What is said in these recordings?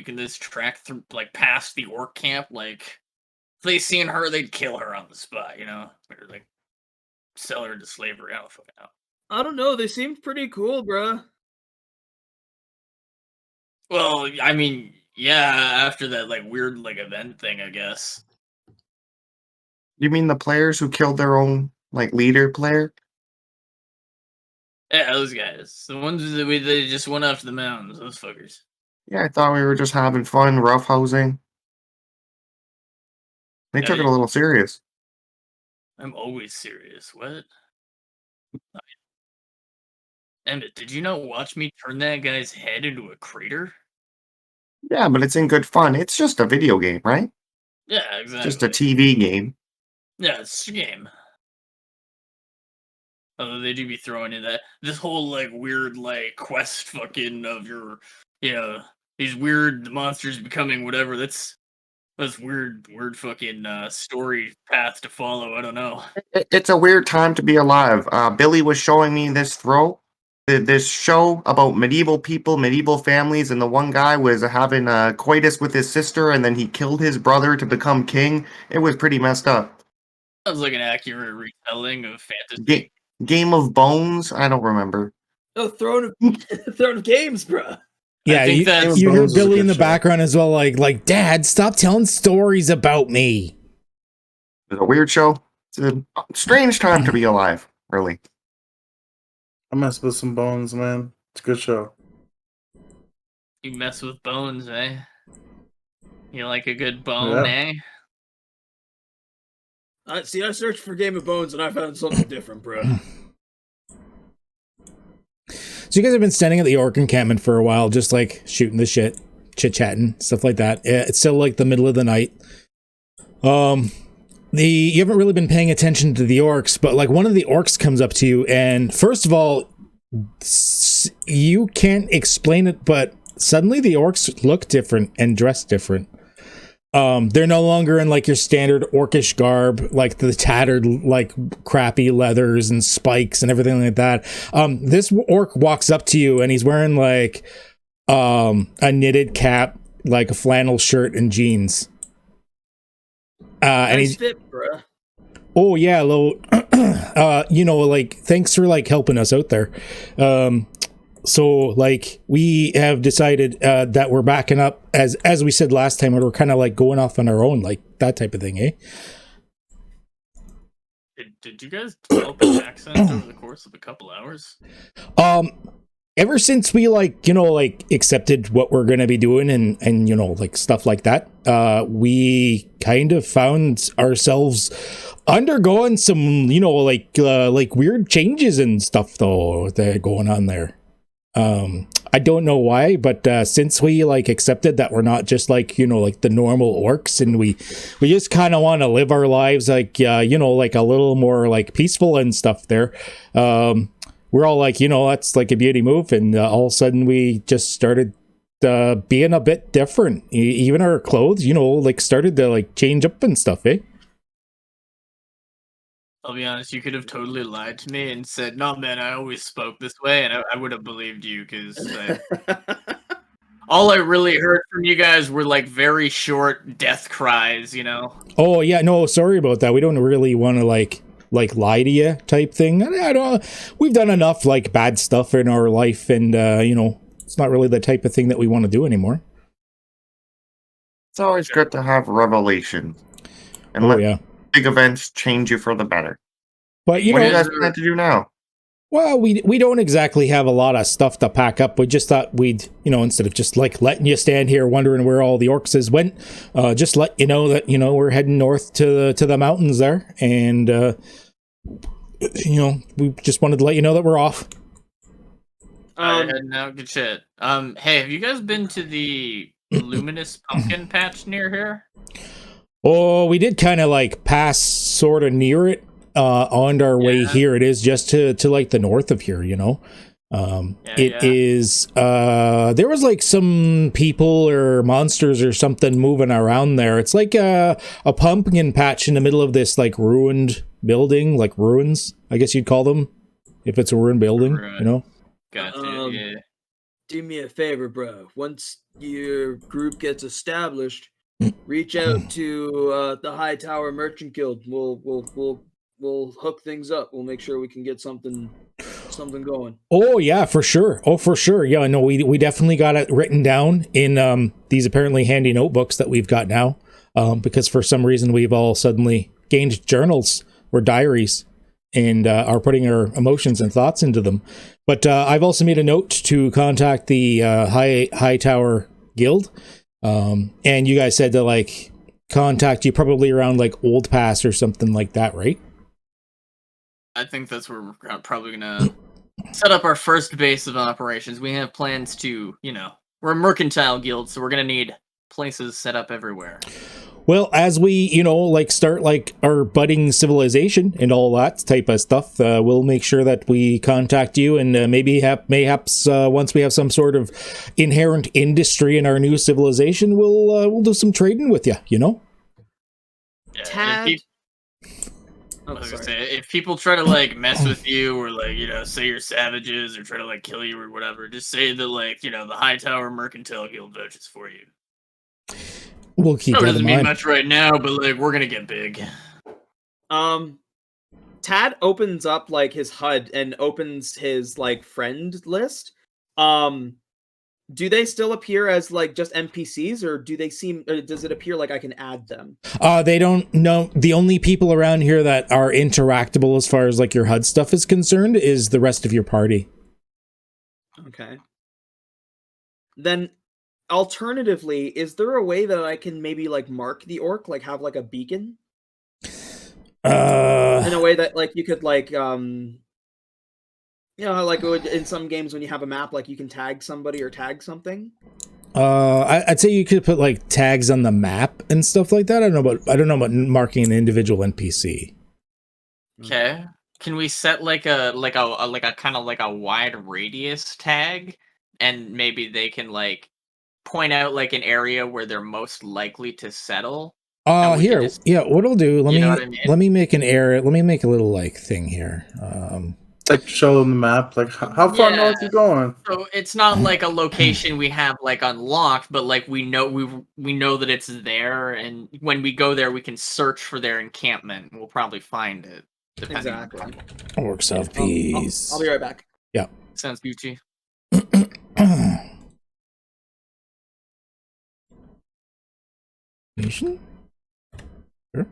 making this trek through, like, past the orc camp. Like, if they seen her, they'd kill her on the spot, or like sell her into slavery. I don't fucking know. I don't know. They seemed pretty cool, bruh. Well, I mean, yeah, after that like weird like event thing, I guess. You mean the players who killed their own like leader player? Yeah, those guys, the ones that they just went off to the mountains. Those fuckers. Yeah, I thought we were just having fun, roughhousing. They took it a little serious. I'm always serious. What? Emmett, did you not watch me turn that guy's head into a crater? Yeah, but it's in good fun. It's just a video game, right? Yeah, exactly. Just a TV game. Yeah, it's a game. Although they do be throwing in that this whole like weird like quest fucking of your these weird monsters becoming whatever. That's weird fucking story path to follow. I don't know. It's a weird time to be alive. Billy was showing me this show about medieval people, medieval families, and the one guy was having a coitus with his sister, and then he killed his brother to become king. It was pretty messed up. Sounds like an accurate retelling of fantasy. Game of Bones? I don't remember. Oh, Throne of Games, bruh. Yeah, you hear Billy in the background as well, like, Dad, stop telling stories about me. It's a weird show. It's a strange time to be alive, really. I mess with some Bones, man. It's a good show. You mess with bones, eh? You like a good bone, eh? See, I searched for Game of Bones and I found something different, bro. So you guys have been standing at the orc encampment for a while, just like shooting the shit, chit-chatting, stuff like that. It's still like the middle of the night. You haven't really been paying attention to the orcs, but like one of the orcs comes up to you, and first of all, you can't explain it, but suddenly the orcs look different and dress different. They're no longer in like your standard orcish garb, like the tattered, like crappy leathers and spikes and everything like that. This orc walks up to you and he's wearing like a knitted cap, like a flannel shirt and jeans. And he's fit, bruh. Oh yeah, like thanks for like helping us out there. So like we have decided that we're backing up as we said last time, we're kind of like going off on our own, like that type of thing, eh? Did you guys develop an accent over the course of a couple hours? Ever since we accepted what we're gonna be doing and like stuff like that, we kind of found ourselves undergoing some like weird changes and stuff though that are going on there. I don't know why, but since we like accepted that we're not just like the normal orcs, and we just kind of want to live our lives like like a little more like peaceful and stuff there. We're all like, that's like a beauty move, and all of a sudden we just started being a bit different. Even our clothes, like started to like change up and stuff, eh? I'll be honest, you could have totally lied to me and said, no, man, I always spoke this way, and I would have believed you, because all I really heard from you guys were, like, very short death cries, Oh, yeah, no, sorry about that. We don't really want to, like lie to you type thing. I don't, we've done enough, like, bad stuff in our life, and, it's not really the type of thing that we want to do anymore. It's always good to have revelation. And let big events change you for the better. But what do you guys plan to do now? Well, we don't exactly have a lot of stuff to pack up. We just thought we'd, instead of just like letting you stand here wondering where all the orcs went, just let you know that we're heading north to the mountains there, and we just wanted to let you know that we're off. Heading out, good shit. Hey, have you guys been to the luminous pumpkin patch near here? Oh, we did kind of like pass sort of near it on our way here. It is just to like the north of here, It is there was like some people or monsters or something moving around there. It's like a pumpkin patch in the middle of this like ruined building, like ruins, I guess you'd call them, if it's a ruined building, Gotcha, yeah. do me a favor, bro. Once your group gets established, reach out to the High Tower Merchant Guild. We'll hook things up. We'll make sure we can get something going. Oh yeah, for sure. Oh, for sure. Yeah, no, we definitely got it written down in these apparently handy notebooks that we've got now. Because for some reason we've all suddenly gained journals or diaries and are putting our emotions and thoughts into them. But I've also made a note to contact the High Tower Guild. And you guys said to like contact you probably around like Old Pass or something like that, right? I think that's where we're probably gonna set up our first base of operations. We have plans to, we're a mercantile guild, so we're gonna need places set up everywhere. Well, as we, like start like our budding civilization and all that type of stuff, we'll make sure that we contact you and mayhaps once we have some sort of inherent industry in our new civilization, we'll do some trading with you, Yeah, Tad. I was gonna say, if people try to like mess with you or like say you're savages or try to like kill you or whatever, just say that like the High Tower Mercantile Guild vouches for you. We'll keep Probably that in doesn't mean mind. much right now, but like we're gonna get big. Tad opens up like his HUD and opens his like friend list. Do they still appear as like just NPCs, or does it appear like I can add them? They don't know. The only people around here that are interactable as far as like your HUD stuff is concerned is the rest of your party. Okay. Then alternatively, is there a way that I can maybe like mark the orc, like have like a beacon? In a way that like you could like like in some games when you have a map, like you can tag somebody or tag something. I'd say you could put like tags on the map and stuff like that. I don't know about marking an individual NPC. Okay. Can we set like a kind of like a wide radius tag, and maybe they can like point out like an area where they're most likely to settle? And we can Here, just, yeah. What I'll do? you know what I mean? Let me make an area. Let me make a little like thing here. Like show them the map. Like how far north you going? So it's not like a location we have like unlocked, but like we know that it's there, and when we go there, we can search for their encampment. And we'll probably find it. Exactly. Orcs of peace. I'll be right back. Yeah. Sounds Gucci. Nation? Sure.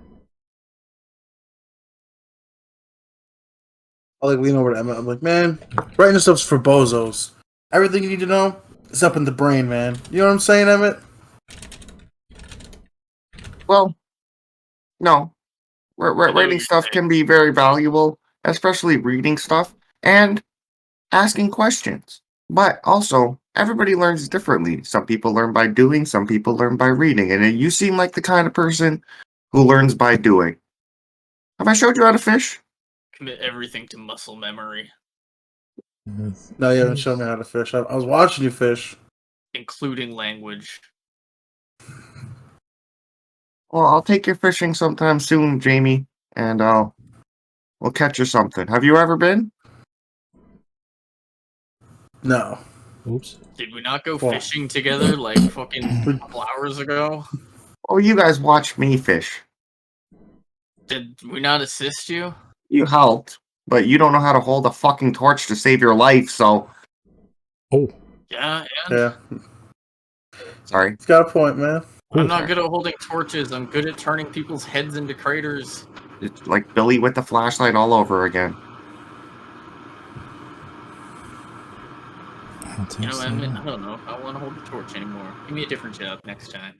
I like lean over to Emmett. I'm like, man, writing stuff's for bozos. Everything you need to know is up in the brain, man. You know what I'm saying, Emmett? Well, no. Writing stuff can be very valuable, especially reading stuff and asking questions. But also, everybody learns differently. Some people learn by doing, some people learn by reading. And you seem like the kind of person who learns by doing. Have I showed you how to fish? Commit everything to muscle memory, No, you haven't shown me how to fish. I was watching you fish. including language. Well, I'll take you fishing sometime soon, Jamie, and we'll catch you something. Have you ever been? No. Oops. Did we not go fishing together like fucking a couple hours ago? Oh, you guys watched me fish. Did we not assist you? You helped, but you don't know how to hold a fucking torch to save your life, so... Oh. Yeah, and Yeah. Sorry. It's got a point, man. I'm not good at holding torches. I'm good at turning people's heads into craters. It's like Billy with the flashlight all over again. You know, I don't know if I want to hold the torch anymore. Give me a different job next time.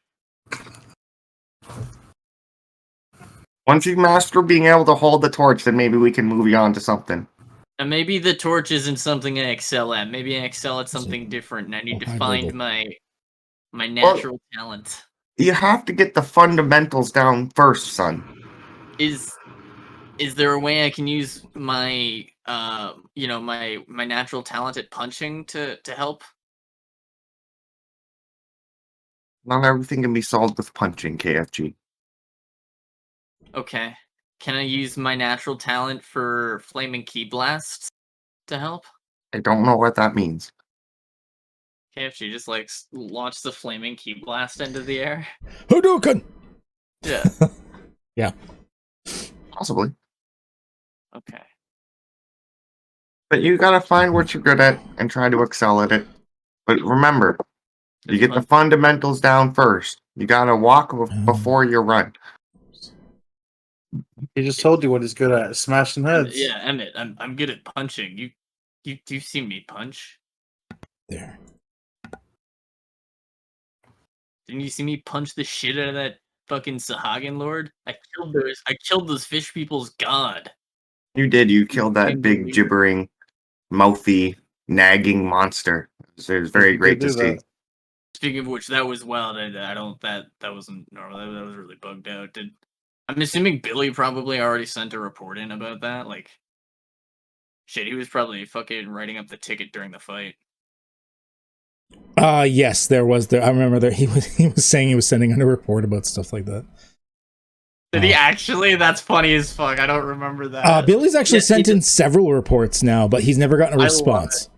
Once you master being able to hold the torch, then maybe we can move you on to something. And maybe the torch isn't something I excel at. Maybe I excel at something different, and I need to find my natural talent. You have to get the fundamentals down first, son. Is there a way I can use my my natural talent at punching to help? Not everything can be solved with punching, KFG. Okay. Can I use my natural talent for flaming key blasts to help? I don't know what that means. KFG just like launched the flaming key blast into the air. Hadouken! Yeah. Yeah. Possibly. Okay. But you gotta find what you're good at and try to excel at it. But remember, you get the fundamentals down first. You gotta walk before you run. He just told you what he's good at, smashing heads. Yeah, Emmett, I'm good at punching. You've seen me punch? There. Didn't you see me punch the shit out of that fucking Sahagin Lord? I killed those fish people's god. You did. You killed that big, gibbering, mouthy, nagging monster. It was very great to see. Speaking of which, that was wild. That wasn't normal. That was really bugged out. I'm assuming Billy probably already sent a report in about that. Like, shit, he was probably fucking writing up the ticket during the fight. Yes, there was. I remember that he was saying he was sending in a report about stuff like that. Did he actually? That's funny as fuck. I don't remember that. Billy's actually sent in several reports now, but he's never gotten a response.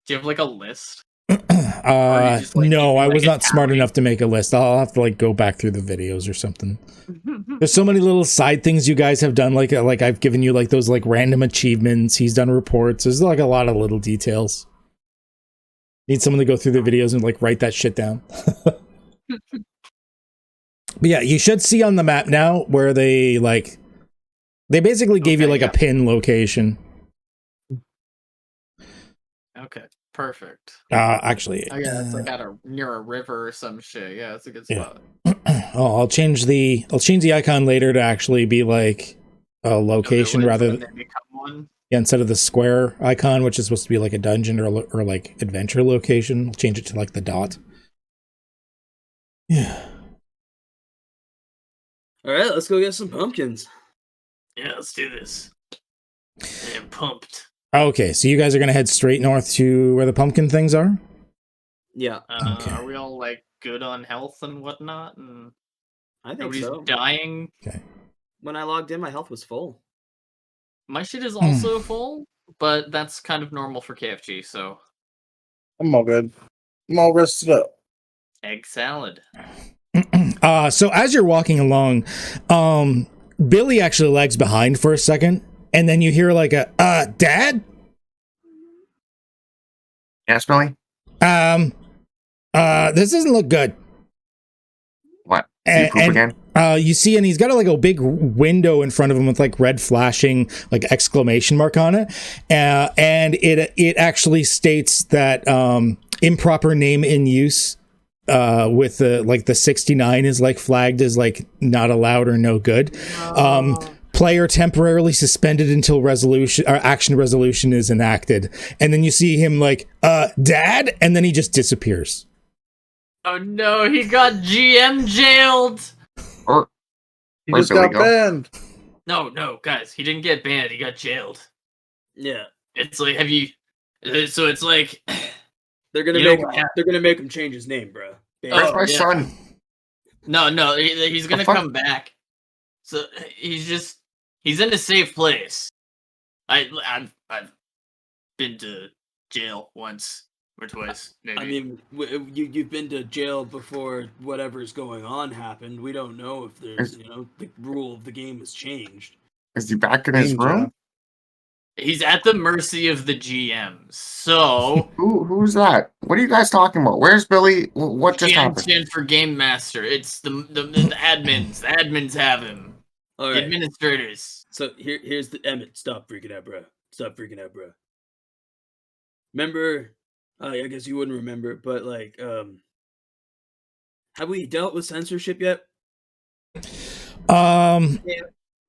Do you have like a list? No, I was not smart enough to make a list. I'll have to like go back through the videos or something. There's so many little side things you guys have done. Like I've given you like those like random achievements. He's done reports. There's like a lot of little details. Need someone to go through the videos and like write that shit down. But yeah, you should see on the map now where they basically gave you like a pin location. Okay, perfect. Actually, it's like near a river or some shit. Yeah, it's a good spot. I'll change the icon later to actually be like a location rather than become one. Yeah, instead of the square icon, which is supposed to be like a dungeon or like adventure location, I'll change it to like the dot. Yeah. All right, let's go get some pumpkins. Yeah, let's do this. I am pumped. Okay, so you guys are gonna head straight north to where the pumpkin things are? Yeah. Okay. Are we all like good on health and whatnot? And I think nobody's so. dying. Okay. When I logged in, my health was full. My shit is also full, but that's kind of normal for KFG, so. I'm all good. I'm all rested up. Egg salad. So as you're walking along, Billy actually lags behind for a second, and then you hear like a Dad? Yes, Billy? This doesn't look good. What? Did you poop again? You see, and he's got like a big window in front of him with like red flashing like exclamation mark on it, and it actually states that improper name in use with the 69 is like flagged as like not allowed or no good. Player temporarily suspended until action resolution is enacted, and then you see him like Dad, and then he just disappears. Oh no, he got GM jailed. He just got banned. No, guys, he didn't get banned. He got jailed. Yeah, it's like so it's like they're gonna make him change his name, bro. Where's my son? No, he's gonna come back. So he's in a safe place. I've been to jail once or twice, maybe. I mean, you've been to jail before whatever's going on happened. We don't know if there's, the rule of the game has changed. Is he back in his room? He's at the mercy of the GM. So who's that? What are you guys talking about? Where's Billy? What just happened? GM for Game Master. It's the admins. The admins have him. All right. The administrators. So here's the Emmett. Stop freaking out, bro. Stop freaking out, bro. Remember? I guess you wouldn't remember, but like, have we dealt with censorship yet?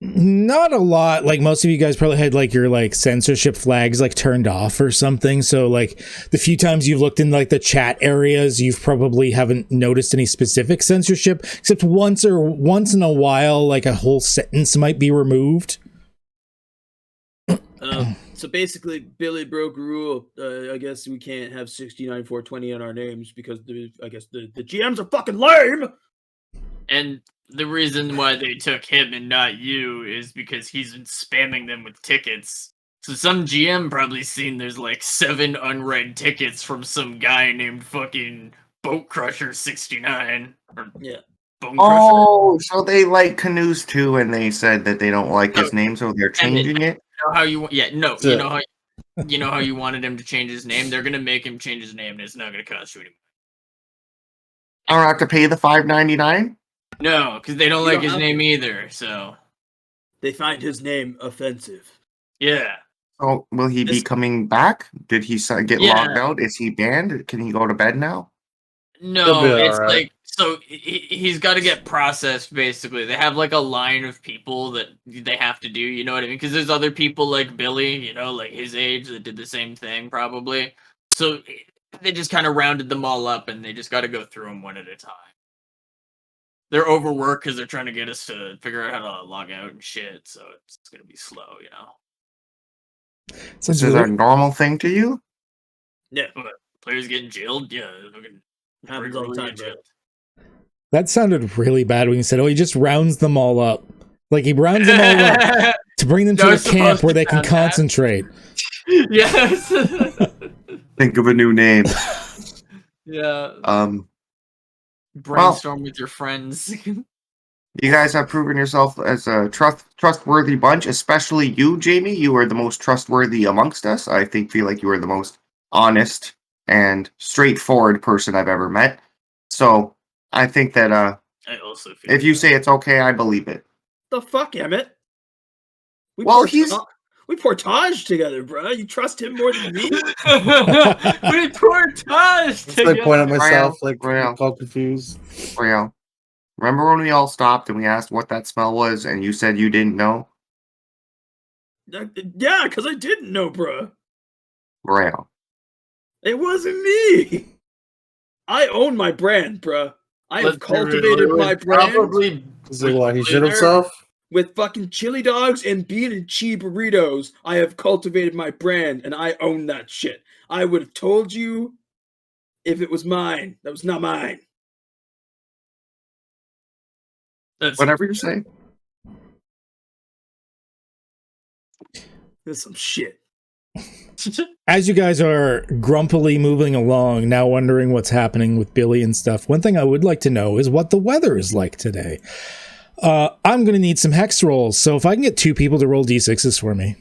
Not a lot. Like most of you guys probably had like your like censorship flags like turned off or something. So like the few times you've looked in like the chat areas, you've probably haven't noticed any specific censorship, except once in a while, like a whole sentence might be removed. So basically, Billy broke a rule. I guess we can't have 69-420 in our names because the GMs are fucking lame. And the reason why they took him and not you is because he's been spamming them with tickets So some GM probably seen there's like 7 unread tickets from some guy named fucking Boat Crusher 69 or Yeah. Bone Crusher. Oh, so they like canoes too, and they said that they don't like his name, so they're changing it. You know how you That's you it. know how you wanted him to change his name. They're gonna make him change his name, and it's not gonna cost you any I don't have to pay the $5.99. No, because they don't You like don't his have name either. So They find his name offensive. yeah, So will he be This- coming back? Did he get Yeah. locked out? Is he banned? Can he go to bed now? no, be it's alright. like so he's got to get processed. Basically, they have like a line of people that they have to do. You know what I mean? Because there's other people like Billy, you know, like his age that did the same thing probably. So they just kind of rounded them all up, and they just got to go through them one at a time. They're overworked because they're trying to get us to figure out how to log out and shit. So it's gonna be slow, you know. So This is a normal thing to you? Yeah. But players getting jailed, yeah, fucking Happens all the time, get bro. jailed. that sounded really bad when you said, "Oh, he just rounds them all up." Like he rounds them all up to bring them to No, a it's supposed camp where to they can sound bad. concentrate. Yes. Think of a new name. Yeah. Brainstorm with your friends. You guys have proven yourself as a trustworthy bunch, especially you, Jamie. You are the most trustworthy amongst us. I feel like you are the most honest and straightforward person I've ever met. So I think that I also feel if you say it's okay, I believe it. The fuck, Emmett? We Well, we portage together, bro. You trust him more than me? we portage It's like pointing at myself, Royale. all confused. Real. Remember when we all stopped and we asked what that smell was, and you said you didn't know? Yeah, because I didn't know, bro. Real. It wasn't me. I own my brand, bro. I have cultivated my brand Probably. Is it what he shit there. himself? with fucking chili dogs and bean and cheese burritos. I have cultivated my brand, and I own that shit. I would have told you if it was mine. That was not mine. That's Whatever you say. That's some shit. As you guys are grumpily moving along, now wondering what's happening with Billy and stuff, one thing I would like to know is what the weather is like today. I'm going to need some hex rolls, so if I can get 2 people to roll d6s for me.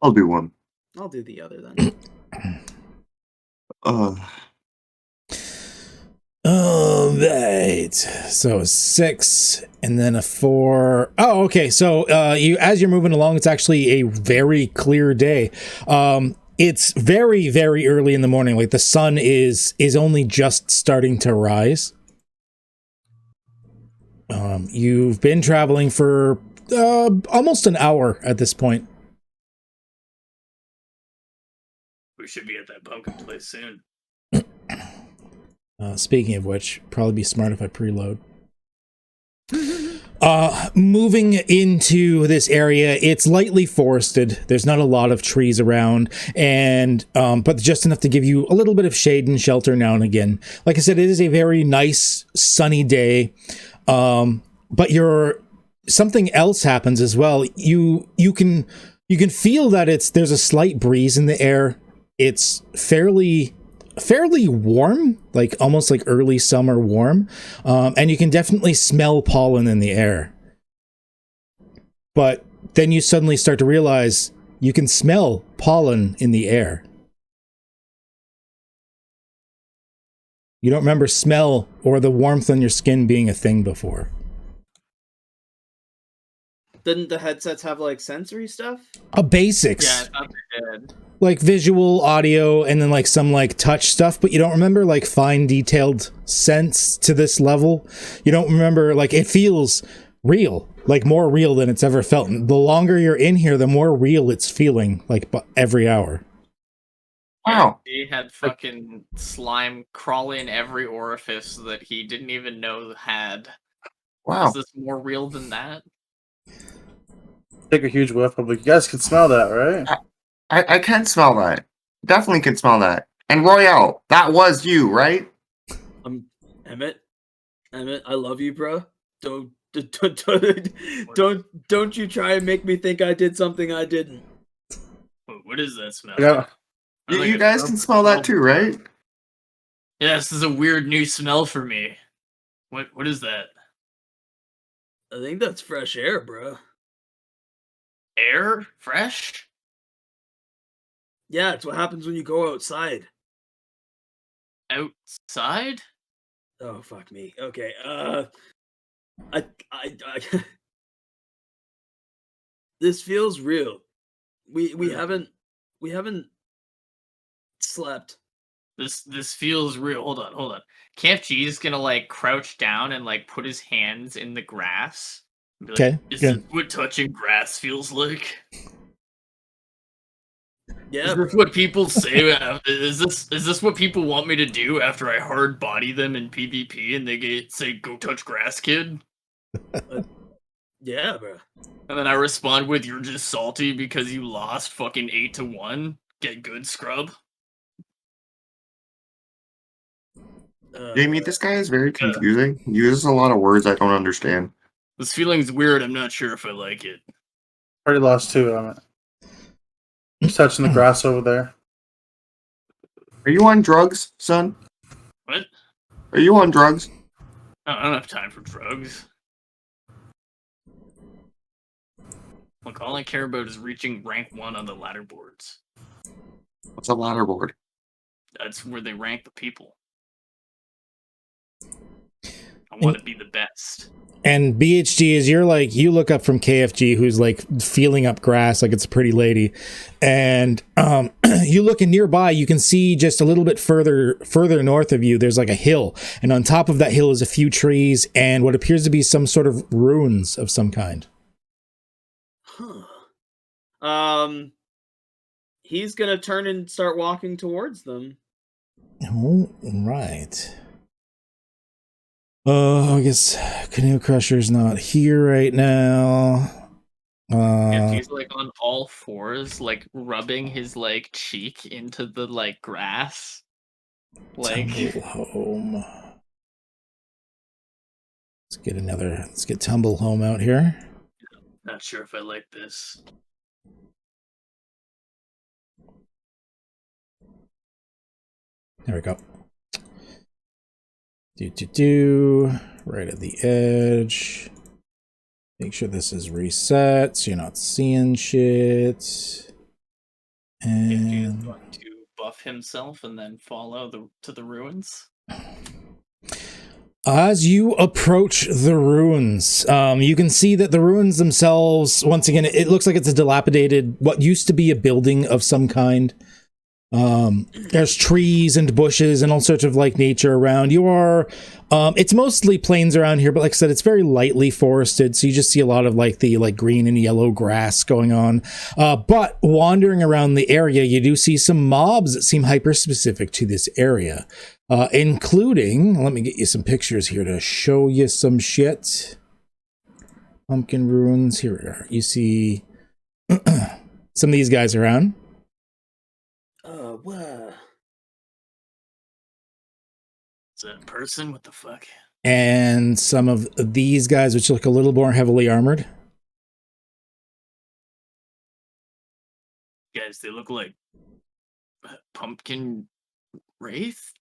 I'll do one. I'll do the other then. All right. So 6 and then a 4. Oh, okay. So as you're moving along, it's actually a very clear day. It's very, very early in the morning. Like the sun is only just starting to rise. You've been traveling for almost an hour at this point. We should be at that pumpkin place soon. Speaking of which, probably be smart if I preload. Moving into this area, it's lightly forested. There's not a lot of trees around, and but just enough to give you a little bit of shade and shelter now and again. Like I said, it is a very nice sunny day. But something else happens as well. You can feel that there's a slight breeze in the air. It's fairly warm, like almost like early summer warm. And you can definitely smell pollen in the air. But then you suddenly start to realize you can smell pollen in the air. You don't remember smell or the warmth on your skin being a thing before. Didn't the headsets have like sensory stuff? Basics. Yeah, I thought they did. Like visual, audio, and then like some like touch stuff, but you don't remember like fine detailed sense to this level. You don't remember, like, it feels real, like more real than it's ever felt. And the longer you're in here, the more real it's feeling, like every hour. Wow. He had fucking slime crawling in every orifice that he didn't even know had. Wow. Is this more real than that? Take a huge whiff. I'm like, you guys can smell that, right? I can smell that. Definitely can smell that. And Royale, that was you, right? Emmett, I love you, bro. Don't Don't you try and make me think I did something I didn't. What is that smell? Yeah. You guys can smell that too, right? Yeah, this is a weird new smell for me. What is that? I think that's fresh air, bro. Air? Fresh? Yeah, it's what happens when you go outside. Outside? Oh fuck me. Okay. I this feels real. We haven't slept. This feels real. Hold on. KFG is gonna like crouch down and like put his hands in the grass. And be like, Okay, Is good. this what touching grass feels like? Yeah, Is this what people say? Is this what people want me to do after I hard body them in PvP and they say go touch grass, kid? yeah, bro. And then I respond with you're just salty because you lost fucking 8-1. Get good, scrub. Jamie, this guy is very confusing. He uses a lot of words I don't understand. This feeling's weird. I'm not sure if I like it. Already lost 2 on it. He's touching the grass over there. Are you on drugs, son? What? Are you on drugs? I don't have time for drugs. Look, all I care about is reaching rank 1 on the ladder boards. What's a ladder board? That's where they rank the people. I want to be the best. And BHG is you look up from KFG, who's like feeling up grass like it's a pretty lady, and you look in nearby, you can see just a little bit further north of you, there's like a hill, and on top of that hill is a few trees and what appears to be some sort of ruins of some kind. Huh. He's gonna turn and start walking towards them. Oh, right. I guess Canoe Crusher's not here right now. Yeah, he's like on all fours, like rubbing his like cheek into the like grass. Like Tumble Home. Let's get Tumble Home out here. Not sure if I like this. There we go. Right at the edge. Make sure this is reset so you're not seeing shit. If he's And going to buff himself and then follow to the ruins. as you approach the ruins, you can see that the ruins themselves, once again, it looks like it's a dilapidated, what used to be a building of some kind. There's trees and bushes and all sorts of like nature around. It's mostly plains around here, but like I said, it's very lightly forested, so you just see a lot of like the green and yellow grass going on. But wandering around the area, you do see some mobs that seem hyper specific to this area, including, let me get you some pictures here to show you some shit. Pumpkin ruins, here we are. You see some of these guys around. Wow. Is that a person? What the fuck? And some of these guys, which look a little more heavily armored. Guys, they look like pumpkin wraith.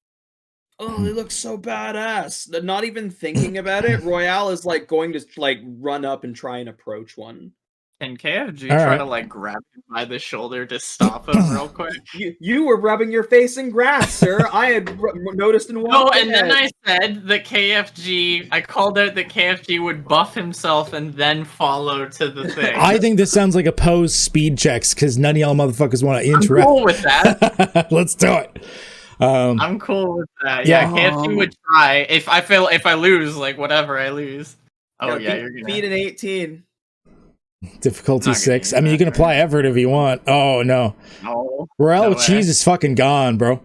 Oh, they look so badass. They're not even thinking about it. Royale is like going to like run up and try and approach one. Can KFG All try right. to like grab him by the shoulder to stop him real quick? You were rubbing your face in grass, sir. I had noticed and No, walked and then ahead. I said that I called out that KFG would buff himself and then follow to the thing. I think this sounds like a pose speed checks because none of y'all motherfuckers want to I'm interact. cool with that. Let's do it. I'm cool with that. Yeah, KFG would try. If I lose, like whatever, I lose. Oh yeah, you're gonna beat an 18. Difficulty Not gonna 6. use I mean, you that, can apply effort if you want. Oh no, No. Royale No with way. cheese is fucking gone, bro.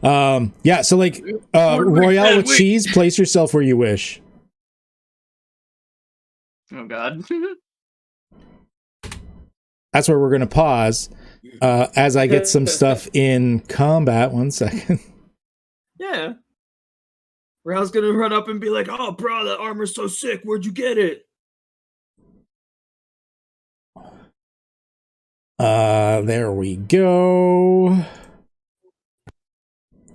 Yeah. So like, Royale with cheese. Place yourself where you wish. Oh god. That's where we're gonna pause. As I get some stuff in combat. 1 second. Yeah. Rail's gonna run up and be like, "Oh, bro, that armor's so sick. Where'd you get it?" There we go.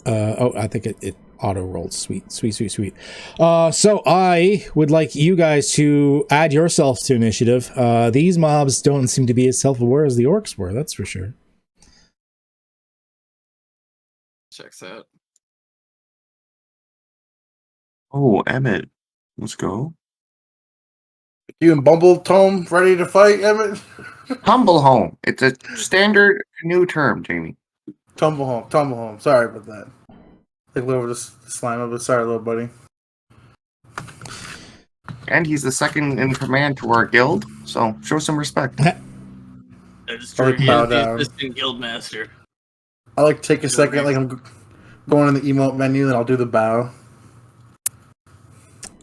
I think it auto rolled. Sweet. So I would like you guys to add yourself to initiative. These mobs don't seem to be as self-aware as the orcs were, that's for sure. Checks out. Oh, Emmett, let's go. You and Bumble Tome ready to fight, Emmett? Tumble home. It's a standard canoe term, Jamie. Tumble home. Sorry about that. Take over the slime a bit. Sorry, little buddy. And he's the second in command to our guild, so show some respect. That is true. Like He bow is the down. assistant guild master. I like to take a second, like I'm going in the emote menu, then I'll do the bow.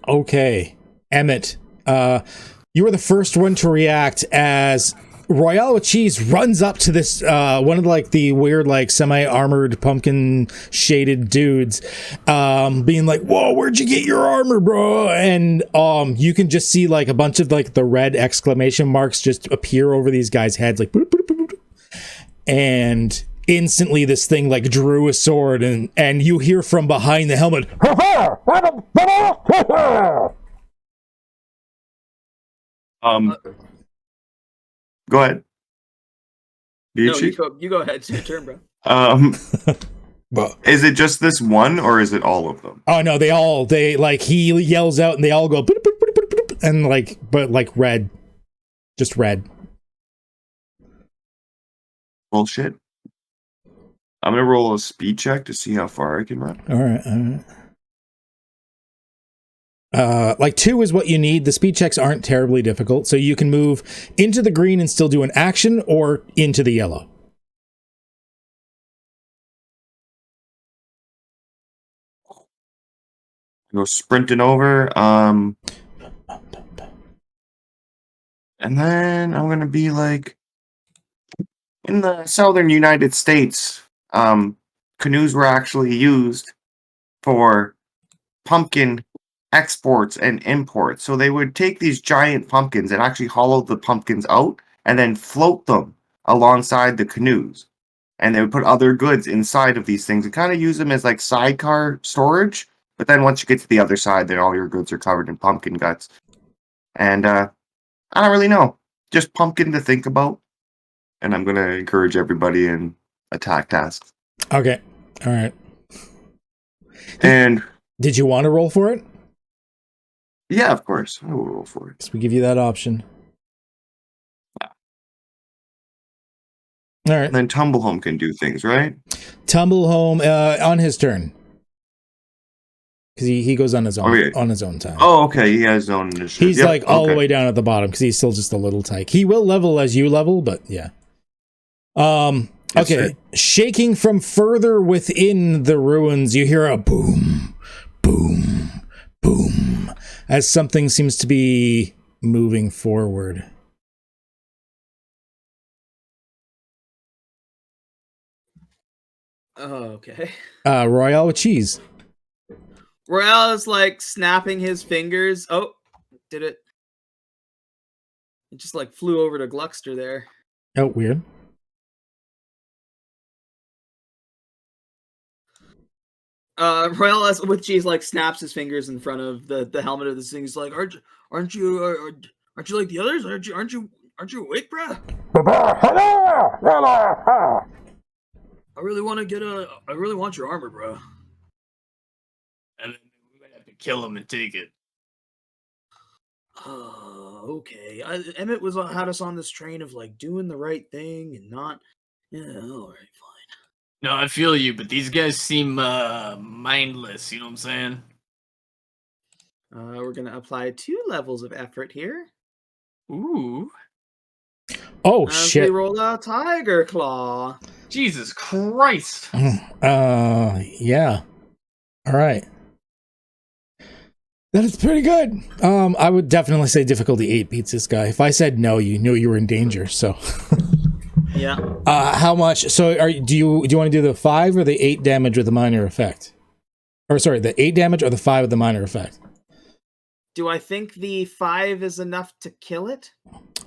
Okay, Emmett, you were the first one to react as Royale with Cheese runs up to this one of the weird semi-armored pumpkin shaded dudes, being like, "Whoa, where'd you get your armor, bro?" And you can just see a bunch of the red exclamation marks just appear over these guys' heads, like boop, boop, boop, boop. And instantly this thing drew a sword, and you hear from behind the helmet, Go ahead. No, you go ahead. It's your turn, bro. But Is it just this one, or is it all of them? oh no, he yells out and they all go boop, boop, boop, boop, boop, and but red, just red. Bullshit. I'm gonna roll a speed check to see how far I can run. All right. 2 is what you need. The speed checks aren't terribly difficult, so you can move into the green and still do an action, or into the yellow. Go sprinting over. And then I'm gonna be in the southern United States. Canoes were actually used for pumpkin exports and imports. So they would take these giant pumpkins and actually hollow the pumpkins out and then float them alongside the canoes. And they would put other goods inside of these things and kind of use them as sidecar storage. But then once you get to the other side, then all your goods are covered in pumpkin guts. And I don't really know. Just pumpkin to think about. And I'm going to encourage everybody in attack tasks. Okay. All right. And did you want to roll for it? yeah, of course. I will roll for it. So we give you that option. All right. And then Tumblehome can do things, right? Tumblehome on his turn. Because he goes on his own on his own time. Oh, okay. He has his own initiative. He's all the way down at the bottom because he's still just a little tyke. He will level as you level, but yeah. Okay. Shaking from further within the ruins, you hear a boom, boom, boom, as something seems to be moving forward. Oh, okay. Royale with Cheese. Royale is snapping his fingers. Oh, did it? It just flew over to Gluckster there. Oh, weird. Royale with Cheese snaps his fingers in front of the helmet of this thing. He's like, aren't you like the others? Aren't you awake, bruh? I really want your armor, bro. And then we might have to kill him and take it. Okay. Emmett had us on this train of doing the right thing and not. Yeah, all right, fine. No, I feel you, but these guys seem mindless. You know what I'm saying? We're gonna apply 2 levels of effort here. Ooh. Oh As shit! we roll a Tiger Claw. Jesus Christ. Yeah. All right. That is pretty good. I would definitely say difficulty 8 beats this guy. If I said no, you knew you were in danger. So. Yeah. How much? So, do you want to do the 5 or the 8 damage with a minor effect? Or sorry, the 8 damage or the 5 of the minor effect? Do I think the 5 is enough to kill it?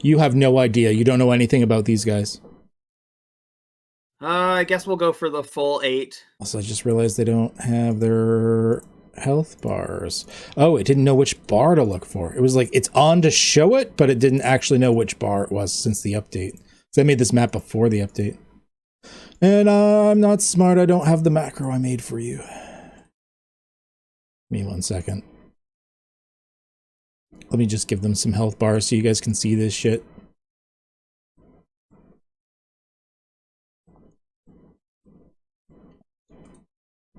You have no idea. You don't know anything about these guys. I guess we'll go for the full 8. Also, I just realized they don't have their health bars. Oh, it didn't know which bar to look for. It was like, it's on to show it, but it didn't actually know which bar it was since the update. So I made this map before the update. And I'm not smart. I don't have the macro I made for you. Give me 1 second. Let me just give them some health bars so you guys can see this shit.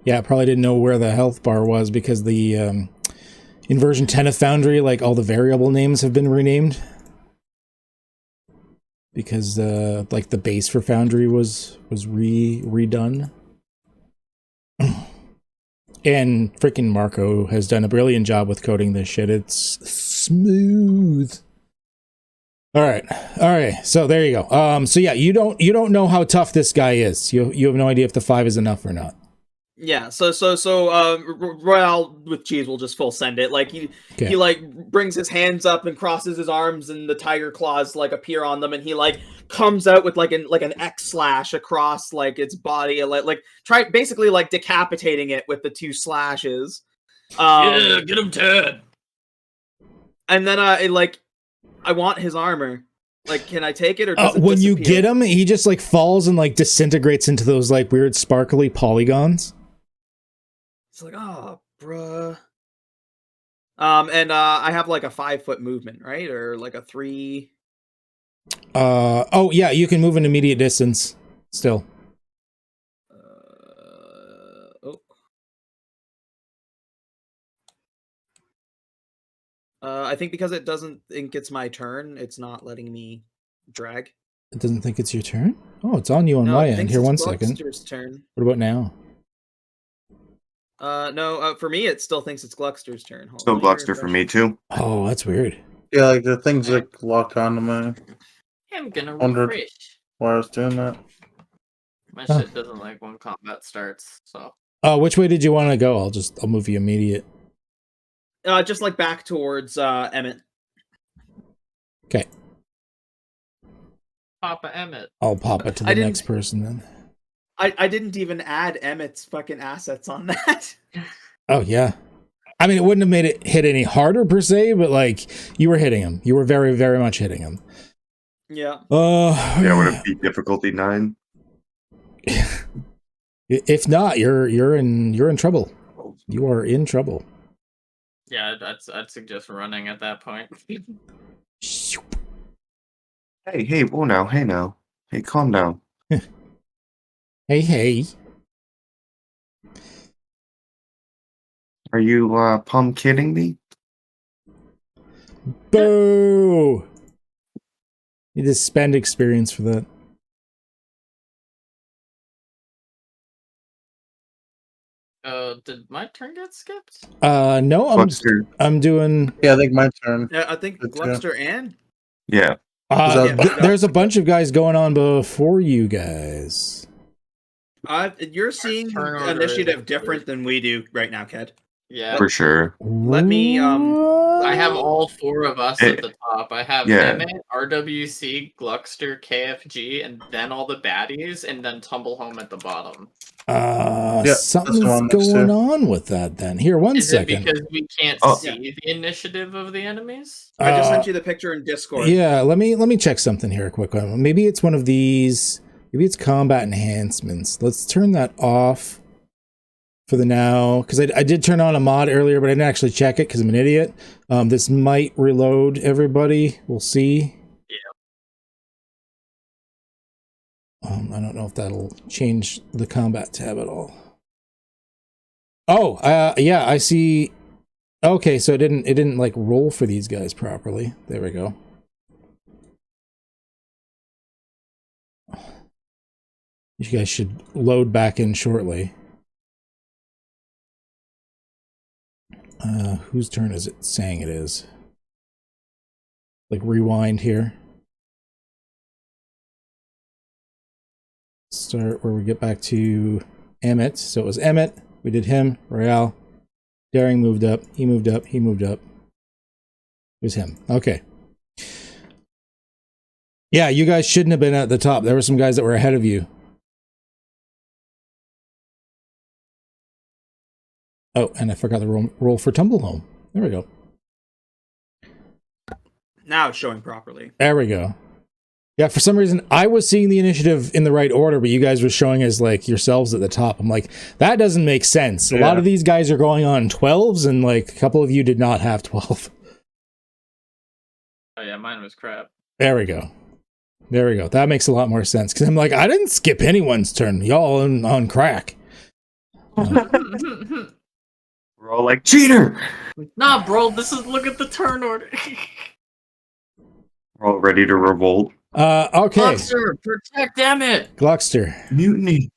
Yeah, I probably didn't know where the health bar was because the in version 10 of Foundry, like all the variable names have been renamed. Because like the base for Foundry was redone. And freaking Marco has done a brilliant job with coding this shit. It's smooth. All right. So there you go. So yeah, you don't know how tough this guy is. You have no idea if the 5 is enough or not. Yeah, so Royale with cheese will just full send it. Like he like brings his hands up and crosses his arms, and the tiger claws like appear on them, and he like comes out with like an X slash across like its body, like try basically like decapitating it with the 2 slashes. Yeah, get him dead. And then I want his armor. Like, can I take it or does it when you disappear? get him, he just like falls and like disintegrates into those like weird sparkly polygons. It's like, oh, bruh. And I have like a 5-foot movement, right? Or like a 3. Oh yeah, you can move an immediate distance still. I think because it doesn't think it's my turn, it's not letting me drag. It doesn't think it's your turn? Oh, it's on you on my end. Here, 1 second. Gluckster's turn. What about now? No, for me, it still thinks it's Gluckster's turn. Hold Still on, Gluckster for me too. Oh, that's weird. Yeah, like the things like locked onto me. I'm gonna Wondered. refresh. Why I was doing that. My shit doesn't like when combat starts, so. Which way did you want to go? I'll move you immediate. Just like back towards Emmett. Okay. Papa Emmett. I'll pop it to the next person then. I didn't even add Emmett's fucking assets on that. Oh yeah. I mean, it wouldn't have made it hit any harder per se, but like you were hitting him. You were very, very much hitting him. Yeah. Yeah, would it be difficulty 9? If not, you're in trouble. You are in trouble. Yeah, I'd suggest running at that point. Hey, whoa now, hey now. Hey, calm down. Hey. Are you kidding me? Boo! Need to spend experience for that. Did my turn get skipped? No, Gluckster. I'm doing. Yeah, I think my turn. Yeah, I think That's Gluckster and Yeah. There's a bunch of guys going on before you guys. you're seeing turn order initiative is different than we do right now, Ked. Yeah. For sure. Let me I have all 4 of us at the top. I have Yeah. Emmett, RWC, Gluckster, KFG, and then all the baddies, and then Tumble Home at the bottom. Something's that's the one next going to. on with that then. Here, 1 Is second. it because we can't Oh. see the initiative of the enemies? I just sent you the picture in Discord. Yeah, let me check something here, a quick one. Maybe it's one of these. Maybe it's combat enhancements. Let's turn that off for the now, because I did turn on a mod earlier, but I didn't actually check it because I'm an idiot. This might reload everybody. We'll see. I don't know if that'll change the combat tab at all. Oh, yeah, I see. Okay, so it didn't like roll for these guys properly. There we go. You guys should load back in shortly. Whose turn is it saying it is? Like rewind here. Start where we get back to Emmett. So it was Emmett, We did him, Royale. Daring moved up. He moved up. He moved up. It was him. Okay. Yeah, you guys shouldn't have been at the top. There were some guys that were ahead of you. Oh, and I forgot the roll for Tumblehome. There we go. Now it's showing properly. There we go. Yeah, for some reason, I was seeing the initiative in the right order, but you guys were showing as, like, yourselves at the top. I'm like, that doesn't make sense. A lot of these guys are going on 12s, and, like, a couple of you did not have 12. Oh yeah, mine was crap. There we go. There we go. That makes a lot more sense, because I'm like, I didn't skip anyone's turn. Y'all on crack. We're all like, cheater! Nah, bro, look at the turn order. We're all ready to revolt. Okay. Gluckster, protect Emmett! Gluckster. Mutiny.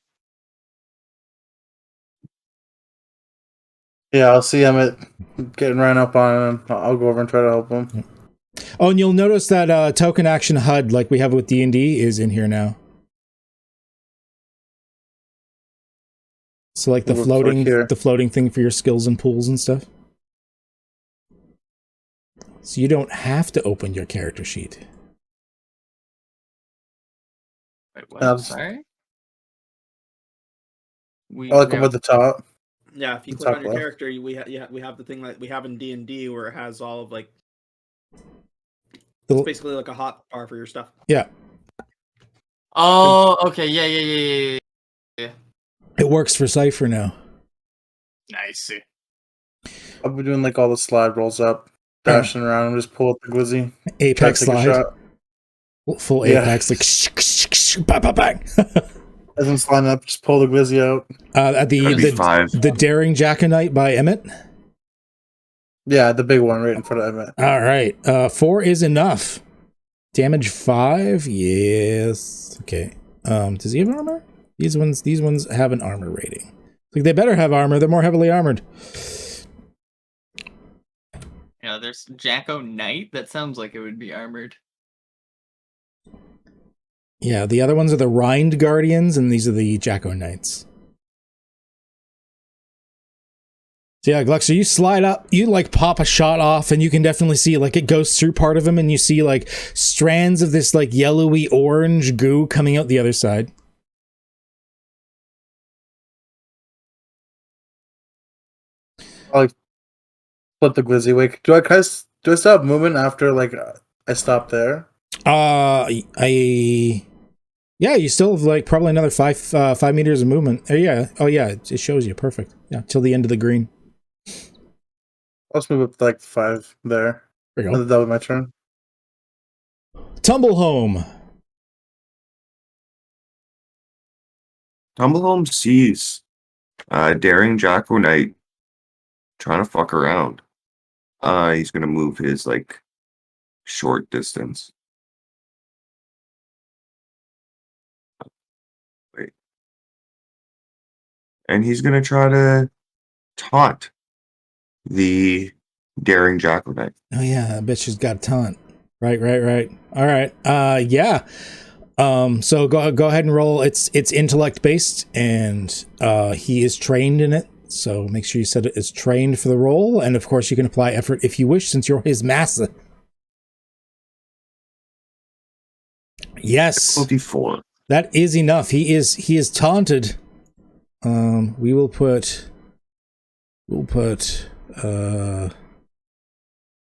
Yeah, I'll see Emmett getting ran up on him. I'll go over and try to help him. Oh, and you'll notice that token action HUD, like we have with D&D, is in here now. So, like the floating thing for your skills and pools and stuff. So you don't have to open your character sheet. Wait, what? Sorry? I like him at the top. Yeah, if you click on your character, we have the thing that we have in D&D where it has all of, like, it's basically like a hot bar for your stuff. Yeah. Oh, okay, yeah. It works for Cypher now. Nice. I've been doing, like, all the slide rolls up, dashing around, and just pull up the glizzy. Apex slide. Full Apex, like, bang, bang, bang. As I'm sliding up, just pull the glizzy out. At the Daring Jackonite by Emmett? Yeah, the big one right in front of Emmett. All right. 4 is enough. Damage 5? Yes. Okay. Does he have armor? These ones have an armor rating. Like, they better have armor. They're more heavily armored. Yeah, there's Jacko Knight. That sounds like it would be armored. Yeah, the other ones are the Rind Guardians, and these are the Jacko Knights. So yeah, Gluckster, you slide up, you like pop a shot off, and you can definitely see like it goes through part of him, and you see like strands of this like yellowy orange goo coming out the other side. I'll like flip the glizzy away. Do I still have movement after like I stop there? Yeah, you still have like probably another 5 meters of movement. Yeah. Oh yeah, it shows you perfect. Yeah, till the end of the green. Let's move up to like 5 there. There you go. That was my turn. Tumble home. Tumblehome sees Daring Jacko Knight trying to fuck around. He's gonna move his like short distance. Wait. And he's gonna try to taunt the Daring Jacko Knight. Oh yeah, I bet she's got taunt. Right. All right. Yeah. So go ahead and roll. It's intellect based, and he is trained in it. So make sure you set it as trained for the roll, and of course you can apply effort if you wish, since you're his master. Yes. 24. That is enough. He is taunted. We'll put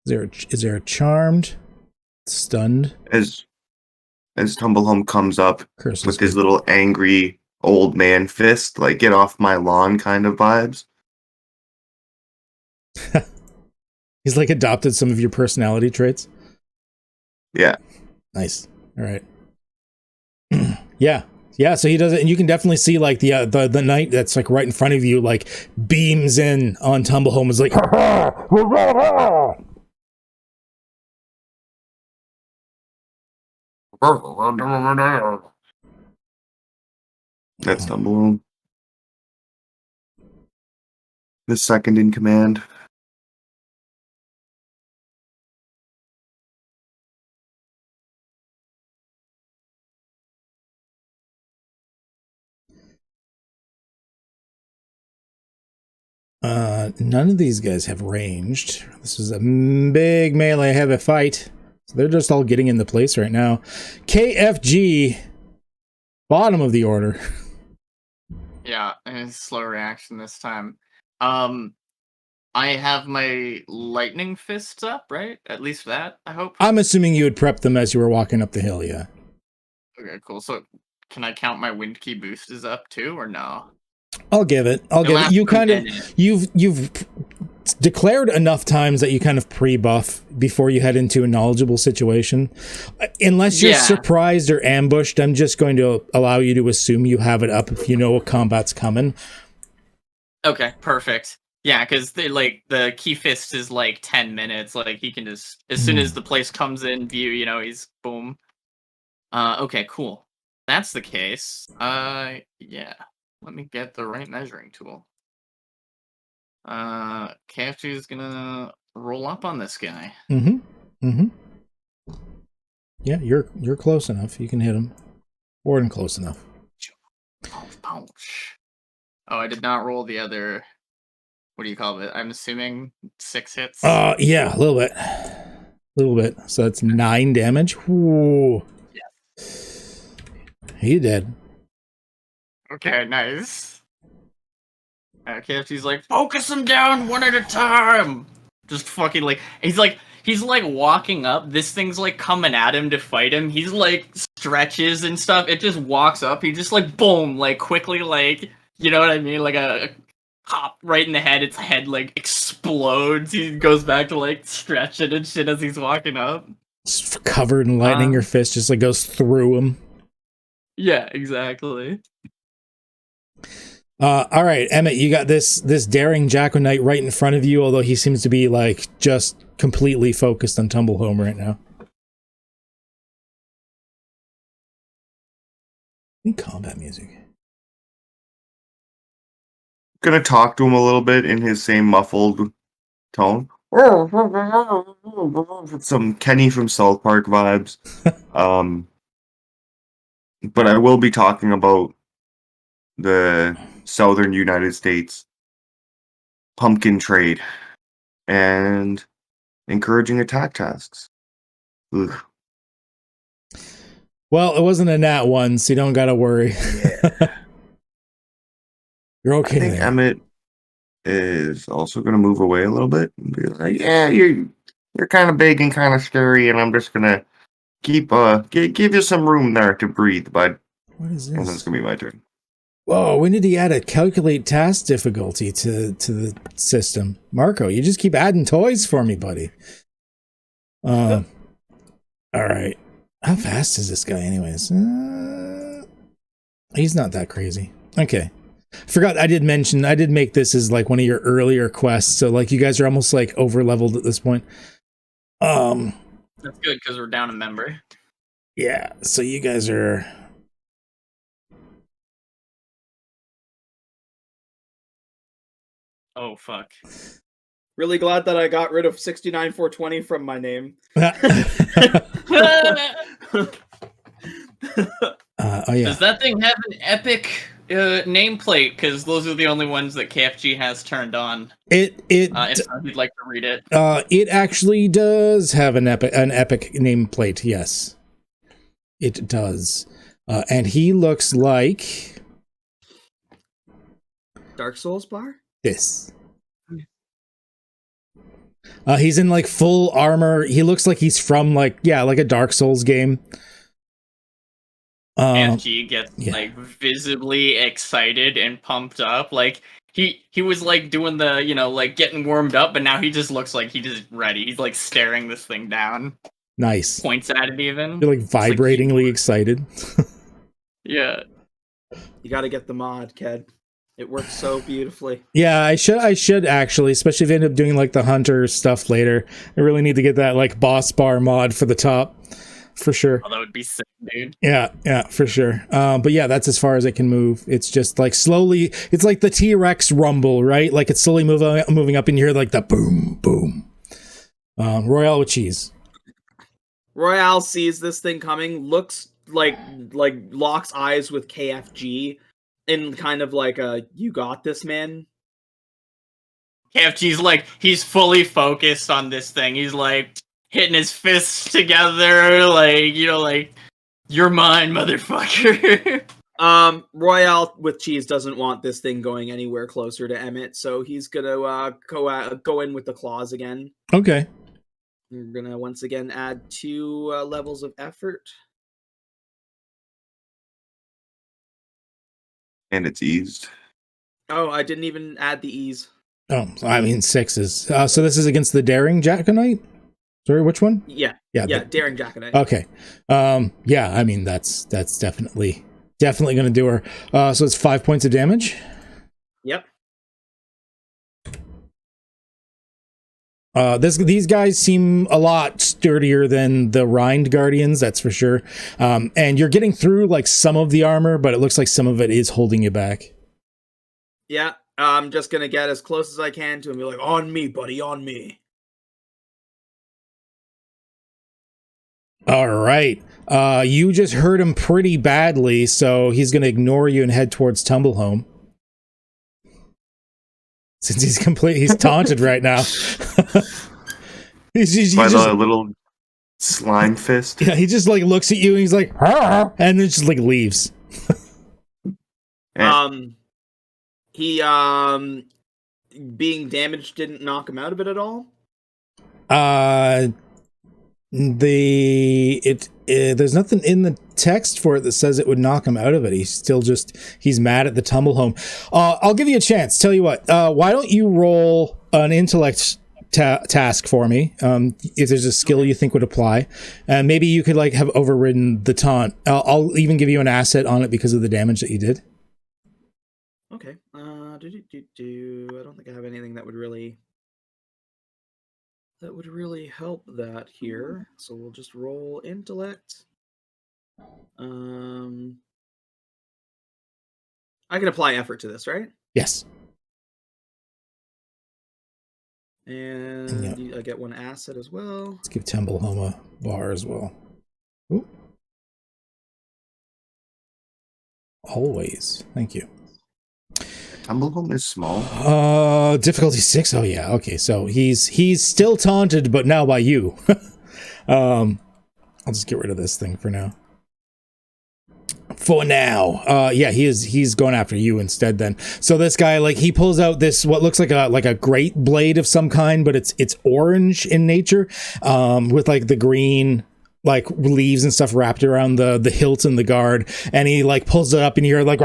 is there a charmed, stunned? As Tumblehome comes up Curses with his little angry old man fist, like get off my lawn kind of vibes. He's like adopted some of your personality traits. Yeah. Nice. All right. Yeah. So he does it, and you can definitely see like the knight that's like right in front of you, like beams in on Tumblehome. Is like, That's Tumblehome. The second in command. None of these guys have ranged. This is a big melee heavy fight. So they're just all getting into place right now. KFG, bottom of the order. Yeah, and slow reaction this time. I have my lightning fists up, right? At least that, I hope. I'm assuming you would prep them as you were walking up the hill, yeah. Okay, cool. So can I count my wind key boost is up too, or no? I'll give it. You kind of you've declared enough times that you kind of pre-buff before you head into a knowledgeable situation. Unless you're surprised or ambushed, I'm just going to allow you to assume you have it up if you know a combat's coming. Okay, perfect. Yeah, because the key fist is like 10 minutes. Like he can just as soon as the place comes in view, he's boom. Okay, cool. That's the case. Yeah. Let me get the right measuring tool. KFG is gonna roll up on this guy. Yeah, you're close enough. You can hit him. More than close enough. Ouch. Oh, I did not roll the other. What do you call it? I'm assuming 6 hits. Yeah, a little bit. So that's 9 damage. Ooh. Yeah. He dead. Okay, nice. KFC's like, focus him down one at a time. Just fucking he's walking up. This thing's like coming at him to fight him. He's like stretches and stuff. It just walks up. He just like boom, like quickly, like you know what I mean, like a pop right in the head. Its head like explodes. He goes back to like stretching and shit as he's walking up. Just covered in lightning. Your fist just like goes through him. Yeah, exactly. All right, Emmett, you got this daring Jacko Knight right in front of you, although he seems to be like just completely focused on Tumble Home right now. Need combat music. Gonna talk to him a little bit in his same muffled tone. Some Kenny from South Park vibes. But I will be talking about the southern United States pumpkin trade and encouraging attack tasks. Ugh. Well, it wasn't a nat one, so you don't gotta worry. Yeah. You're okay. I think Emmett is also going to move away a little bit and be like, "Yeah, you're kind of big and kind of scary, and I'm just gonna keep give you some room there to breathe, bud." What is this? And then it's gonna be my turn. Whoa, when did he add a calculate task difficulty to the system? Marco, you just keep adding toys for me, buddy. All right. How fast is this guy anyways? He's not that crazy. Okay. Forgot I did make this as like one of your earlier quests, so like you guys are almost like over leveled at this point. That's good because we're down a member. Yeah, so you guys are Oh fuck. Really glad that I got rid of 69420 from my name. oh yeah. Does that thing have an epic nameplate? Because those are the only ones that KFG has turned on. If you'd like to read it. It actually does have an epic nameplate. Yes, it does, and he looks like Dark Souls bar. This. He's in like full armor. He looks like he's from like a Dark Souls game. KFG gets like visibly excited and pumped up. Like he was like doing the like getting warmed up, but now he just looks like he's just ready. He's like staring this thing down. Nice. Points at it even. You're like vibratingly excited. Yeah. You got to get the mod, Ked. It works so beautifully. Yeah, I should actually, especially if you end up doing like the hunter stuff later. I really need to get that like boss bar mod for the top. For sure. Oh, that would be sick, dude. Yeah, for sure. But yeah, that's as far as it can move. It's just like slowly, it's like the T-Rex rumble, right? Like it's slowly moving up and you hear like the boom, boom. Royale with cheese. Royale sees this thing coming, looks like locks eyes with KFG in kind of like a "you got this, man" KFG's like, he's fully focused on this thing. He's like hitting his fists together, like, like, you're mine, motherfucker. Royale with cheese doesn't want this thing going anywhere closer to Emmett, so he's gonna go in with the claws again. Okay. We're gonna once again add 2 levels of effort. And it's eased. Oh, I didn't even add the ease. Oh, I mean 6s. So this is against the Daring Jackonite? Sorry, which one? Yeah, Yeah, Daring Jackonite. Okay. Yeah, I mean that's definitely gonna do her. So it's 5 points of damage. Yep. These guys seem a lot sturdier than the Rind Guardians, that's for sure. And you're getting through like some of the armor, but it looks like some of it is holding you back. Yeah, I'm just gonna get as close as I can to him. Be like, on me, buddy, on me. All right. You just hurt him pretty badly, so he's gonna ignore you and head towards Tumblehome. Since he's taunted right now. he's By the little slime fist. Yeah, he just like looks at you and he's like, "Arr!" And then just like leaves. He being damaged didn't knock him out of it at all. There's nothing in the text for it that says it would knock him out of it. He's mad at the Tumblehome. I'll give you a chance. Tell you what, why don't you roll an intellect task for me? If there's a skill you think would apply, and maybe you could like have overridden the taunt. I'll even give you an asset on it because of the damage that you did. Okay. I don't think I have anything that would really help that here. So we'll just roll intellect. I can apply effort to this, right? Yes. And I get 1 asset as well. Let's give Tumblehome a bar as well. Ooh. Always. Thank you. Tumblehome is small. Difficulty 6. Oh yeah. Okay. So he's still taunted, but now by you. I'll just get rid of this thing for now. For now. Yeah, he's going after you instead then. So this guy, like, he pulls out this what looks like a great blade of some kind, but it's orange in nature, with like the green like leaves and stuff wrapped around the hilt and the guard, and he like pulls it up and you're like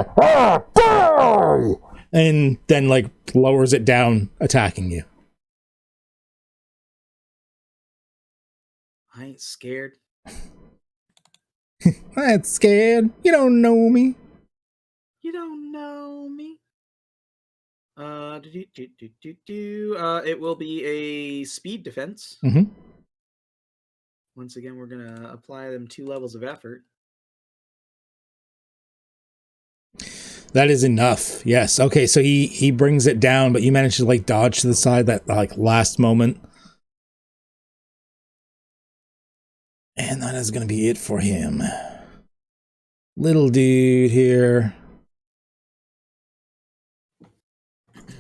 and then like lowers it down, attacking you. I ain't scared. I ain't scared. You don't know me. You don't know me. It will be a speed defense. Mm-hmm. Once again, we're gonna apply them 2 levels of effort. That is enough. Yes. Okay. So he brings it down, but you manage to like dodge to the side that like last moment. And that is going to be it for him. Little dude here.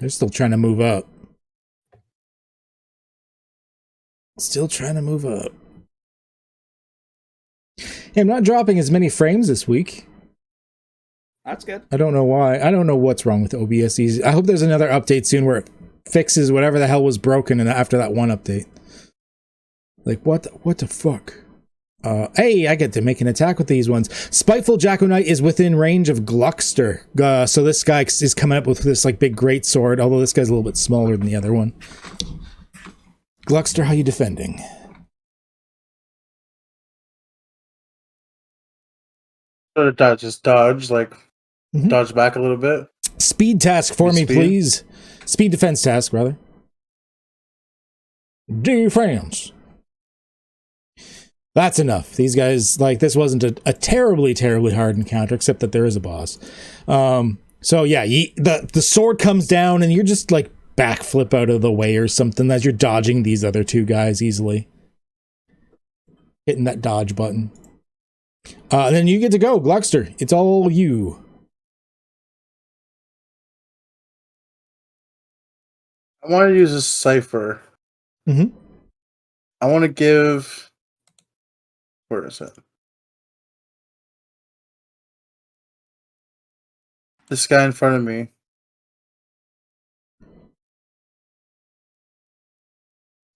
They're still trying to move up. Still trying to move up. Yeah, I'm not dropping as many frames this week. That's good. I don't know why. I don't know what's wrong with OBS's. I hope there's another update soon where it fixes whatever the hell was broken and after that one update. Like, what the fuck? Hey, I get to make an attack with these ones. Spiteful Jackonite is within range of Gluckster. So this guy is coming up with this like big great sword, although this guy's a little bit smaller than the other one. Gluckster, how you defending? Just dodge, like dodge back a little bit. Speed task for me, please. Speed defense task, rather. Defense. That's enough. These guys, like, this wasn't a terribly hard encounter, except that there is a boss. So yeah, the sword comes down and you're just like backflip out of the way or something as you're dodging these other 2 guys easily. Hitting that dodge button. Then you get to go, Gluckster. It's all you. I want to use a Cypher. Mm-hmm. I want to give. Where is it? This guy in front of me.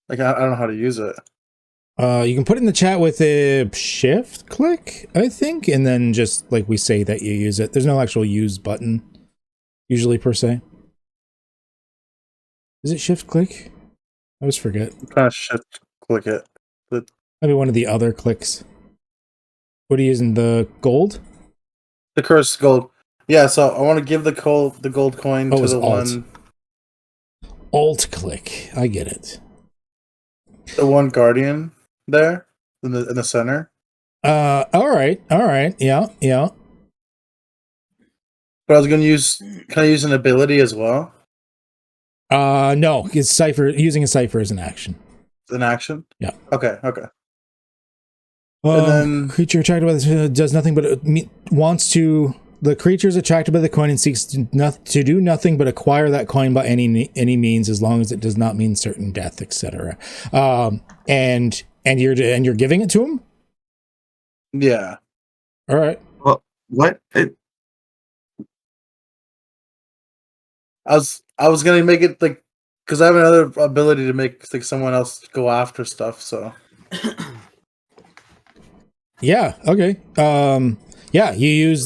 Like I don't know how to use it. You can put it in the chat with a shift click, I think, and then just like we say that you use it. There's no actual use button, usually per se. Is it shift click? I always forget. I'm trying to shift click it. But Maybe one of the other clicks. What are you using? The gold? the cursed gold. Yeah, so I want to give the gold coin Oh, to it's the alt. one Alt click. I get it. guardian there in the center. All right. Yeah. But I was gonna use. Can I use an ability as well? No, it's Cypher. Using a Cypher is an action. An action. Yeah. Okay. And then Creature attracted by this does nothing but wants to. The creature is attracted by the coin and seeks to do nothing but acquire that coin by any means, as long as it does not mean certain death, etc. And you're giving it to him. yeah. All right. Well, what? I was gonna make it like because I have another ability to make like someone else go after stuff. So Yeah. Okay. Yeah. You use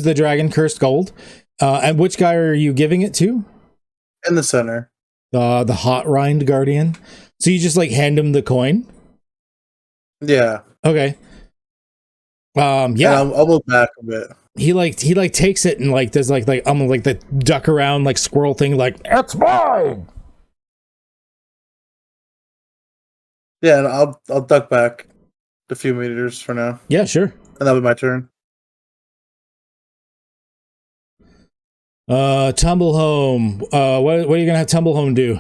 the dragon cursed gold. And which guy are you giving it to? in the center. The hot rind guardian. So you just like hand him the coin. Yeah. Okay. Yeah. And I'll move back a bit. He takes it and like does like the duck around like squirrel thing, like it's mine. Yeah, and I'll duck back a few meters for now, Yeah, sure. and that'll be my turn. Tumble home. What are you gonna have Tumble home do?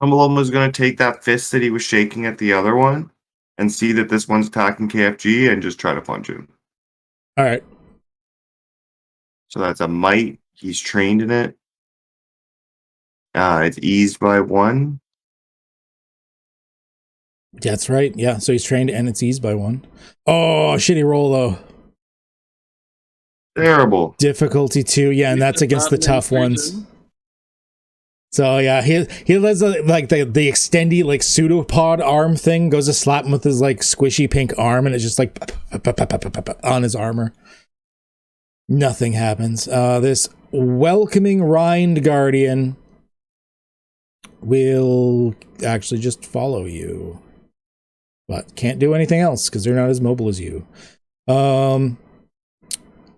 Tumbleum was going to take that fist that he was shaking at the other one and see that this one's attacking KFG and just try to punch him. All right. So that's a might. He's trained in it. It's eased by 1. That's right. Yeah. So he's trained and it's eased by 1. Oh, shitty roll though. Terrible. Difficulty 2. Yeah, and that's against the tough ones. So yeah, he does like the extendy like pseudopod arm thing, goes to slap him with his like squishy pink arm, and it's just like on his armor. Nothing happens. This welcoming rind guardian will actually just follow you, but can't do anything else because they're not as mobile as you. The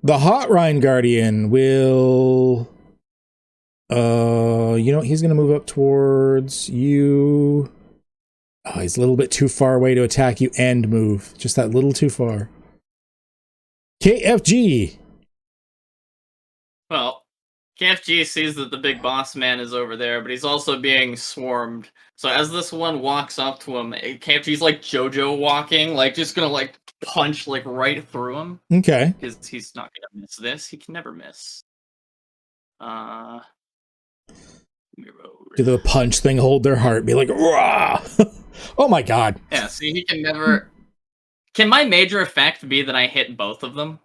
hot rind guardian will. You know, he's gonna move up towards you. Oh, he's a little bit too far away to attack you and move. Just that little too far. KFG. Well, KFG sees that the big boss man is over there, but he's also being swarmed. So as this one walks up to him, KFG's like JoJo walking, like just gonna like punch like right through him. Okay. Because he's not gonna miss this. He can never miss. Do the punch thing hold their heart? Be like, rah! Oh my god. Yeah, see, he can never. Can my major effect be that I hit both of them?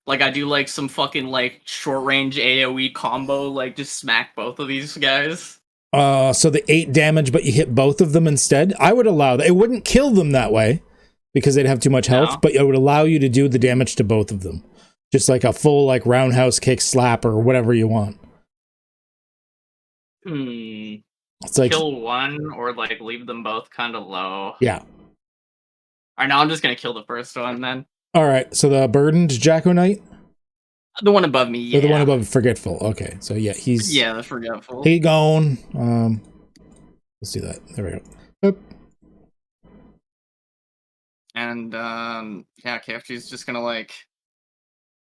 Like I do like some fucking like short range AoE combo, like just smack both of these guys. So the 8 damage, but you hit both of them instead. I would allow that. It wouldn't kill them that way because they'd have too much health, but it would allow you to do the damage to both of them, just like a full like roundhouse kick, slap, or whatever you want. It's like kill one or like leave them both kind of low. Yeah. All right, now I'm just gonna kill the first one then. All right, so the burdened Jacko Knight? The one above me, yeah. Or the one above Forgetful. Okay, so yeah, he's the Forgetful. He gone. Let's do that. There we go. Oop. And yeah, KFG's just gonna like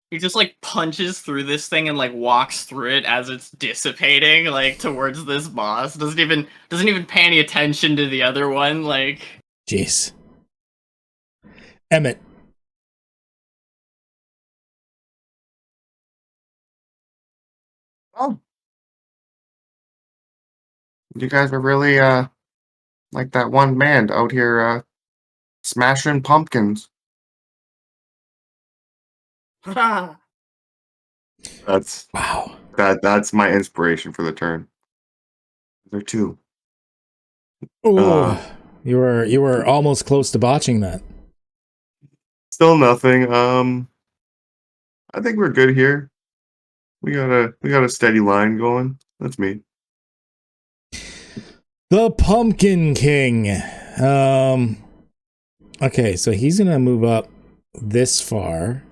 he just like punches through this thing and like walks through it as it's dissipating like towards this boss. Doesn't even pay any attention to the other one. Like, jeez. Emmett. Well, You guys are really like that one band out here smashing pumpkins. Ha! That's Wow. that's my inspiration for the turn. There too. Oh, you were almost close to botching that. Still nothing. I think we're good here. We got a steady line going. That's me. The Pumpkin King. Okay, so he's gonna move up this far.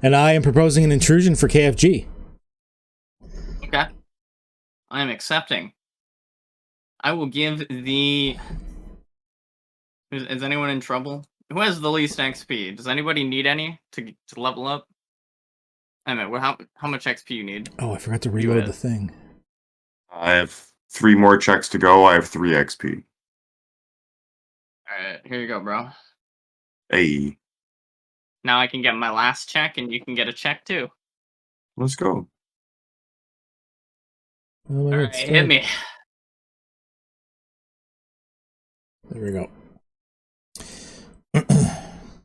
And I am proposing an intrusion for KFG. Okay. I am accepting. I will give the... Is anyone in trouble? Who has the least XP? Does anybody need any to level up? I mean, how much XP you need? Oh, I forgot to reload the thing. I have 3 more checks to go. I have 3 XP. Alright, here you go, bro. Hey, Now I can get my last check, and you can get a check too. let's go. Oh, Alright, hit me. There we go.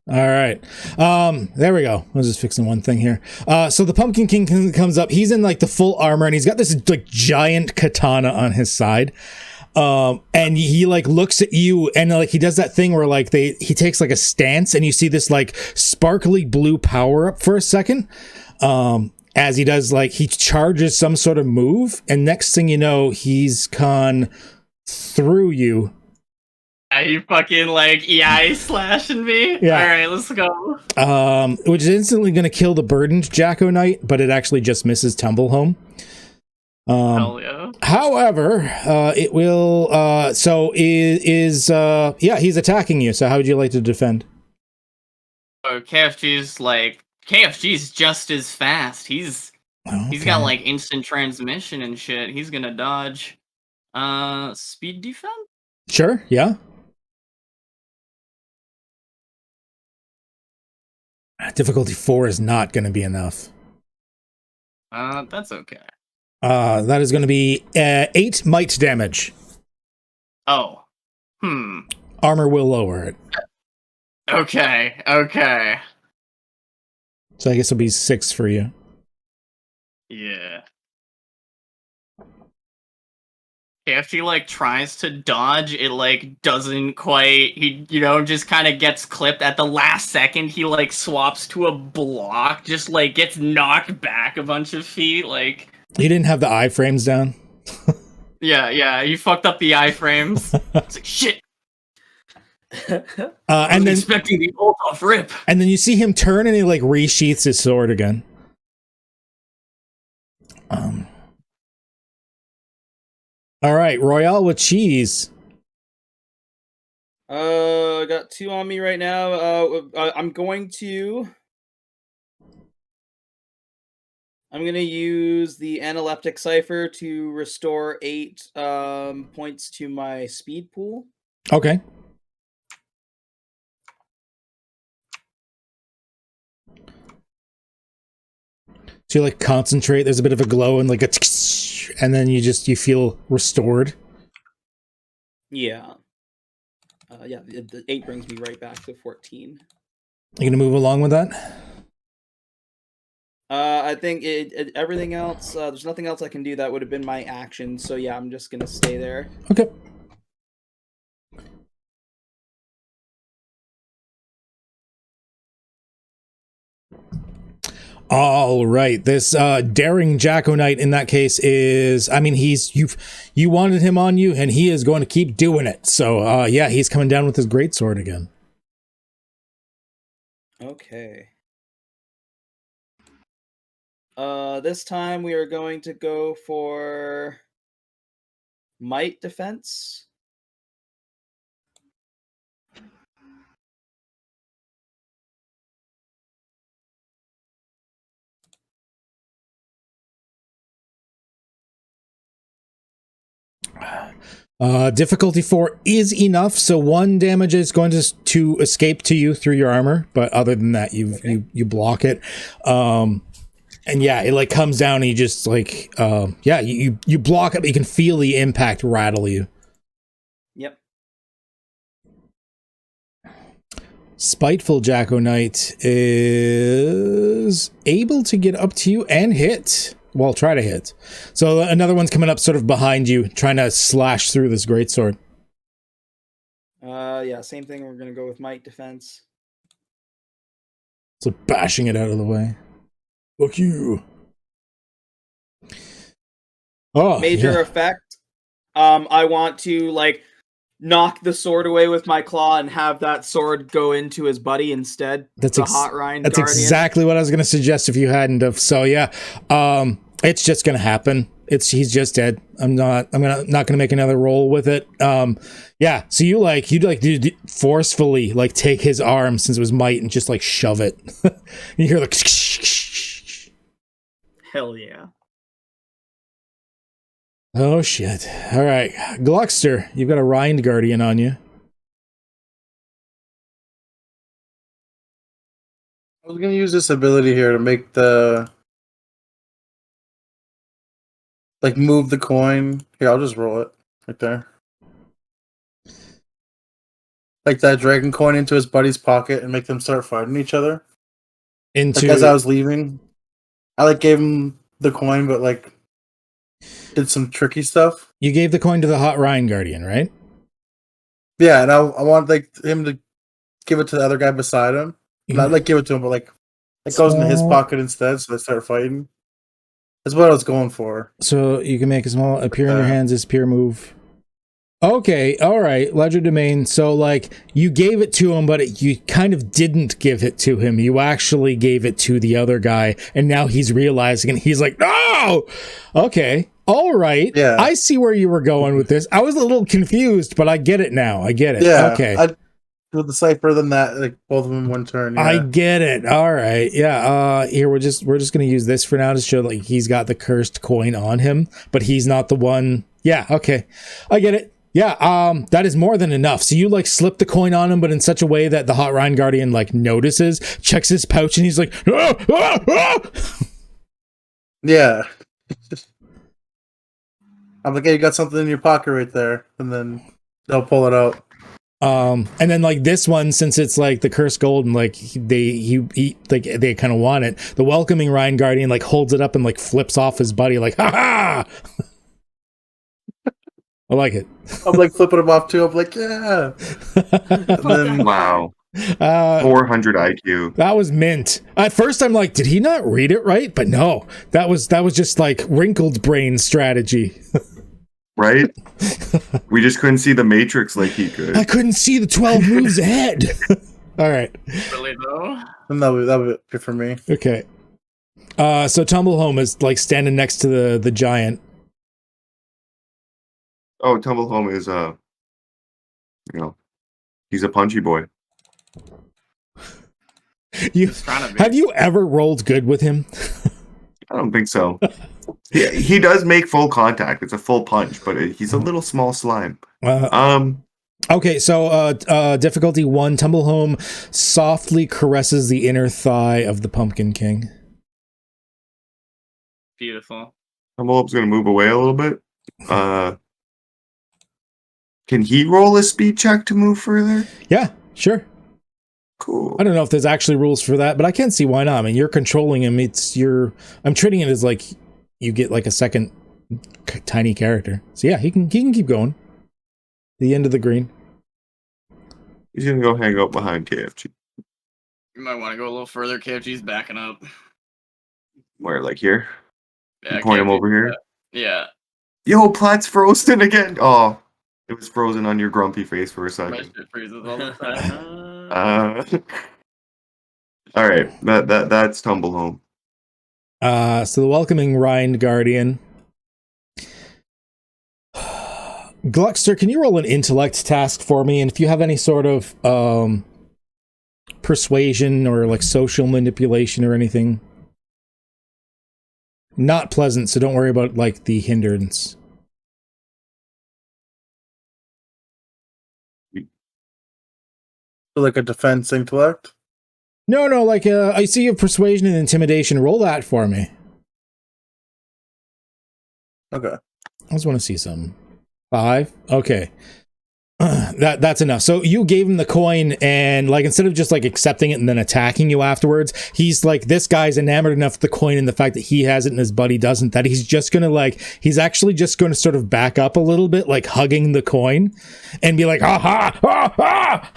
All right. There we go. I was just fixing one thing here. So the Pumpkin King comes up. He's in like the full armor and he's got this like giant katana on his side. And he like looks at you and like he does that thing where like he takes like a stance and you see this like sparkly blue power up for a second. As he does, like he charges some sort of move and next thing you know, he's gone through you. Are you fucking like EI slashing me? Yeah. Alright, let's go. Which is instantly going to kill the burdened Jacko Knight, but it actually just misses Tumblehome. Hell yeah. However, it will, he's attacking you. So how would you like to defend? KFG's just as fast. He's got like instant transmission and shit. He's gonna dodge. Speed defense? Sure, yeah. Difficulty 4 is not going to be enough. That's okay. That is going to be 8 might damage. Oh. Armor will lower it. Okay. So I guess it'll be 6 for you. Yeah. If he like tries to dodge, it like doesn't quite, he just kind of gets clipped at the last second. He like swaps to a block, just like gets knocked back a bunch of feet. Like you didn't have the iframes down. yeah, you fucked up the iframes. It's like shit. And then expecting the ult off rip. And then you see him turn and he like resheaths his sword again. All right, Royale with cheese. I got 2 on me right now. I'm going to use the analeptic cipher to restore 8 points to my speed pool. Okay. So you like concentrate. There's a bit of a glow and like a, and then you feel restored. Yeah. The 8 brings me right back to 14. You gonna move along with that? I think everything else. There's nothing else I can do. That would have been my action. So yeah, I'm just gonna stay there. Okay. All right, this daring Jacko Knight in that case is, I mean, you wanted him on you, and he is going to keep doing it. So yeah, he's coming down with his greatsword again. Okay. This time we are going to go for might defense. Difficulty 4 is enough, so 1 damage is going to escape to you through your armor, but other than that, you block it. And yeah, it like comes down and you just like you block up, you can feel the impact rattle you. Yep. Spiteful Jacko Knight is able to get up to you and hit. Well, try to hit. So another one's coming up sort of behind you, trying to slash through this greatsword. Yeah, same thing. We're gonna go with might defense. So bashing it out of the way. Fuck you. Oh, Major effect. I want to like knock the sword away with my claw and have that sword go into his buddy instead. That's Hot Rind That's Guardian. exactly what I was going to suggest if you hadn't have. So yeah, it's just going to happen. He's just dead. I'm not going to make another roll with it. Yeah. So you forcefully like take his arm since it was might and just like shove it. You hear like. Hell yeah. Oh shit. All right, Gluckster, you've got a Rind Guardian on you. I was gonna use this ability here to make move the coin. Here, I'll just roll it right there. Like that dragon coin into his buddy's pocket and make them start fighting each other. Like as I was leaving, I like gave him the coin, but like did some tricky stuff. You gave the coin to the Hot Rind Guardian, right? Yeah, and I want like him to give it to the other guy beside him. Not like give it to him, but like it goes into his pocket instead, so they start fighting. That's what I was going for. So you can make a small appear in your hands as peer move. Okay, all right, Ledger Domain. So like you gave it to him, but you kind of didn't give it to him. You actually gave it to the other guy, and now he's realizing, and he's like, "No, okay, all right, yeah, I see where you were going with this. I was a little confused, but I get it now. I get it. Yeah, okay." With the Cypher than that, like both of them in one turn. Yeah. I get it. All right. Yeah. Here we're just gonna use this for now to show like he's got the cursed coin on him, but he's not the one. Yeah. Okay. I get it. Yeah. That is more than enough. So you like slip the coin on him, but in such a way that the Hot Rind Guardian like notices, checks his pouch, and he's like, "Ah, ah, ah!" Yeah. I'm like, hey, you got something in your pocket right there, and then they'll pull it out. And then like this one, since it's like the cursed gold and like they kind of want it, the welcoming Rind Guardian like holds it up and like flips off his buddy like, ha ha. I like it. I'm like flipping him off too. I'm like, yeah. And then, wow. 400 IQ. That was mint. At first I'm like, did he not read it right? But no, that was just like wrinkled brain strategy. Right? We just couldn't see the Matrix like he could. I couldn't see the 12 moves ahead. All right. Really though? And that would be good for me. Okay. So Tumblehome is like standing next to the giant. Oh, Tumblehome is he's a punchy boy. Have you ever rolled good with him? I don't think so. He does make full contact. It's a full punch, but he's a little small slime. Okay, so difficulty 1, Tumblehome softly caresses the inner thigh of the Pumpkin King. Beautiful. Tumblehome's gonna move away a little bit. Can he roll a speed check to move further? Yeah, sure. Cool. I don't know if there's actually rules for that, but I can't see why not. I mean, you're controlling him. I'm treating it as like you get like a second tiny character. So yeah, he can keep going. The end of the green. He's gonna go hang out behind KFG. You might want to go a little further. KFG's backing up. Where, like here? Yeah, Point him over here? Yeah. Yo, Platt's frozen again. Oh, it was frozen on your grumpy face for a My second. shit freezes all the time. All right, that's Tumblehome. So the welcoming Rind Guardian. Gluckster, can you roll an intellect task for me? And if you have any sort of persuasion or like social manipulation or anything, not pleasant, so don't worry about like the hindrance. So like a defense intellect? No, like I see a persuasion and intimidation. Roll that for me. Okay. I just want to see some. 5. Okay. That's enough. So you gave him the coin, and like instead of just like accepting it and then attacking you afterwards, he's like, this guy's enamored enough with the coin and the fact that he has it and his buddy doesn't, that he's just gonna like, he's actually just gonna sort of back up a little bit, like hugging the coin and be like, aha, ah,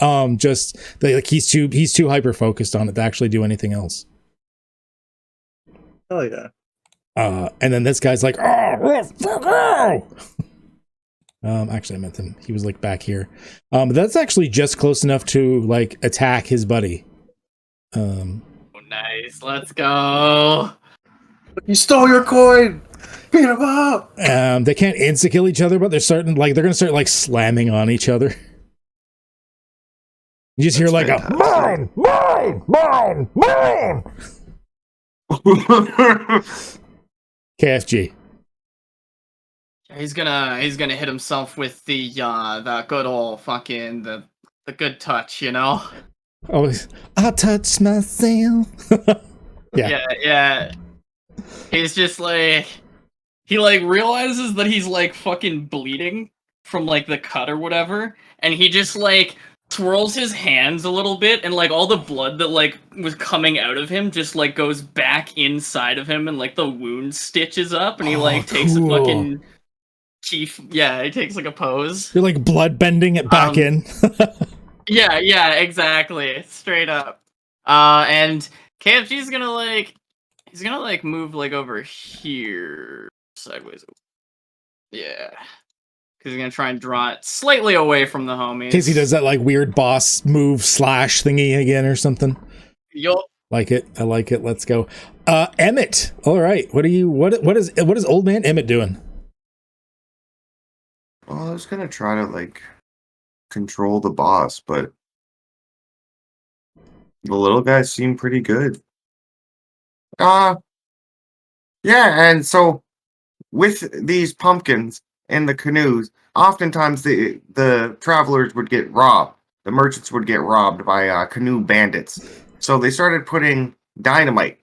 ah. Just like he's too hyper focused on it to actually do anything else. Oh yeah. And then this guy's like, oh. Actually, I meant him. He was like back here. But that's actually just close enough to like attack his buddy. Oh, nice. Let's go. You stole your coin. Beat him up. They can't insta kill each other, but they're gonna start like slamming on each other. You just hear like a mine. KFG. He's gonna hit himself with the good old fucking the good touch, you know? Oh, I touch myself. Yeah. He's just like, he like realizes that he's like fucking bleeding from like the cut or whatever, and he just like twirls his hands a little bit, and like all the blood that like was coming out of him just like goes back inside of him, and like the wound stitches up, and he like takes a fucking he takes like a pose. You're like blood bending it back in. yeah, exactly. Straight up. And KFG's gonna like, he's gonna like move like over here sideways. Yeah. Because he's gonna try and draw it slightly away from the homies. In case he does that like weird boss move slash thingy again or something. Yup. Like it. I like it. Let's go. Emmett. All right. What is old man Emmett doing? Well, I was gonna try to like control the boss, but the little guys seem pretty good. Yeah, and so with these pumpkins and the canoes, oftentimes the travelers would get robbed. The merchants would get robbed by canoe bandits. So they started putting dynamite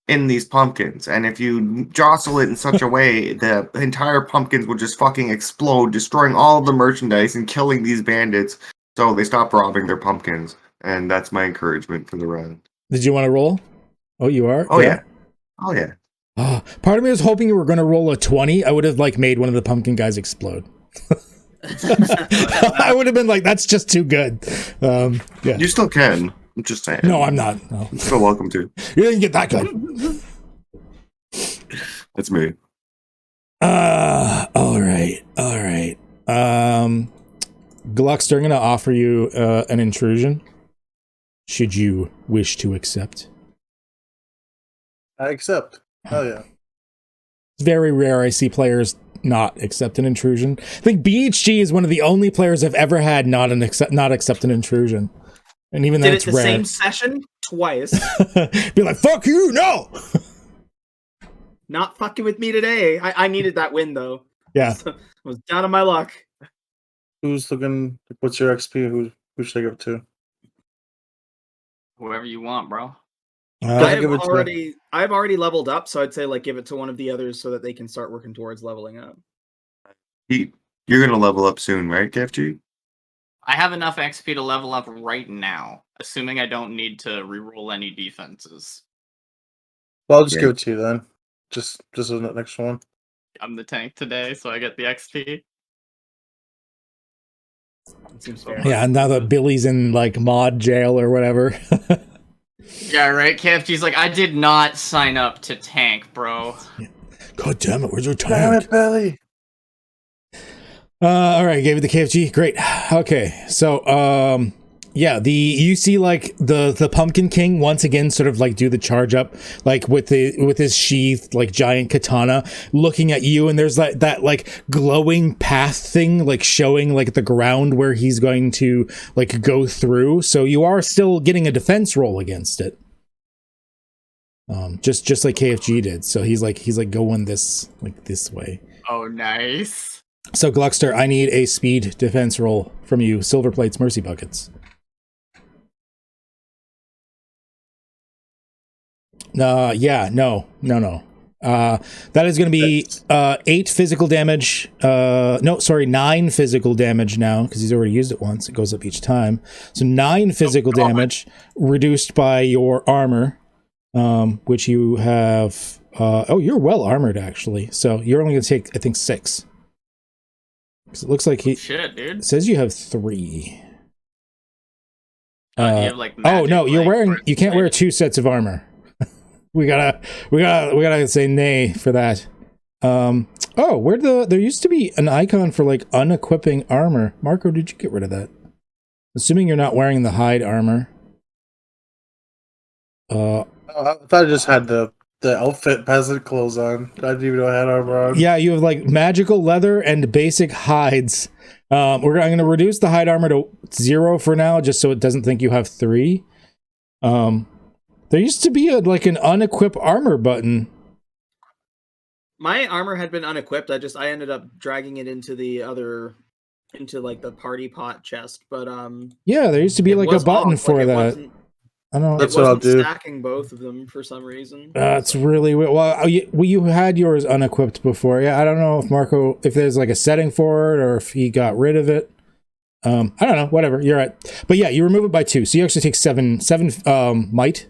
in these pumpkins, and if you jostle it in such a way, the entire pumpkins would just fucking explode, destroying all of the merchandise and killing these bandits. So they stopped robbing their pumpkins, and that's my encouragement for the round. Did you want to roll? Oh, you are? Oh yeah. Oh yeah. Oh, part of me was hoping you were going to roll a 20. I would have like made one of the pumpkin guys explode. I would have been like, that's just too good. Yeah. You still can. I'm just saying. No, I'm not. No. You're still welcome to. You didn't get that good. That's me. All right. Gluckster, I'm going to offer you an intrusion. Should you wish to accept? I accept. Hell yeah. It's very rare I see players not accept an intrusion. I think BHG is one of the only players I've ever had not accept an intrusion. And even that's rare. Did it the same session twice. Be like, fuck you, no! Not fucking with me today. I needed that win, though. Yeah. So I was down on my luck. Who's looking? What's your XP? Who should I give it to? Whoever you want, bro. I've already leveled up, so I'd say like give it to one of the others so that they can start working towards leveling up. You're gonna level up soon, right, KFG? I have enough XP to level up right now, assuming I don't need to reroll any defenses. Well, I'll just give it to you then. Just as the next one. I'm the tank today, so I get the XP. It seems fair. Yeah, and now that Billy's in like mod jail or whatever. Yeah, right. KFG's like, I did not sign up to tank, bro. God damn it, where's your tank? Damn it, Billy. All right, gave it to KFG. Great. Okay, so yeah, you see like the Pumpkin King once again sort of like do the charge up, like with his sheathed like giant katana, looking at you, and there's that like glowing path thing like showing like the ground where he's going to like go through. So you are still getting a defense roll against it. Just like KFG did. So he's like going this way. Oh, nice. So Gluckster, I need a speed defense roll from you. Silver plates, mercy buckets. Yeah, no. That is going to be 8 physical damage. No, sorry, 9 physical damage now, because he's already used it once. It goes up each time. So 9 physical damage reduced by your armor, which you have... you're well armored, actually. So you're only going to take, I think, 6. Because it looks like Shit, dude. It says you have 3. You have, like, oh, no, magic, you're like, wearing... You can't wear 2 sets of armor. We gotta say nay for that. There used to be an icon for like unequipping armor. Marco, did you get rid of that? Assuming you're not wearing the hide armor. I thought I just had the outfit peasant clothes on. I didn't even know I had armor on. Yeah, you have like magical leather and basic hides. I'm gonna reduce the hide armor to 0 for now, just so it doesn't think you have 3. There used to be an unequip armor button. My armor had been unequipped. I ended up dragging it into the party pot chest. But yeah, there used to be like a button for that. I don't know. That's what I'll do. Stacking both of them for some reason. It's really weird. Well, you had yours unequipped before. Yeah, I don't know if there's like a setting for it or if he got rid of it. I don't know. Whatever. You're right. But yeah, you remove it by 2, so you actually take 7 might.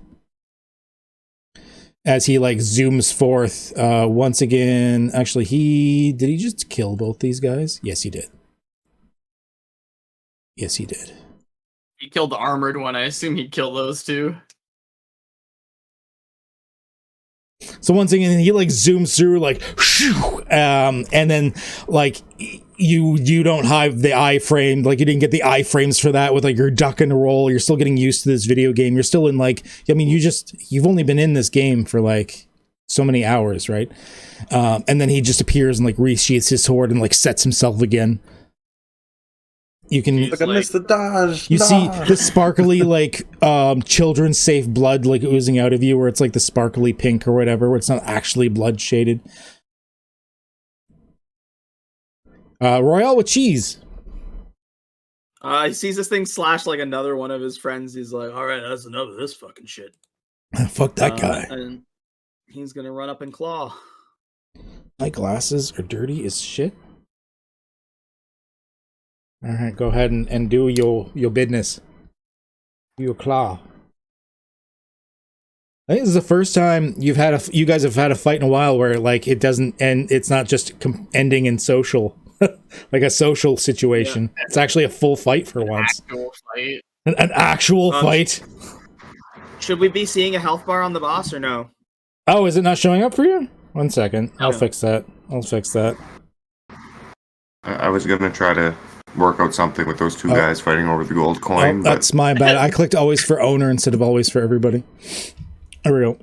As he like zooms forth once again. Actually, did he just kill both these guys? Yes, he did. Yes, he did. He killed the armored one. I assume he'd kill those two. So once again, he like zooms through like, and then like you don't have the iframe, like you didn't get the iframes for that with like your duck and roll. You're still getting used to this video game. You're still in like, I mean, you've only been in this game for like so many hours, right? And then he just appears and like resheaths his sword and like sets himself again. You can I missed the dodge. You see the sparkly like children's safe blood like oozing out of you, where it's like the sparkly pink or whatever, where it's not actually blood shaded. Royale with cheese. He sees this thing slash like another one of his friends. He's like, "All right, that's enough of this fucking shit." Fuck that guy. And he's gonna run up and claw. My glasses are dirty as shit. All right, go ahead and do your business. Your claw. I think this is the first time you guys have had a fight in a while where like it doesn't end. It's not just ending in social, like a social situation. Yeah. It's actually a full fight for once. Actual fight. An actual fight. Should we be seeing a health bar on the boss or no? Oh, is it not showing up for you? 1 second. I'll fix that. I was gonna try to work out something with those two guys fighting over the gold coin. That's my bad. I clicked always for owner instead of always for everybody. There we go.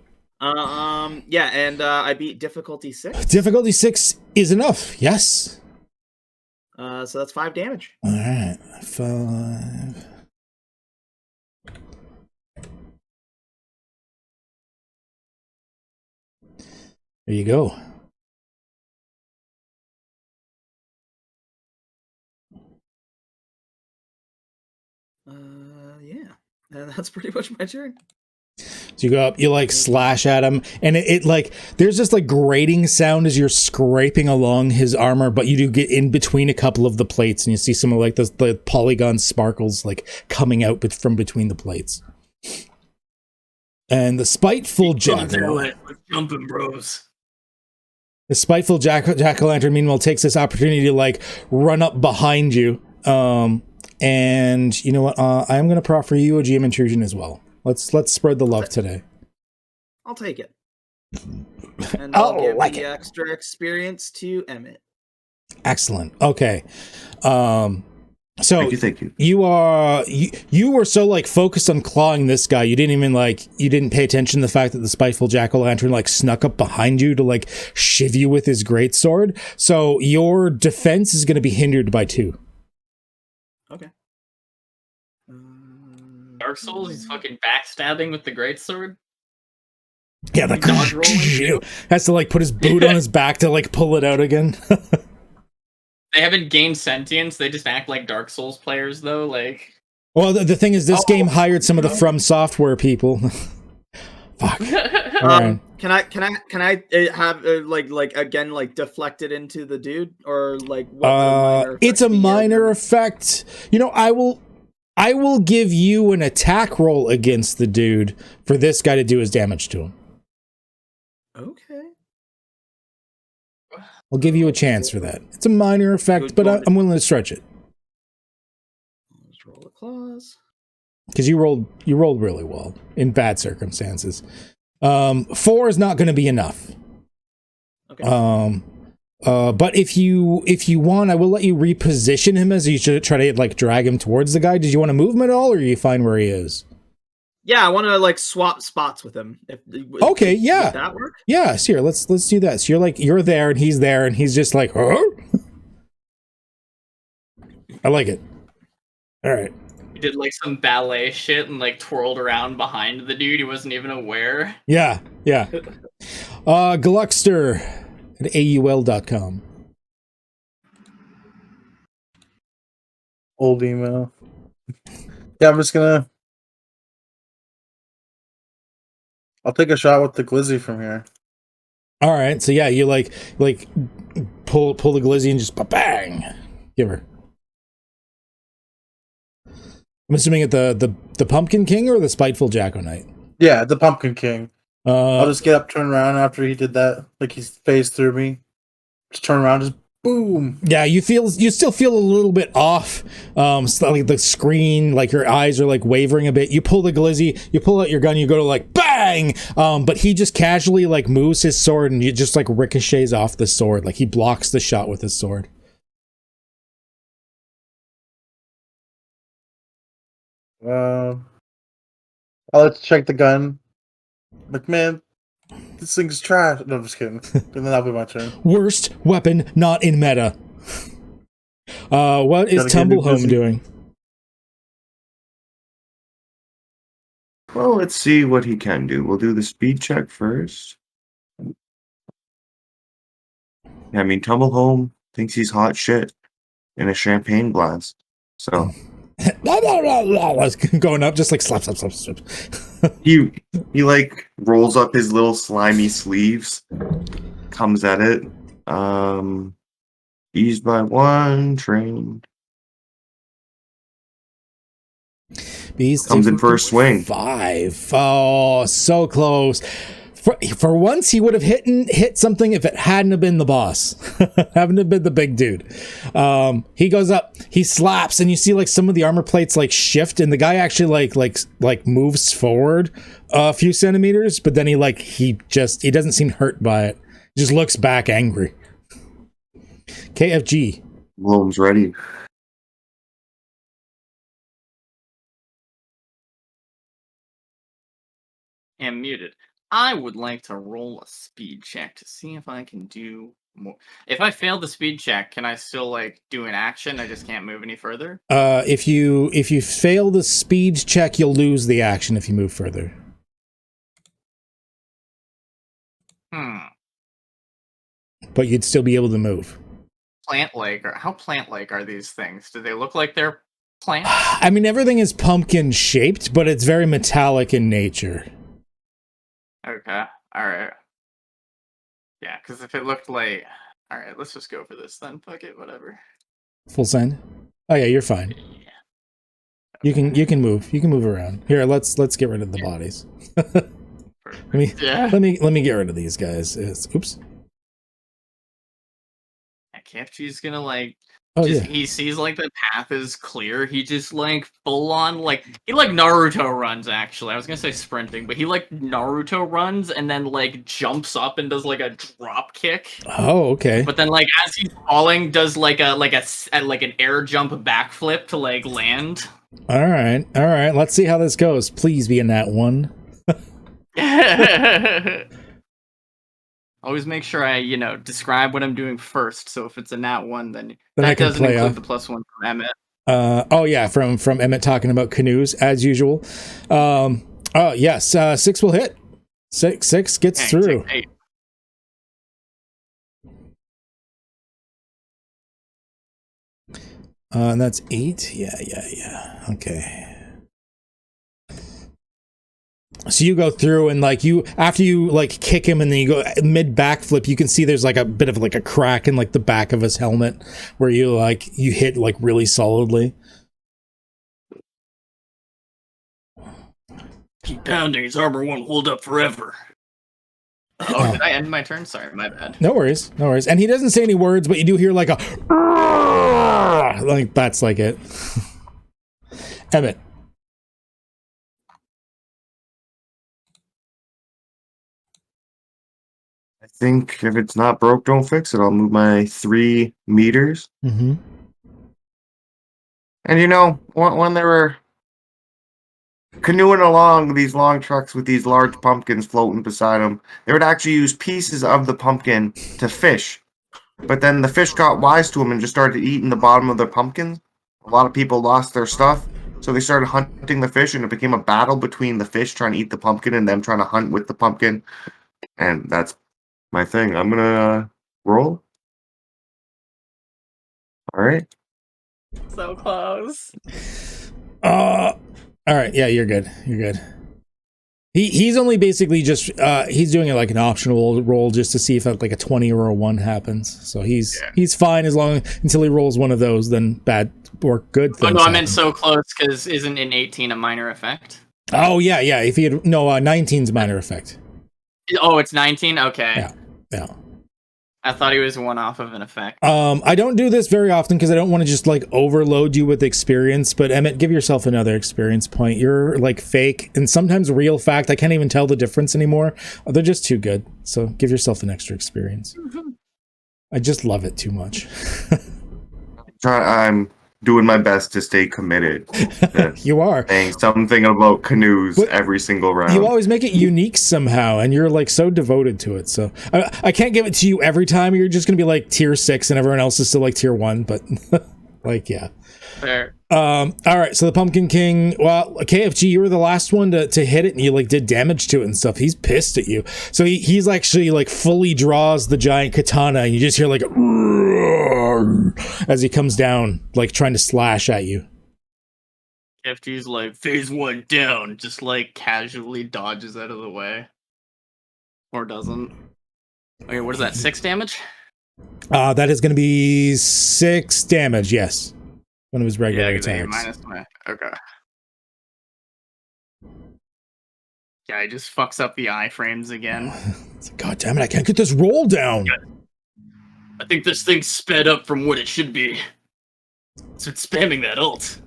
Yeah, and I beat difficulty 6. Difficulty 6 is enough. Yes. So that's 5 damage. All right, 5. There you go. Yeah. And that's pretty much my turn. So you go up, you like slash at him, and it like there's this like grating sound as you're scraping along his armor, but you do get in between a couple of the plates, and you see some of like the polygon sparkles like coming out from between the plates. And the spiteful jumping bros. The spiteful jack-o'-lantern meanwhile takes this opportunity to like run up behind you. And you know what? I am going to proffer you a GM intrusion as well. Let's spread the love today. I'll take it. And I'll give the extra experience to Emmett. Excellent. Okay. So thank you. You were so like focused on clawing this guy, you didn't pay attention to the fact that the spiteful jack-o'-lantern like snuck up behind you to like shiv you with his greatsword. So your defense is going to be hindered by 2. Okay. Dark Souls, he's fucking backstabbing with the greatsword. Yeah, the dodge rolling has to like put his boot on his back to like pull it out again. They haven't gained sentience. They just act like Dark Souls players, though. Like, well, the thing is, this game hired some of the From Software people. Fuck. right. Can I have like again like deflect it into the dude, or like what would a minor It's a effect be? minor effect. You know, I will give you an attack roll against the dude for this guy to do his damage to him. Okay. I'll give you a chance for that. It's a minor effect, but I'm willing to stretch it. Let's roll a claws. Because you rolled really well in bad circumstances. 4 is not going to be enough. Okay. But if you want, I will let you reposition him as you should try to like drag him towards the guy. Did you want to move him at all, or are you fine where he is? Yeah, I want to like swap spots with him. Okay, yeah. Would that work? Yeah, so here, let's do that. So you're there and he's just like, huh? I like it. All right. He did like some ballet shit and like twirled around behind the dude. He wasn't even aware. Yeah. Gluckster at AUL.com. Old email. Yeah, I'm just gonna. I'll take a shot with the glizzy from here. All right, so yeah, you like pull the glizzy and just bang, give her. I'm assuming at the Pumpkin King or the Spiteful Jack-o'-Night. Yeah, the Pumpkin King. I'll just get up, turn around after he did that. Like he phased through me. Just turn around, just boom. Yeah, you still feel a little bit off. Like the screen, like your eyes are like wavering a bit. You pull the glizzy, you pull out your gun, you go to like bang. But he just casually like moves his sword and you just like ricochets off the sword. Like he blocks the shot with his sword. Let's check the gun. Like, man, this thing's trash. No, I'm just kidding. And then that'll be my turn. Worst weapon not in meta. What is Tumblehome doing? Well, let's see what he can do. We'll do the speed check first. I mean, Tumblehome thinks he's hot shit in a champagne glass. So going up, just like slap. he like rolls up his little slimy sleeves, comes at it. Eased by 1, trained. Comes in first swing. 5. Oh, so close. For once, he would have hit something if it hadn't have been the boss. Hadn't have been the big dude. He goes up, he slaps, and you see like some of the armor plates like shift, and the guy actually like moves forward a few centimeters, but then he doesn't seem hurt by it. He just looks back angry. KFG. Bloom's ready. Am muted. I would like to roll a speed check to see if I can do more. If I fail the speed check, can I still like do an action? I just can't move any further. If you fail the speed check, you'll lose the action if you move further. But you'd still be able to move. Plant-like, or how plant-like are these things? Do they look like they're plants? I mean, everything is pumpkin shaped, but it's very metallic in nature. Okay, alright. Yeah, because if it looked like... Alright, let's just go for this then. Fuck it, whatever. Full send? Oh yeah, you're fine. Yeah. Okay. You can move. You can move around. Here, let's get rid of the bodies. let me get rid of these guys. Oops. KFG's gonna like... Oh, yeah. He sees like the path is clear. He just like full on like he like Naruto runs. Actually, I was gonna say sprinting, but he like Naruto runs and then like jumps up and does like a drop kick. Oh, okay. But then like as he's falling, does like an air jump backflip to like land. All right. Let's see how this goes. Please be in that one. Always make sure I, describe what I'm doing first. So if it's a nat 1, then I that can doesn't play include off. the +1 from Emmett. Oh yeah, from Emmett talking about canoes as usual. Oh yes, 6 will hit. Six gets through. And that's 8. Yeah. Okay. So you go through and like after you like kick him and then you go mid backflip, you can see there's like a bit of like a crack in like the back of his helmet where you hit like really solidly. Keep pounding, his armor won't hold up forever. Oh, did I end my turn? Sorry, my bad. No worries. And he doesn't say any words, but you do hear like a like that's like it. Emmett. I think if it's not broke, don't fix it. I'll move my 3 meters. Mm-hmm. And you know, when they were canoeing along these long trucks with these large pumpkins floating beside them, they would actually use pieces of the pumpkin to fish. But then the fish got wise to them and just started eating the bottom of their pumpkins. A lot of people lost their stuff, so they started hunting the fish, and it became a battle between the fish trying to eat the pumpkin and them trying to hunt with the pumpkin. And that's my thing. I'm gonna roll. All right. So close. All right, yeah, you're good. He's only basically just he's doing it like an optional roll just to see if like a 20 or a 1 happens. So he's fine as long until he rolls one of those, then bad or good things. Oh no, I meant happen. so close because isn't an 18 a minor effect? Oh yeah. If he had 19's minor effect. Oh, it's 19. Okay. Yeah. I thought he was one off of an effect. I don't do this very often because I don't want to just like overload you with experience, but Emmett, give yourself another experience point. You're like fake and sometimes real fact. I can't even tell the difference anymore. They're just too good. So give yourself an extra experience. I just love it too much. I'm doing my best to stay committed. You are saying something about canoes every single round. You always make it unique somehow, and you're like so devoted to it. So I can't give it to you every time. You're just gonna be like tier 6, and everyone else is still like tier 1. But like, yeah. Fair. All right. So the Pumpkin King. Well, KFG, you were the last one to hit it, and you like did damage to it and stuff. He's pissed at you. So he's actually like fully draws the giant katana, and you just hear like as he comes down, like trying to slash at you. FG's like phase 1 down, just like casually dodges out of the way, or doesn't. Okay, what is that? 6 damage? That is going to be 6 damage. Yes. One of his regular attacks. Minus my. Okay. Yeah, he just fucks up the iframes again. God damn it, I can't get this roll down. I think this thing's sped up from what it should be. So it's spamming that ult.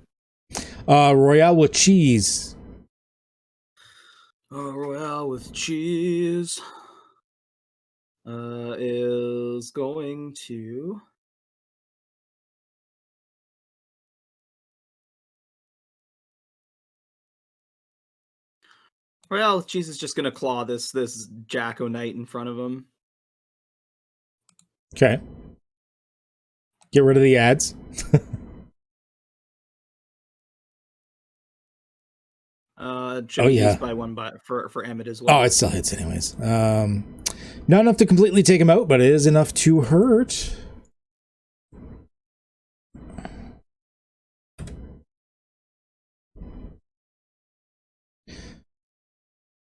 Royale with cheese. Royale with cheese is going to... Well, cheese is just gonna claw this Jacko Knight in front of him. Okay. Get rid of the ads. By one for Emmett as well. Oh, it still hits anyways. Not enough to completely take him out, but it is enough to hurt.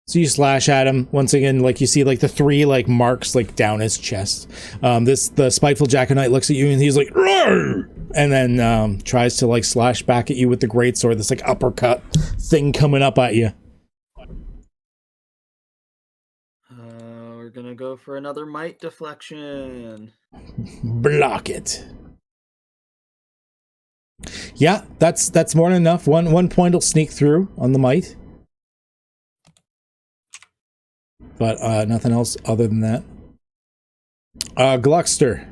So you slash at him once again, like you see like the 3 like marks like down his chest. The spiteful Jacko Knight looks at you and he's like, "Roar!" And then tries to like slash back at you with the greatsword. This like uppercut thing coming up at you. We're gonna go for another might deflection. Block it. Yeah, that's more than enough. One point will sneak through on the might. But nothing else other than that. Gluckster.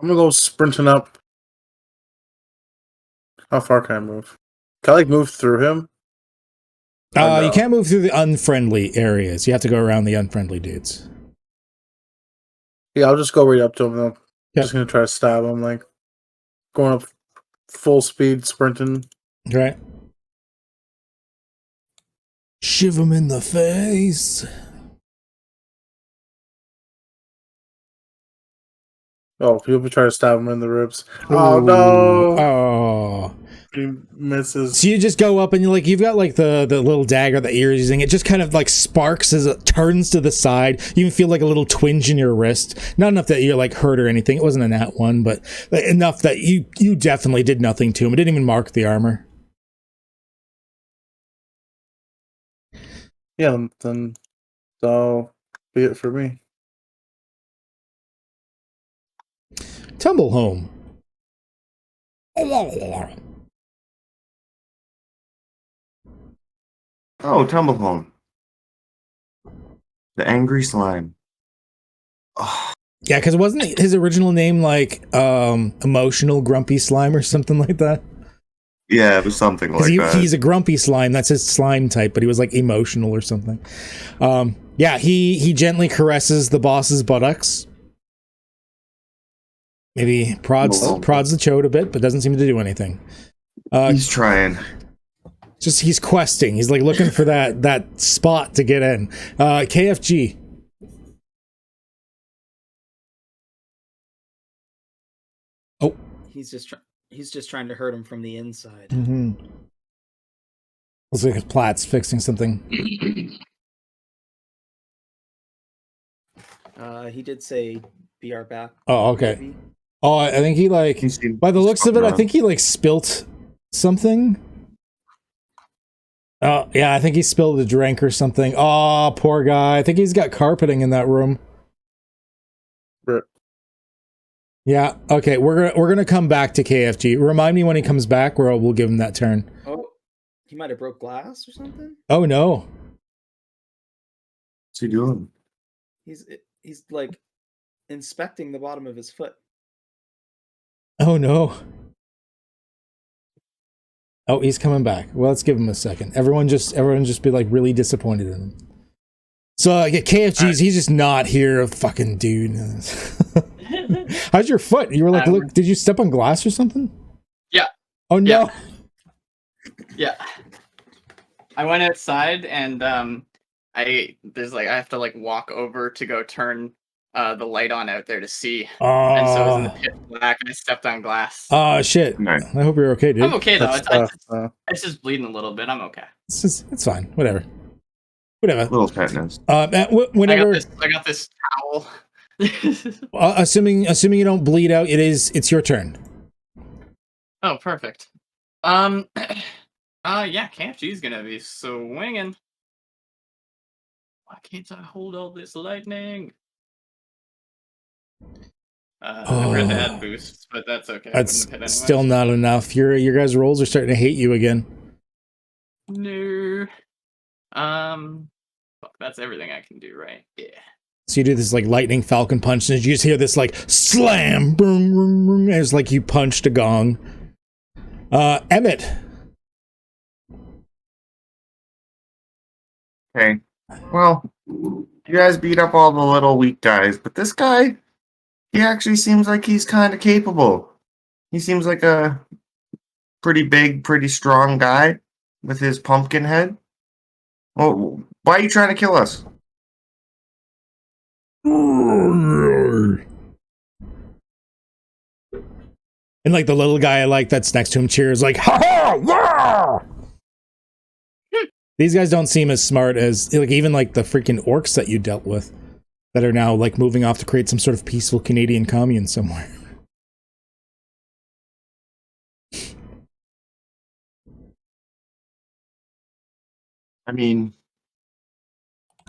I'm gonna go sprinting up. How far can I move? Can I like move through him? No? You can't move through the unfriendly areas. You have to go around the unfriendly dudes. Yeah, I'll just go right up to him though. Yep. Just gonna try to stab him, like going up full speed, sprinting. Right. Shiv him in the face. Oh, people try to stab him in the ribs. Ooh. Oh no! Oh, He misses. So you just go up and you've got like the little dagger that you're using. It just kind of like sparks as it turns to the side. You even feel like a little twinge in your wrist. Not enough that you're like hurt or anything. It wasn't a nat one, but enough that you definitely did nothing to him. It didn't even mark the armor. Yeah, then so be it for me. Tumble home. Oh, Tumblehome. The angry slime. Oh, Yeah, because wasn't his original name like emotional grumpy slime or something like that? yeah, it was something like that. He's a grumpy slime. That's his slime type, but he was like emotional or something. Yeah, he gently caresses the boss's buttocks. Maybe prods the chode a bit, but doesn't seem to do anything. He's trying. Just he's questing. He's like looking for that spot to get in. KFG. Oh, He's just trying to hurt him from the inside. mm-hmm. Looks like Platt's fixing something. He did say "BR back." Oh, okay. Maybe. Oh, I think he like, by the looks of it, I think he like spilt something. Oh, yeah, I think he spilled a drink or something. Oh, poor guy. I think he's got carpeting in that room. Rip. Yeah, okay, we're gonna come back to KFG. Remind me when he comes back, where we'll give him that turn. Oh, he might have broke glass or something. Oh no. What's he doing? He's like inspecting the bottom of his foot. Oh no. Oh, he's coming back. Well, let's give him a second. Everyone just be like really disappointed in him. So KFG's, he's just not here, fucking dude. How's your foot? You were like, look, did you step on glass or something? Yeah. Oh no. Yeah. I went outside and I have to like walk over to go turn the light on out there to see. Oh. And so it was in the pitch black and I stepped on glass. Oh shit. Right. I hope you're okay, dude. I'm okay though. It's It's just bleeding a little bit. I'm okay. It's fine. Whatever. Whatever. Little tetanus. Whenever I got this towel. assuming you don't bleed out, it's your turn. Oh, perfect. Yeah, KFG's gonna be swinging. Why can't I hold all this lightning? I forgot to add boosts, but that's okay. That's still not enough. Your guys' rolls are starting to hate you again. No. Fuck, that's everything I can do, right? Yeah. So you do this like lightning falcon punch, and you just hear this like slam, boom, boom, boom, as like you punched a gong. Emmett. Okay. Well, you guys beat up all the little weak guys, but this guy, he actually seems like he's kind of capable. He seems like a pretty big, pretty strong guy with his pumpkin head. Well, why are you trying to kill us? And like the little guy that's next to him cheers like, ha ha, yeah! These guys don't seem as smart as like even like the freaking orcs that you dealt with that are now like moving off to create some sort of peaceful Canadian commune somewhere. I mean,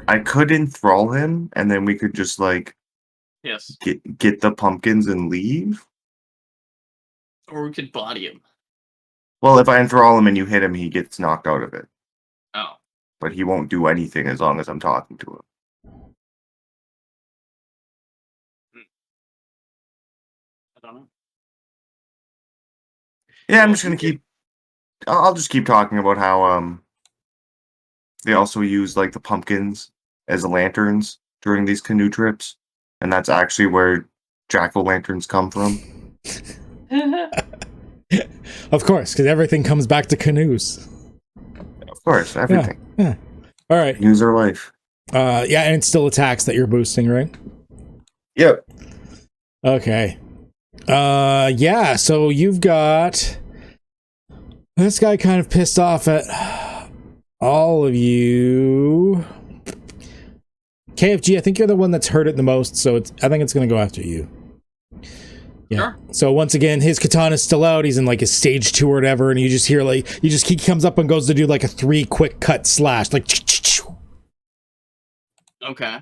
I could enthrall him, and then we could just like Yes. get the pumpkins and leave. Or we could body him. Well, if I enthrall him and you hit him, he gets knocked out of it. Oh. But he won't do anything as long as I'm talking to him. I don't know. Yeah, I'm just gonna keep. I'll just keep talking about how they also use like the pumpkins as lanterns during these canoe trips, and that's actually where jack-o'-lanterns come from. Of course, because everything comes back to canoes. Of course, everything. Yeah. All right. Canoes are life. Yeah, and it's still attacks that you're boosting, right? Yep. Okay. Yeah, so you've got This guy kind of pissed off at all of you. KFG, I think you're the one that's hurt it the most, so I think it's going to go after you. Yeah. Sure. So once again, his katana's still out. He's in like a stage 2 or whatever, and you just hear like he comes up and goes to do like a 3 quick cut slash, like. Okay.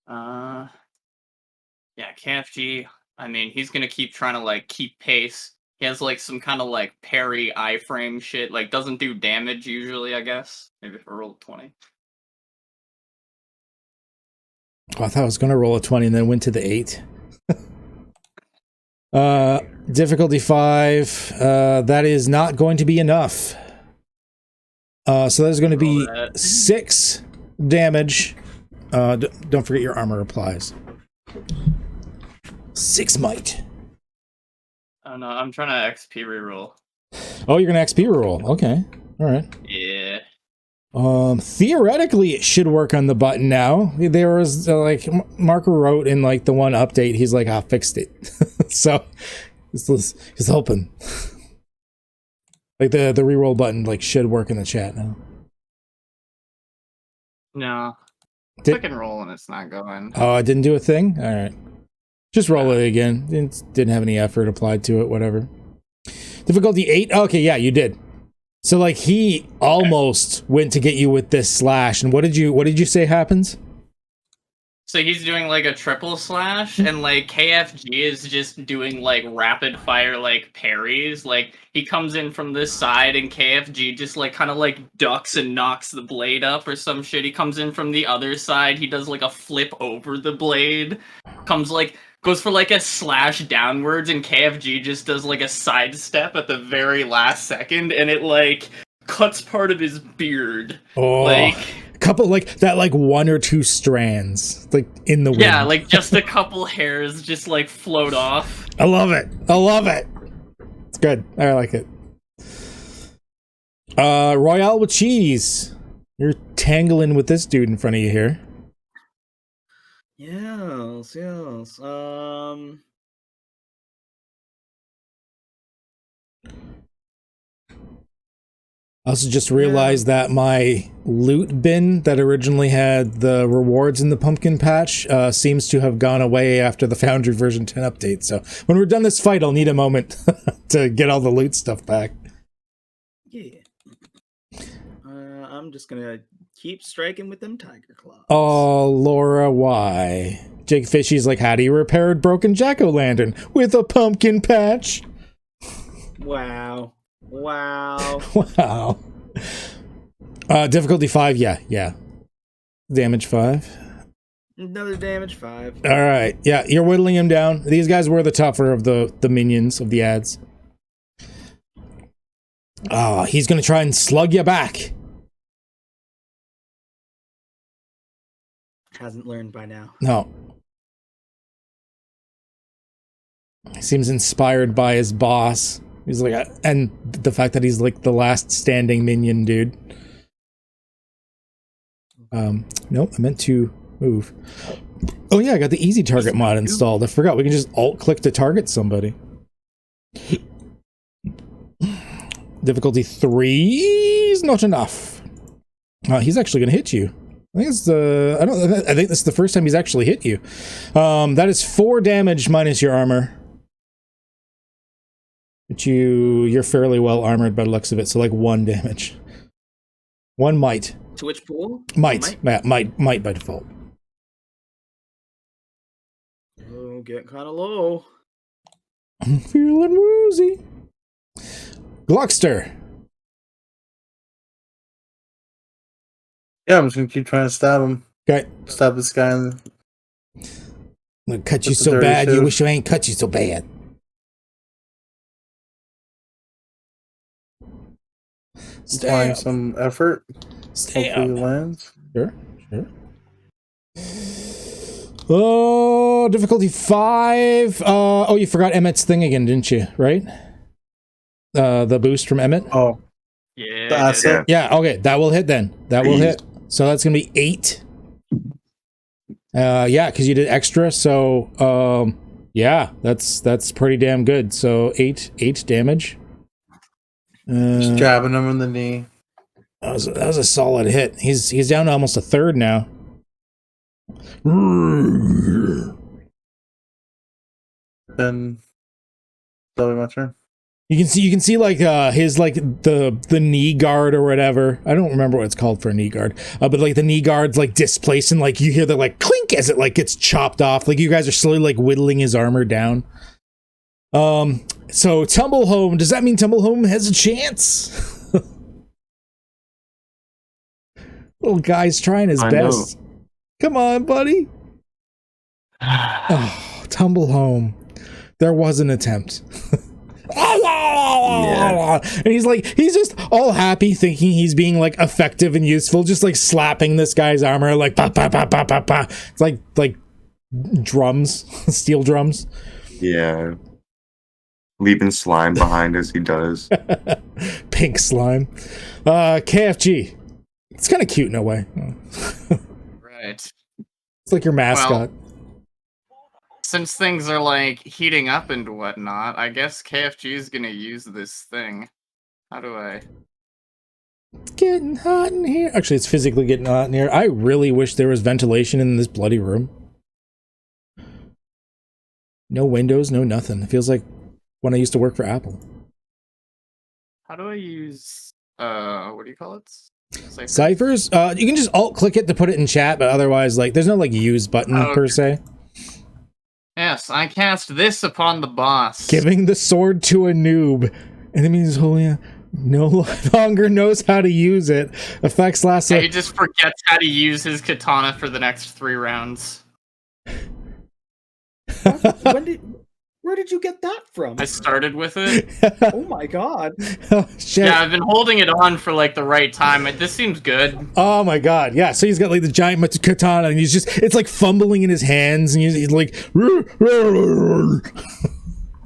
Yeah, KFG. I mean, he's gonna keep trying to like keep pace. He has like some kind of like parry iframe shit. Like doesn't do damage usually. I guess maybe if I roll 20. Oh, I thought I was gonna roll a 20 and then went to the 8. Difficulty 5. That is not going to be enough. So there's going to be 6 damage. Don't forget your armor applies. 6 might. Oh no, I'm trying to XP reroll. Oh, you're gonna XP reroll. Okay, all right. Yeah. Theoretically, it should work on the button now. There was like Marco wrote in like the one update. He's like, I fixed it. So he's hoping. Like the reroll button like should work in the chat now. No. Click and roll and it's not going. Oh, I didn't do a thing? All right. Just roll it again. It didn't have any effort applied to it, whatever. Difficulty 8? Okay, yeah, you did. So like he almost went to get you with this slash, and what did you say happens? So he's doing like a triple slash, and like KFG is just doing like rapid fire like parries. Like he comes in from this side, and KFG just like kind of like ducks and knocks the blade up or some shit. He comes in from the other side. He does like a flip over the blade. Goes for like a slash downwards, and KFG just does like a sidestep at the very last second, and it like cuts part of his beard. Oh. Like couple like that, like 1 or 2 strands like in the wind. Yeah, like just a couple hairs just like float off. I love it. It's good. I like it. Royale with cheese. You're tangling with this dude in front of you here. Yes. I also just realized that my loot bin that originally had the rewards in the pumpkin patch seems to have gone away after the Foundry version 10 update. So when we're done this fight, I'll need a moment to get all the loot stuff back. Yeah. I'm just gonna keep striking with them tiger claws. Oh, Laura, why? Jake Fishy's like, how do you repair a broken jack-o'-lantern? With a pumpkin patch. Wow. Wow. Difficulty 5, yeah. Damage 5. Another damage 5. All right, yeah, you're whittling him down. These guys were the tougher of the minions of the ads. Oh, he's gonna try and slug you back. Hasn't learned by now. No. He seems inspired by his boss. He's like, and the fact that he's like the last standing minion dude. Nope, I meant to move. Oh yeah, I got the easy target mod installed. I forgot we can just alt click to target somebody. Difficulty 3 is not enough. He's actually gonna hit you. I think it's I think this is the first time he's actually hit you. That is 4 damage minus your armor. But you're fairly well armored by the looks of it, so like 1 damage. 1 might. To which pool? Might by default. Oh, getting kind of low. I'm feeling woozy. Gluckster. Yeah, I'm just gonna keep trying to stab him. Okay. Stab this guy in the... I'm gonna cut you so bad, you wish I ain't cut you so bad. Applying some effort. Hopefully it lands. Sure. Oh, difficulty 5. Oh, you forgot Emmett's thing again, didn't you? Right? The boost from Emmett. Oh, Yeah. that's it. Yeah. Okay, that will hit then. That will hit. So that's gonna be 8. Yeah, because you did extra. So Yeah, that's pretty damn good. So 8 damage. Just jabbing him in the knee. That was a solid hit. He's down to almost a third now. Then that'll be my turn. You can see like his like the knee guard or whatever. I don't remember what it's called for a knee guard. But like the knee guard's like displaced and like you hear the like clink as it like gets chopped off. Like you guys are slowly like whittling his armor down. So Tumblehome, does that mean Tumblehome has a chance? Little guy's trying his best. Come on, buddy. Oh, Tumblehome. There was an attempt. Yeah. And he's just all happy thinking he's being like effective and useful, just like slapping this guy's armor like pa pa pa pa pa pa. It's like drums, steel drums. Yeah. Leaving slime behind as he does. Pink slime. KFG. It's kind of cute in a way. Right. It's like your mascot. Well, since things are like heating up and whatnot, I guess KFG is gonna use this thing. How do I? It's getting hot in here. Actually, it's physically getting hot in here. I really wish there was ventilation in this bloody room. No windows, no nothing. It feels like when I used to work for Apple. How do I use what do you call it? Ciphers? You can just alt-click it to put it in chat, but otherwise, like, there's no, like, use button per se. Yes, I cast this upon the boss. Giving the sword to a noob. Enemies Holia no longer knows how to use it. Effects last... He just forgets how to use his katana for the next 3 rounds. Where did you get that from? I started with it. Oh my god. Oh, shit. Yeah, I've been holding it on for like the right time. This seems good. Oh my god, yeah. So he's got like the giant katana and it's like fumbling in his hands and he's like...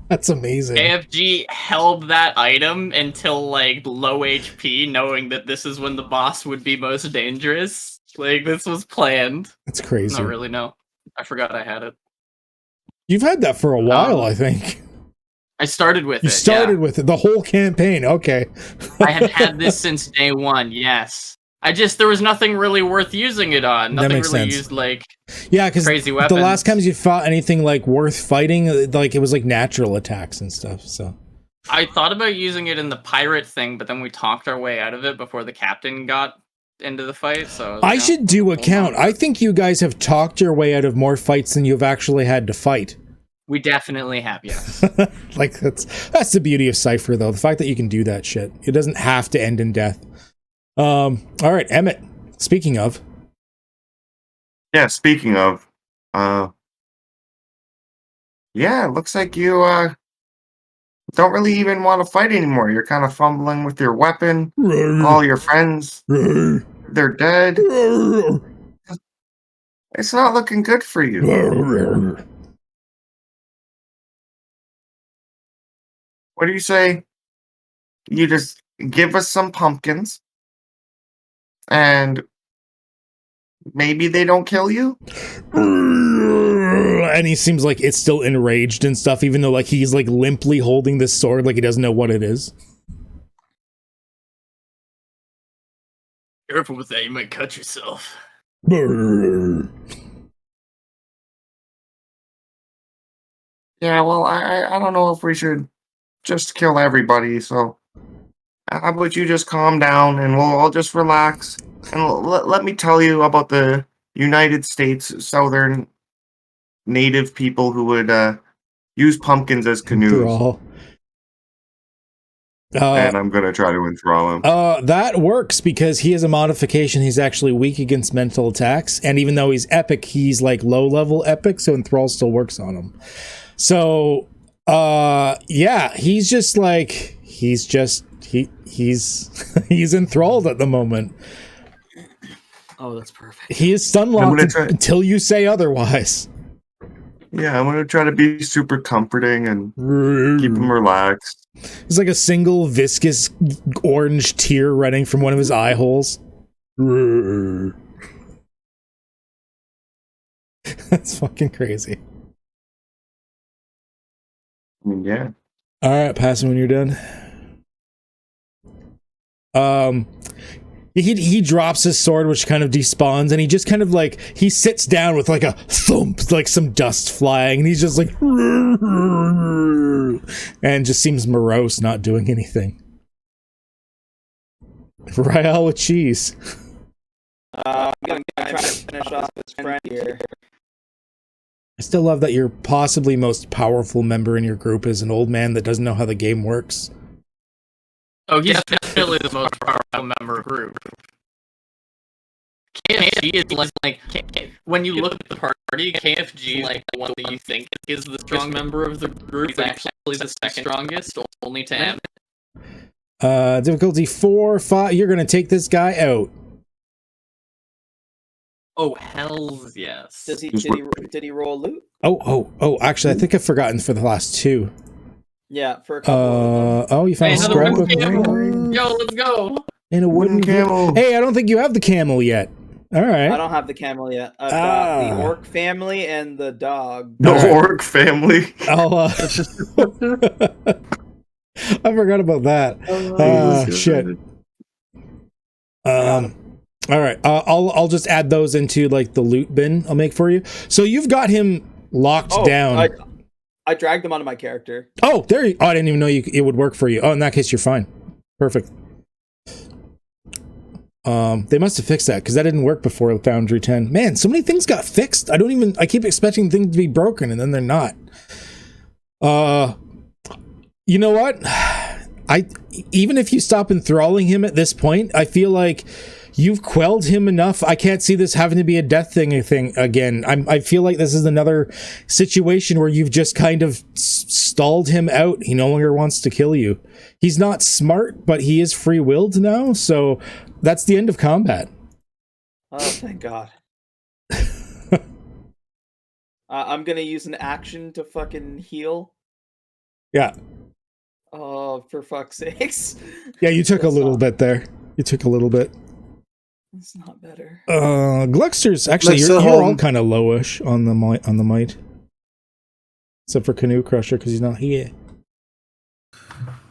That's amazing. KFG held that item until like low HP, knowing that this is when the boss would be most dangerous. Like, this was planned. That's crazy. Not really, no. I forgot I had it. You've had that for a while, I think. I started with it. You started with it, the whole campaign. Okay. I have had this since day 1, yes. There was nothing really worth using it on. Nothing really sense. used, like, because crazy weapons. The last times you fought anything, like, worth fighting, like, it was, like, natural attacks and stuff, so. I thought about using it in the pirate thing, but then we talked our way out of it before the captain got into the fight, so... I should do a count. I think you guys have talked your way out of more fights than you've actually had to fight. We definitely have, yes. Like, that's the beauty of Cypher, though. The fact that you can do that shit. It doesn't have to end in death. All right, Emmett. Speaking of. Yeah, speaking of. Yeah, it looks like you, don't really even want to fight anymore. You're kind of fumbling with your weapon. All your friends, they're dead. It's not looking good for you. What do you say? You just give us some pumpkins, and maybe they don't kill you? And he seems like it's still enraged and stuff, even though like he's like limply holding this sword like he doesn't know what it is. Careful with that, you might cut yourself. Yeah, well, I don't know if we should just kill everybody, so how about you just calm down and we'll all just relax. And let me tell you about the United States Southern native people who would use pumpkins as canoes. And I'm going to try to enthrall him. That works because he has a modification. He's actually weak against mental attacks. And even though he's epic, he's like low-level epic, so enthrall still works on him. So, yeah, he's just like, he's enthralled at the moment. Oh, that's perfect. He is stun-locked until you say otherwise. Yeah, I'm going to try to be super comforting and keep him relaxed. It's like a single viscous orange tear running from one of his eye holes. That's fucking crazy. Yeah. All right, pass him when you're done. He drops his sword, which kind of despawns, and he just kind of like, he sits down with like a thump, like some dust flying, and he's just like, and just seems morose, not doing anything. Rael with cheese. I'm gonna try to finish off his friend here. I still love that your possibly most powerful member in your group is an old man that doesn't know how the game works. Oh, he's definitely the most powerful member of the group. KFG is like when you look at the party, KFG is like the one that you think is the strong member of the group. He's actually the second strongest, only to him. Difficulty 4, 5. You're gonna take this guy out. Oh, hells yes. Did he roll loot? Oh, actually, I think I've forgotten for the last 2. Yeah, for a couple of them. Oh, you found a scrapbook. Yo, let's go. And a wooden camel. Hey, I don't think you have the camel yet. All right. I don't have the camel yet. I've got the orc family and the dog. The orc family. I forgot about that. Shit. All right. I'll just add those into like the loot bin I'll make for you. So you've got him locked down. I dragged him onto my character. Oh, there you. Oh, I didn't even know it would work for you. Oh, in that case, you're fine. Perfect. They must have fixed that because that didn't work before Foundry 10. Man, so many things got fixed. I keep expecting things to be broken and then they're not. You know what? Even if you stop enthralling him at this point, I feel like you've quelled him enough. I can't see this having to be a death thing again. I feel like this is another situation where you've just kind of stalled him out. He no longer wants to kill you. He's not smart, but he is free-willed now, so that's the end of combat. Oh, thank God. I'm gonna use an action to fucking heal. Yeah. Oh, for fuck's sakes. Yeah, you took a little bit there. You took a little bit. It's not better. Gluckster's actually you're all kind of lowish on the might. Except for Canoe Crusher because he's not here.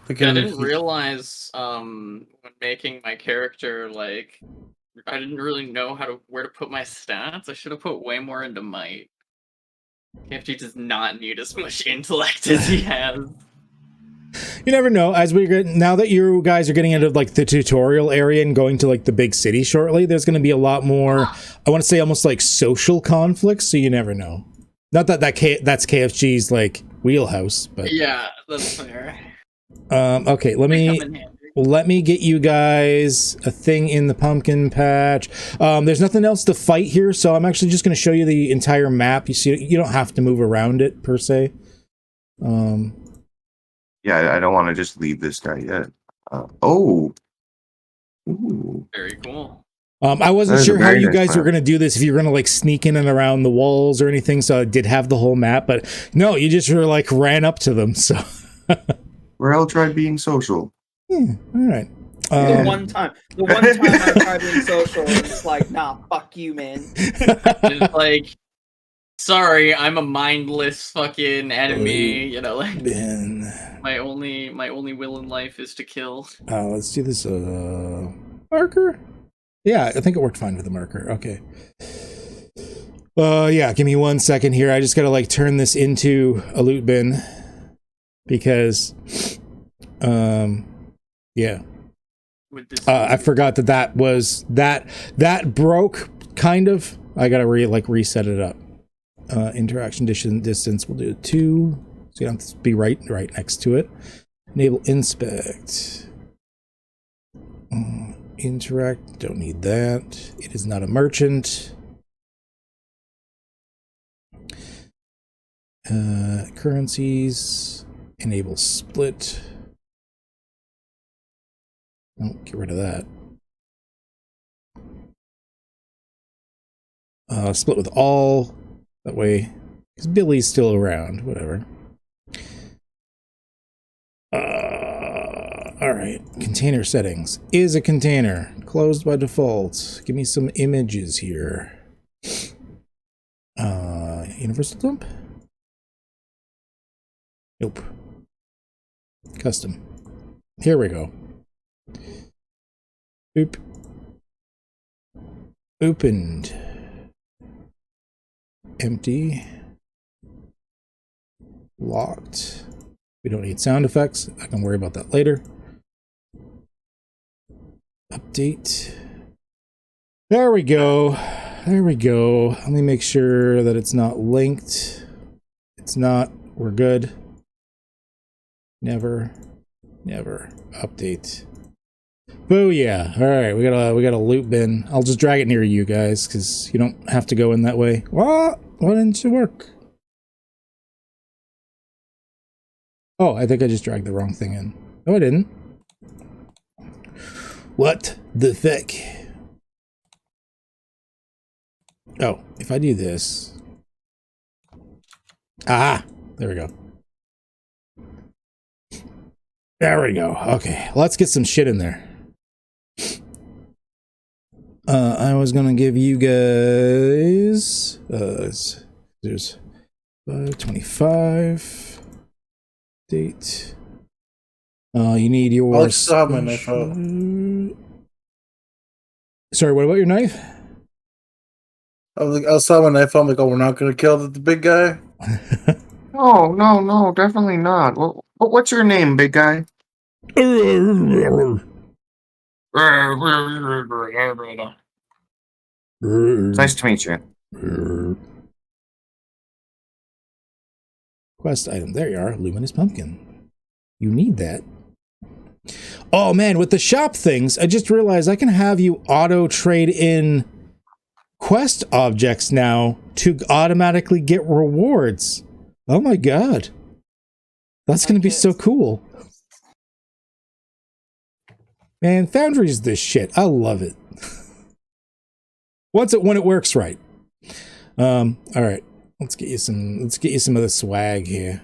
I didn't realize when making my character, like, I didn't really know where to put my stats. I should have put way more into might. KFG does not need as much intellect as he has. You never know. Now that you guys are getting into like the tutorial area and going to like the big city shortly, there's going to be a lot more. I want to say almost like social conflicts. So you never know. Not that's KFG's like wheelhouse, but yeah, that's fair. Okay, let me get you guys a thing in the pumpkin patch. There's nothing else to fight here, so I'm actually just going to show you the entire map. You see, you don't have to move around it per se. Yeah, I don't want to just leave this guy yet. Ooh. Very cool. I wasn't sure how you guys were going to do this, if you were going to like sneak in and around the walls or anything, so I did have the whole map, but no, you just were like ran up to them, so. Rael tried being social. All right. The one time I tried being social, and it's like, nah, fuck you, man. It's like, sorry, I'm a mindless fucking enemy. You know, like my only will in life is to kill. Let's do this. Marker. Yeah, I think it worked fine with the marker. Okay. Yeah, give me 1 second here. I just gotta like turn this into a loot bin because, yeah. I forgot that was that broke kind of. I gotta reset it up. Interaction distance. We'll do 2, so you don't have to be right next to it. Enable inspect. Interact. Don't need that. It is not a merchant. Currencies. Enable split. Oh, get rid of that. Split with all. That way, because Billy's still around. Whatever. All right. Container settings. Is a container closed by default? Give me some images here. Universal dump? Nope. Custom. Here we go. Boop. Opened. Empty. Locked. We don't need sound effects. I can worry about that later. Update. There we go. There we go. Let me make sure that it's not linked. It's not. We're good. Never. Update. Booyah. Alright, we got a loot bin. I'll just drag it near you guys, because you don't have to go in that way. What? Why didn't it work? Oh, I think I just dragged the wrong thing in. No, I didn't. What the fuck? Oh, if I do this. Ah, there we go. There we go. Okay, let's get some shit in there. I was gonna give you guys there's 25 date. You need your I'll still have my knife out. Sorry, what about your knife? I'll still have my knife out. I'm like, oh, we're not gonna kill the big guy. No, definitely not. What's your name, big guy? Nice to meet you. Quest item. There you are. Luminous pumpkin. You need that. Oh man, with the shop things, I just realized I can have you auto trade in quest objects now to automatically get rewards. Oh my god. That's going to be so cool. Man, Foundry's this shit. I love it. When it works right. All right. Let's get you some of the swag here.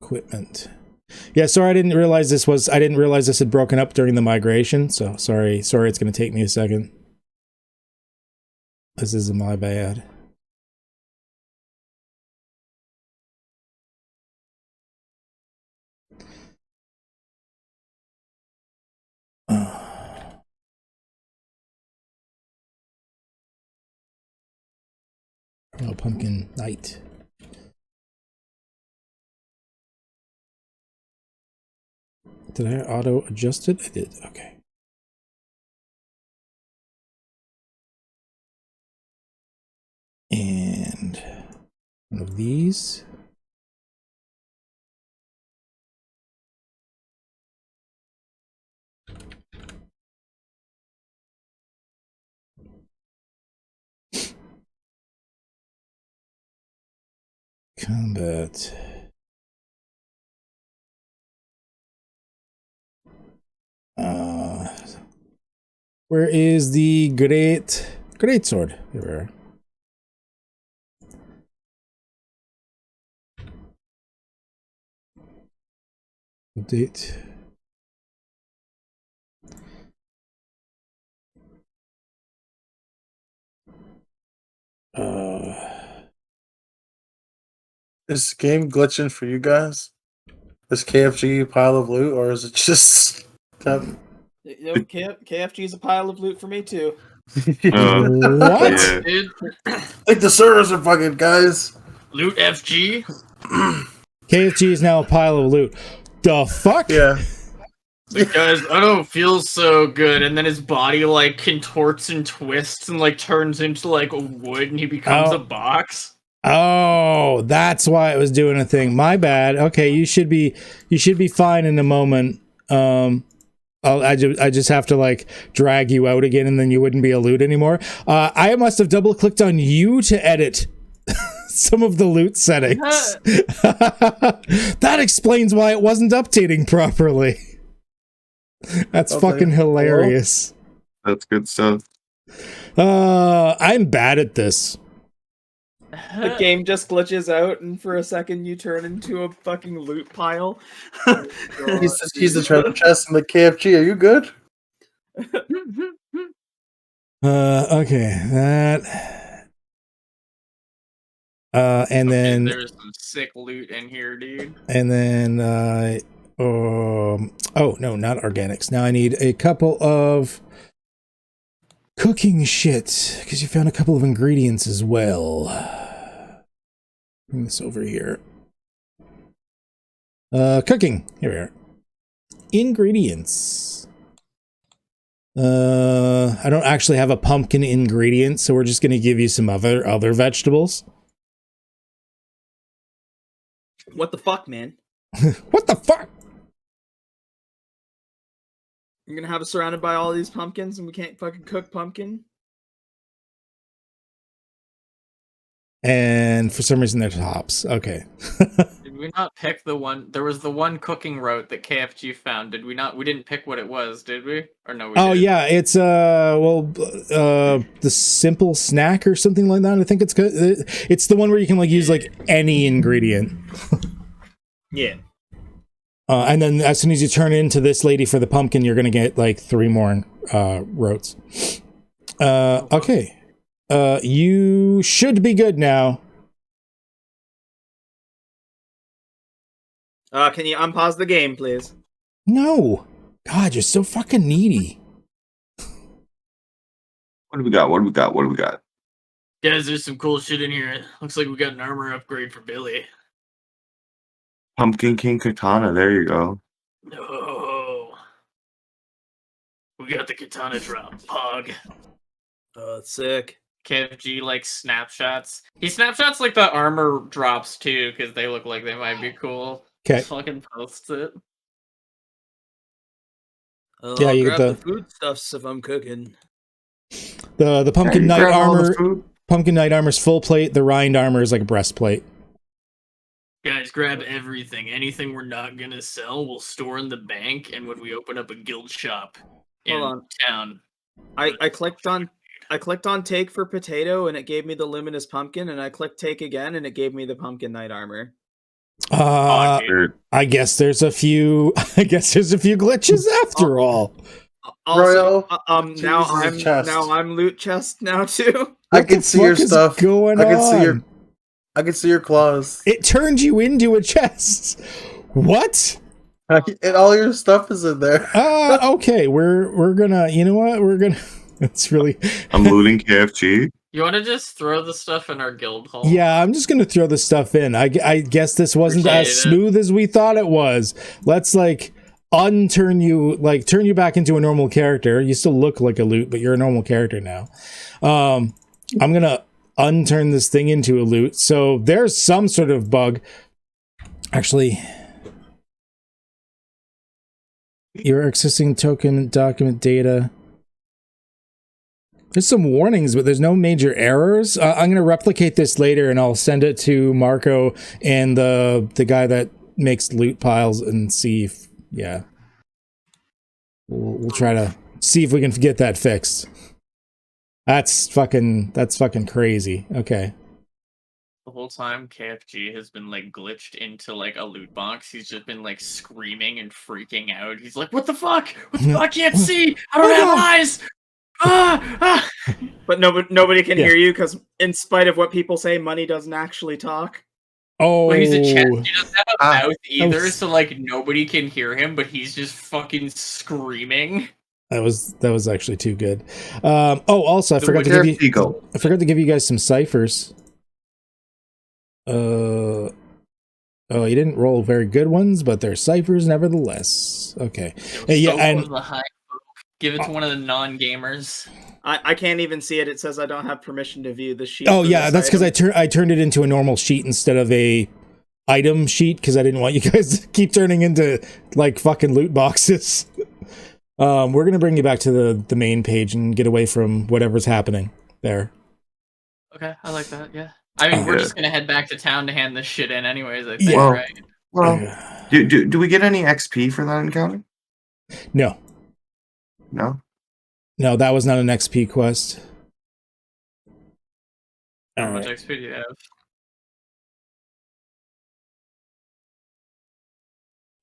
Equipment. Yeah, sorry I didn't realize this had broken up during the migration. So sorry it's going to take me a second. This is my bad. Oh, pumpkin night. Did I auto adjust it? I did. Okay. And one of these. Combat. Where is the great sword? Here we are. Update. Is this game glitching for you guys? This KFG pile of loot, or is it just KFG is a pile of loot for me too. What? Yeah. Dude, like the servers are fucking guys? Loot FG? KFG is now a pile of loot. The fuck? Yeah. Like, guys, I don't feel so good. And then his body, like, contorts and twists and, like, turns into, like, wood and he becomes a box. Oh, that's why it was doing a thing. My bad. Okay, you should be fine in a moment. I just have to like drag you out again, and then you wouldn't be a loot anymore. I must have double clicked on you to edit some of the loot settings. That explains why it wasn't updating properly. That's fucking hilarious. That's good stuff. I'm bad at this. The game just glitches out, and for a second you turn into a fucking loot pile. He's the treasure chest in the KFG. Are you good? Okay, that. And then there's some sick loot in here, dude. And then oh no, not organics. Now I need a couple of cooking shit because you found a couple of ingredients as well. Bring this over here. Cooking. Here we are. Ingredients. I don't actually have a pumpkin ingredient, so we're just gonna give you some other vegetables. What the fuck, man? What the fuck? You're gonna have us surrounded by all these pumpkins and we can't fucking cook pumpkin? And for some reason, there's hops. Okay. Did we not pick the one? There was the one cooking route that KFG found. Did we not? We didn't pick what it was, did we? Or no? We did. Yeah, it's the simple snack or something like that. I think it's good. It's the one where you can like use like any ingredient. Yeah. And then as soon as you turn into this lady for the pumpkin, you're gonna get like 3 more rotes. Okay. You should be good now. Can you unpause the game, please? No. God, you're so fucking needy. What do we got? What do we got? What do we got? Guys, there's some cool shit in here. Looks like we got an armor upgrade for Billy. Pumpkin King Katana. There you go. Oh. We got the katana drop, Pog. Oh, it's sick. KFG like snapshots. He snapshots like the armor drops too, because they look like they might be cool. Okay. Just fucking posts it. Yeah, you grab get the foodstuffs if I'm cooking. The pumpkin Hey, knight grab all the armor. food. Pumpkin knight armor's full plate. The rind armor is like a breastplate. Guys, grab everything. Anything we're not gonna sell, we'll store in the bank, and when we open up a guild shop in Hold on. town. I clicked on take for potato and it gave me the luminous pumpkin, and I clicked take again and it gave me the pumpkin knight armor. I guess there's a few. I guess there's a few glitches after all. Also, Royal, now I'm loot chest now too. I can see your stuff. Going on? I can see your claws. It turned you into a chest. What? And all your stuff is in there. Okay. We're gonna. You know what? We're gonna. It's really. I'm looting KFG. You want to just throw the stuff in our guild hall? Yeah, I'm just gonna throw the stuff in. I guess this wasn't as smooth as we thought it was. Let's like turn you back into a normal character. You still look like a loot, but you're a normal character now. I'm gonna unturn this thing into a loot. So there's some sort of bug. Actually, your accessing token document data. There's some warnings, but there's no major errors. I'm going to replicate this later, and I'll send it to Marco and the guy that makes loot piles and see if, yeah. We'll try to see if we can get that fixed. That's fucking crazy. Okay. The whole time KFG has been like glitched into like a loot box. He's just been like screaming and freaking out. He's like, "What the fuck? What the fuck? I can't see. I don't have eyes." But nobody can hear you because, in spite of what people say, money doesn't actually talk. Oh, well, he's a chest. He doesn't have a mouth either, so like nobody can hear him. But he's just fucking screaming. That was actually too good. Also, I forgot to give you guys some ciphers. You didn't roll very good ones, but they're ciphers nevertheless. Okay. And give it to one of the non-gamers. I can't even see it. It says I don't have permission to view the sheet. Oh yeah, that's because I turned it into a normal sheet instead of a item sheet because I didn't want you guys to keep turning into like fucking loot boxes. We're gonna bring you back to the main page and get away from whatever's happening there. Okay, I like that. Yeah. I mean, we're just gonna head back to town to hand this shit in, anyways. I think, well, right? Well, do we get any XP for that encounter? No. No, that was not an XP quest. How much XP do you have?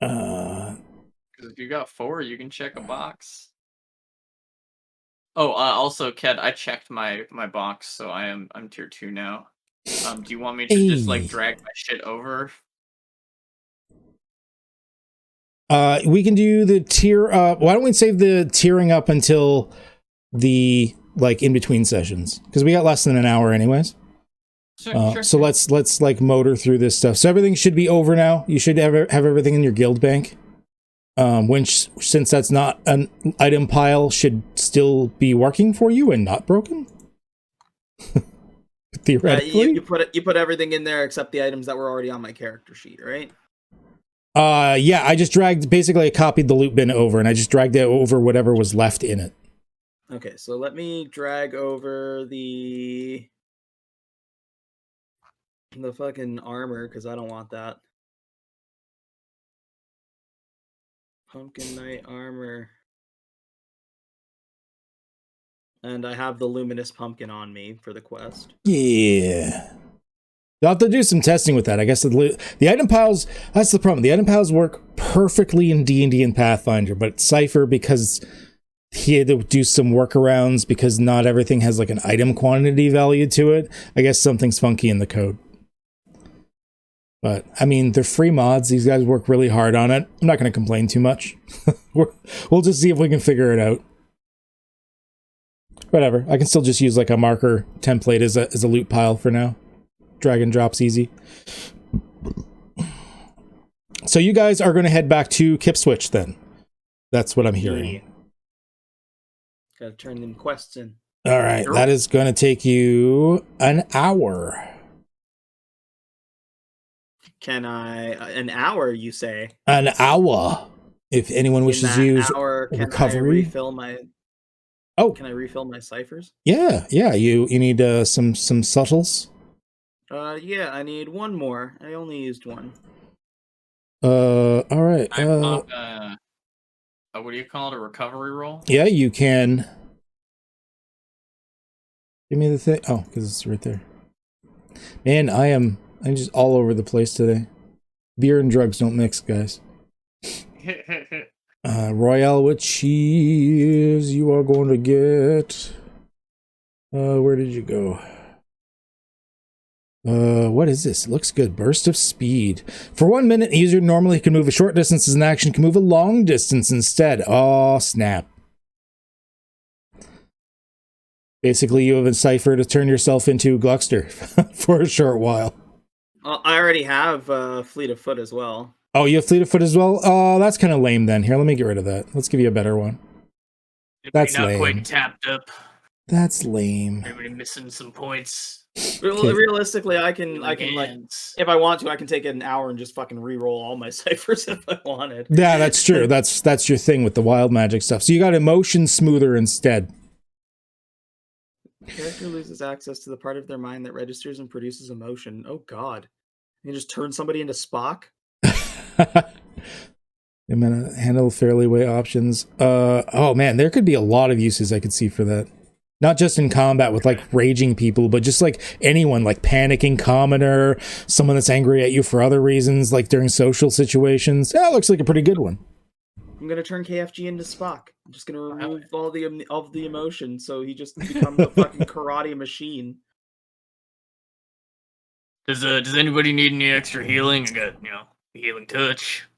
Because if you got 4, you can check a box. Oh, also, Ked, I checked my box, so I'm tier 2 now. Do you want me to just like drag my shit over? We can do the tier. Why don't we save the tiering up until the like in between sessions? Because we got less than an hour anyways. Sure. So let's like motor through this stuff. So everything should be over now. You should have everything in your guild bank. Which, since that's not an item pile, should still be working for you and not broken. Theoretically, you put everything in there except the items that were already on my character sheet, right? Yeah, I just basically I copied the loot bin over and I just dragged it over whatever was left in it. Okay, so let me drag over the fucking armor because I don't want that. Pumpkin Knight armor. And I have the luminous pumpkin on me for the quest. Yeah. You'll have to do some testing with that. I guess the item piles, that's the problem. The item piles work perfectly in D&D and Pathfinder, but Cypher, because he had to do some workarounds because not everything has like an item quantity value to it. I guess something's funky in the code. But, I mean, they're free mods. These guys work really hard on it. I'm not going to complain too much. We'll just see if we can figure it out. Whatever. I can still just use like a marker template as a loot pile for now. Drag and drop's easy. So you guys are going to head back to Kipswitch then. That's what I'm hearing. Yeah. Gotta turn them quests in. All right. That is going to take you an hour. Can I... An hour, you say? An hour. If anyone wishes to use recovery. I refill my... Oh. Can I refill my ciphers? Yeah. You need some subtles. Yeah, I need one more. I only used one. All right. What do you call it? A recovery roll? Yeah, you can. Give me the thing. Oh, because it's right there. Man, I'm just all over the place today. Beer and drugs don't mix, guys. Royale with cheese. You are going to get. Where did you go? What is this? It looks good. Burst of speed. For 1 minute, a user normally can move a short distance as an action, can move a long distance instead. Oh, snap. Basically, you have a Cypher to turn yourself into Gluckster for a short while. I already have Fleet of Foot as well. Oh, you have Fleet of Foot as well? Oh, that's kind of lame then. Here, let me get rid of that. Let's give you a better one. That's lame. Not quite tapped up. That's lame. Everybody missing some points. Realistically, I can like, if I want to, I can take an hour and just fucking re-roll all my ciphers if I wanted. Yeah, that's true. That's your thing with the wild magic stuff. So you got emotion smoother instead. The character loses access to the part of their mind that registers and produces emotion. Oh god. You just turn somebody into Spock? I'm gonna handle fairly way options. Oh man, there could be a lot of uses I could see for that. Not just in combat with like raging people, but just like anyone, like panicking commoner, someone that's angry at you for other reasons, like during social situations. Yeah, it looks like a pretty good one. I'm gonna turn KFG into Spock. I'm just gonna remove all the emotion, so he just becomes a fucking karate machine. Does anybody need any extra healing? I got healing touch.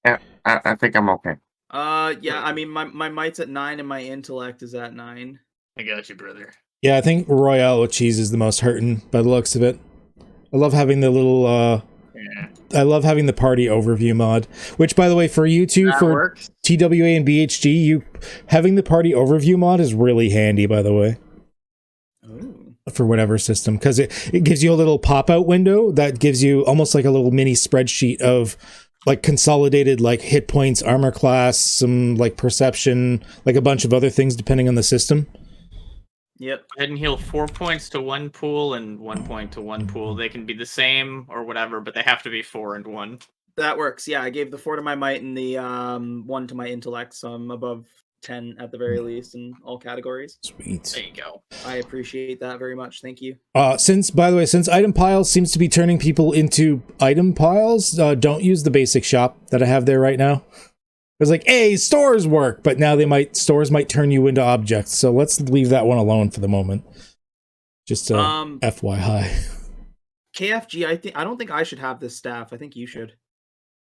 Yeah, I think I'm okay. Yeah, I mean, my might's at 9 and my intellect is at 9. I got you, brother. Yeah, I think Royale with cheese is the most hurting by the looks of it. I love having the little, I love having the party overview mod, which, by the way, for you two, for works. TWA and BHG, having the party overview mod is really handy, by the way. Ooh. For whatever system, because it gives you a little pop-out window that gives you almost like a little mini spreadsheet of like consolidated like hit points, armor class, some like perception, like a bunch of other things depending on the system. Yep. Go ahead and heal 4 points to one pool and 1 point to one pool. They can be the same or whatever, but they have to be 4 and 1. That works. Yeah, I gave the 4 to my might and the 1 to my intellect, so I'm above 10 at the very least in all categories. Sweet. There you go. I appreciate that very much. Thank you. Since item piles seems to be turning people into item piles, don't use the basic shop that I have there right now. was like, hey, stores work, but now stores might turn you into objects. So let's leave that one alone for the moment. Just FYI. KFG, I don't think I should have this staff. I think you should.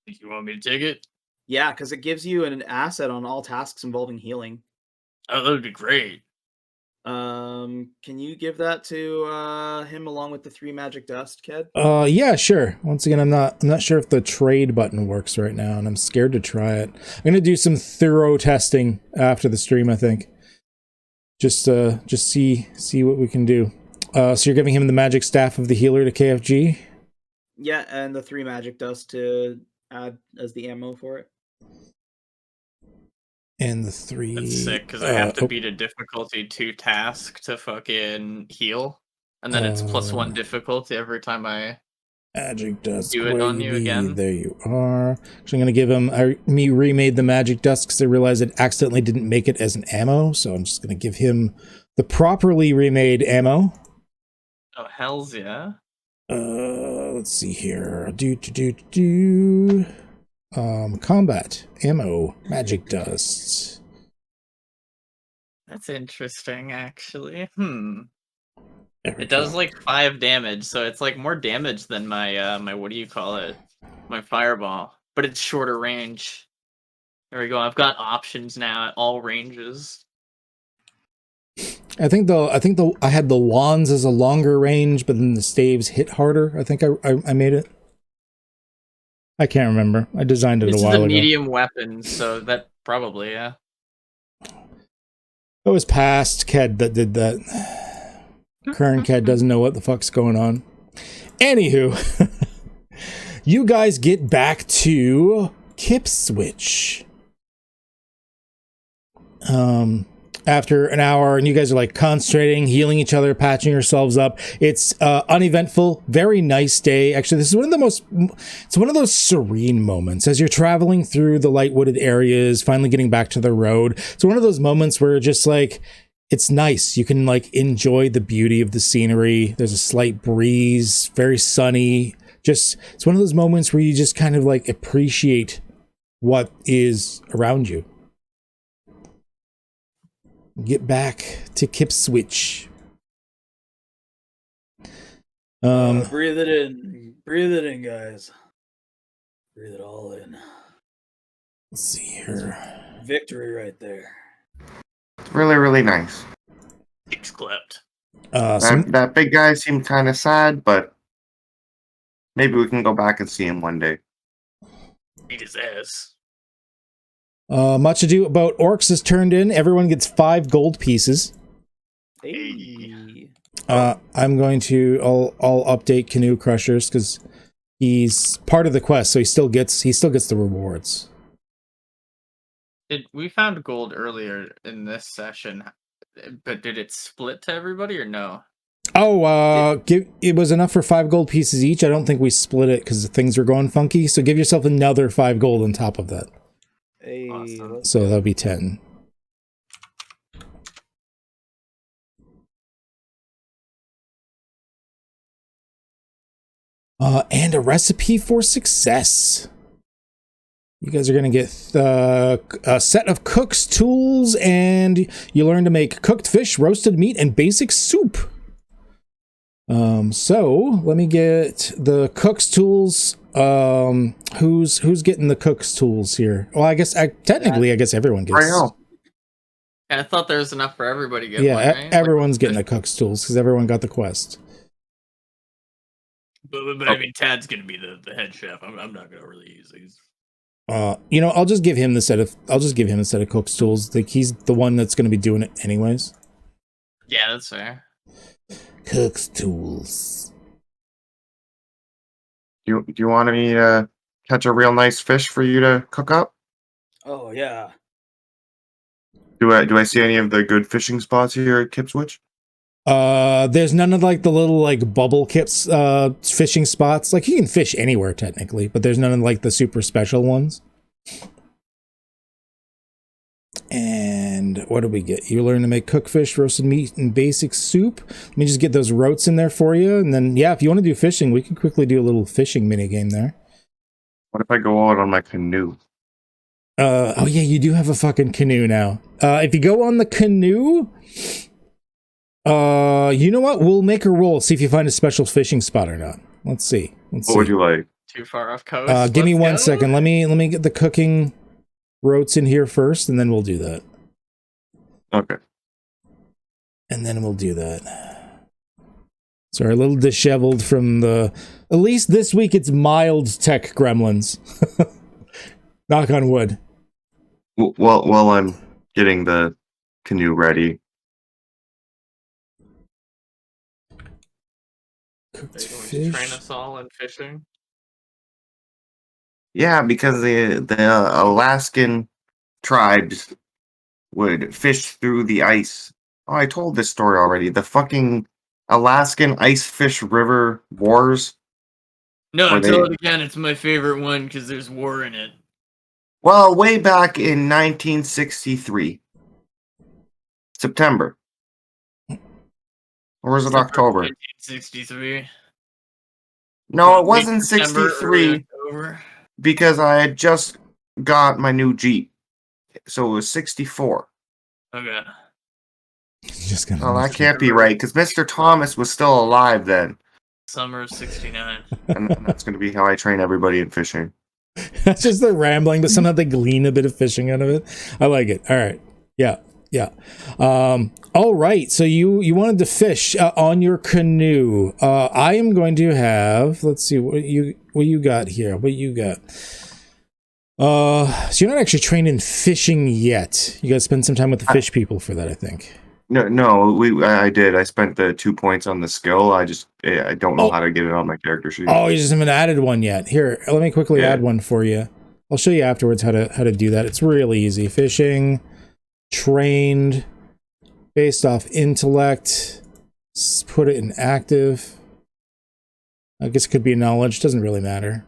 You want me to take it? Yeah, because it gives you an asset on all tasks involving healing. Oh, that would be great. Can you give that to him along with the 3 magic dust, Ked? Yeah, sure. Once again, I'm not sure if the trade button works right now, and I'm scared to try it. I'm gonna do some thorough testing after the stream, I think. Just see what we can do. So you're giving him the magic staff of the healer to KFG? Yeah, and the 3 magic dust to add as the ammo for it. And the 3... That's sick, because I have to beat a difficulty 2 task to fucking heal. And then it's +1 difficulty every time I magic dust do it on you again. There you are. So I'm going to give him... I remade the magic dust because I realized it accidentally didn't make it as an ammo. So I'm just going to give him the properly remade ammo. Oh, hells yeah. Let's see here. Combat ammo, magic dust. That's interesting, actually. It does like 5 damage, so it's like more damage than my my what do you call it? My fireball, but it's shorter range. There we go. I've got options now at all ranges. I think I had the wands as a longer range, but then the staves hit harder. I think I made it. I can't remember. I designed it a while ago. It's a medium weapon, so that probably, yeah. It was past Ked that did that. Current Ked doesn't know what the fuck's going on. Anywho, you guys get back to Kipswitch. After an hour, and you guys are like concentrating, healing each other, patching yourselves up. It's uneventful, very nice day. Actually, this is it's one of those serene moments as you're traveling through the light wooded areas, finally getting back to the road. It's one of those moments where just like, it's nice. You can like enjoy the beauty of the scenery. There's a slight breeze, very sunny. It's one of those moments where you just kind of like appreciate what is around you. Get back to Kipswitch. Breathe it in, guys. Breathe it all in. Let's see here. Victory right there. Really, really nice. Cheeks clapped. That big guy seemed kind of sad, but maybe we can go back and see him one day. Eat his ass. Much Ado About Orcs is turned in. Everyone gets 5 gold pieces. Hey. I'm going to I'll update Canoe Crushers because he's part of the quest, so he still gets the rewards. We found gold earlier in this session, but did it split to everybody or no? Oh, it was enough for 5 gold pieces each. I don't think we split it because things were going funky. So give yourself another 5 gold on top of that. Hey, awesome. So that'll be 10. And a recipe for success. You guys are going to get a set of cook's tools, and you learn to make cooked fish, roasted meat, and basic soup. So let me get the cook's tools. Who's getting the cook's tools here? Well, I guess technically everyone gets. I thought there was enough for everybody to get one, right? Everyone's getting the cook's tools because everyone got the quest. But I mean, Tad's gonna be the head chef. I'm not gonna really use these. I'll just give him the set of cook's tools. Like he's the one that's gonna be doing it anyways. Yeah, that's fair. Cook's tools. Do you want me to catch a real nice fish for you to cook up? Oh yeah. Do I see any of the good fishing spots here at Kipswitch? There's none of like the little like bubble kips fishing spots. Like you can fish anywhere technically, but there's none of like the super special ones. And what do we get? You learn to make cooked fish, roasted meat, and basic soup. Let me just get those rotes in there for you. And then, yeah, if you want to do fishing, we can quickly do a little fishing mini game there. What if I go out on my canoe? Oh yeah, you do have a fucking canoe now. If you go on the canoe, you know what? We'll make a roll, see if you find a special fishing spot or not. Let's see. What would you like? Too far off coast. Give me Let's one go. second. Let me get the cooking rotes in here first, and then we'll do that. Okay. And then we'll do that. Sorry, a little disheveled from the... At least this week it's mild tech gremlins. Knock on wood. While I'm getting the canoe ready. Cooked Are you going to fish. train us all in fishing? Yeah, because the Alaskan tribes would fish through the ice. Oh, I told this story already. The fucking Alaskan ice fish river wars. No, Were tell they- it again. It's my favorite one because there's war in it. Well, way back in 1963. September. Or was it October? 1963. No, it Late wasn't September, early 63 October. because I had just got my new Jeep. So it was 64. Okay. Just gonna Oh, that can't be right because Mr. Thomas was still alive then. Summer of 69. And that's going to be how I train everybody in fishing. That's just the rambling, but somehow they glean a bit of fishing out of it. I like it. All right. Yeah. Yeah. All right. So you wanted to fish on your canoe. I am going to have, let's see what you got here. What you got? So you're not actually trained in fishing yet. You got to spend some time with the fish people for that, I think. No, I did. I spent the 2 points on the skill. I don't know how to get it on my character sheet. Oh, you just haven't added one yet. Here, let me quickly add one for you. I'll show you afterwards how to do that. It's really easy. Fishing, trained, based off intellect. Put it in active. I guess it could be knowledge. Doesn't really matter.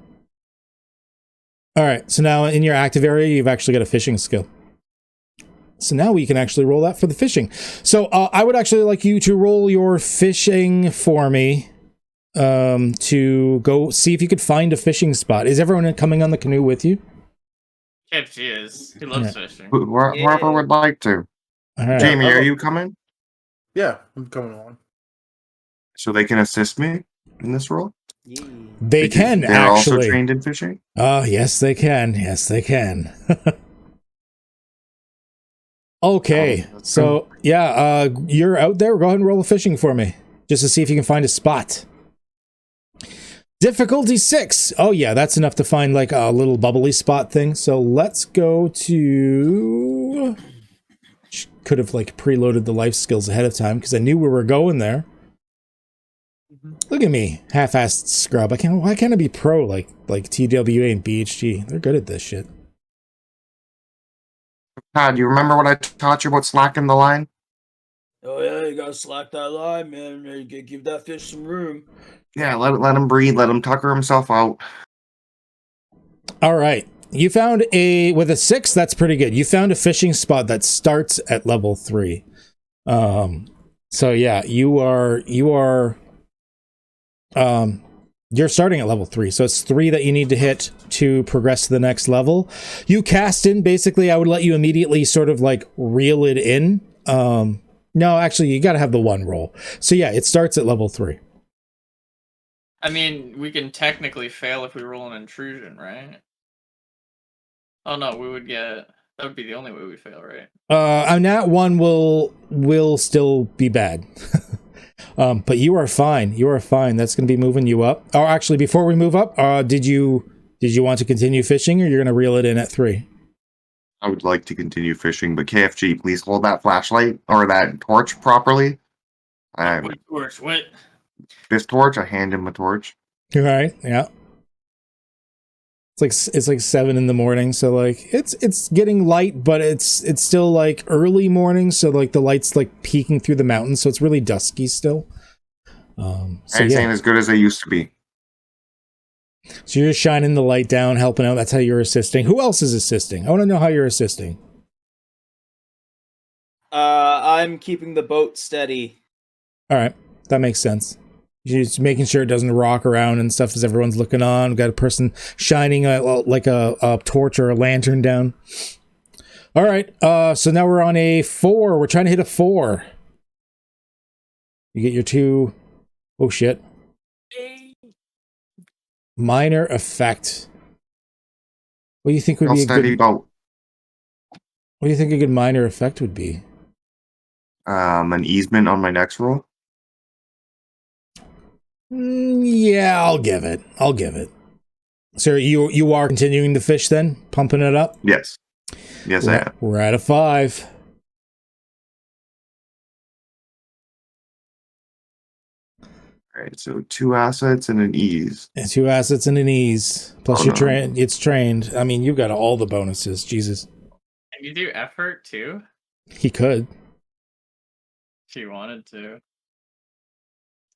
All right. So now in your active area, you've actually got a fishing skill. So now we can actually roll that for the fishing. So I would actually like you to roll your fishing for me to go see if you could find a fishing spot. Is everyone coming on the canoe with you? Yep, she is. He loves fishing. Whoever would like to. All right. Jamie, are you coming? Yeah, I'm coming along. So they can assist me in this role? Yeah. They Because can they're actually. also trained in fishing? Yes, they can. Yes, they can. Okay, That's so yeah, you're out there. Go ahead and roll a fishing for me, just to see if you can find a spot. Difficulty 6. Oh yeah, that's enough to find like a little bubbly spot thing. So let's go to. Could have like preloaded the life skills ahead of time because I knew we were going there. Look at me, half-assed scrub. Why can't I be pro like TWA and BHG? They're good at this shit. Todd, you remember what I taught you about slacking the line? Oh yeah, you gotta slack that line, man. You gotta give that fish some room. Yeah, let him breathe, let him tucker himself out. All right. You found with a 6, that's pretty good. You found a fishing spot that starts at level 3. So yeah, you're starting at level 3. So it's 3 that you need to hit to progress to the next level. You cast in, basically, I would let you immediately sort of like reel it in. No, actually, you got to have the 1 roll. So yeah, it starts at level 3. I mean, we can technically fail if we roll an intrusion, right? Oh no, that would be the only way we fail, right? And that 1 will still be bad. But you are fine. You are fine. That's going to be moving you up. Or actually, before we move up, did you want to continue fishing, or you're going to reel it in at 3? I would like to continue fishing, but KFG, please hold that flashlight or that torch properly. What torch? What? This torch, I hand him a torch. All right. Yeah. It's like 7 in the morning, so like it's getting light, but it's still like early morning, so like the light's like peeking through the mountains, so it's really dusky still. So Ain't saying as good as they used to be. So you're shining the light down, helping out. That's how you're assisting. Who else is assisting? I want to know how you're assisting. I'm keeping the boat steady. All right, that makes sense. Just making sure it doesn't rock around and stuff as everyone's looking on. We've got a person shining a torch or a lantern down. All right, so now we're on a 4. We're trying to hit a 4. You get your 2. Oh shit. Minor effect. What do you think would be a good? What do you think a good minor effect would be? An easement on my next roll. Yeah, I'll give it. So you are continuing to fish then, pumping it up? Yes, I am. We're at a 5. All right, so 2 assets and an ease. And 2 assets and an ease. Plus you're trained. It's trained. I mean, you've got all the bonuses. Jesus. Can you do effort too? He could. If he wanted to.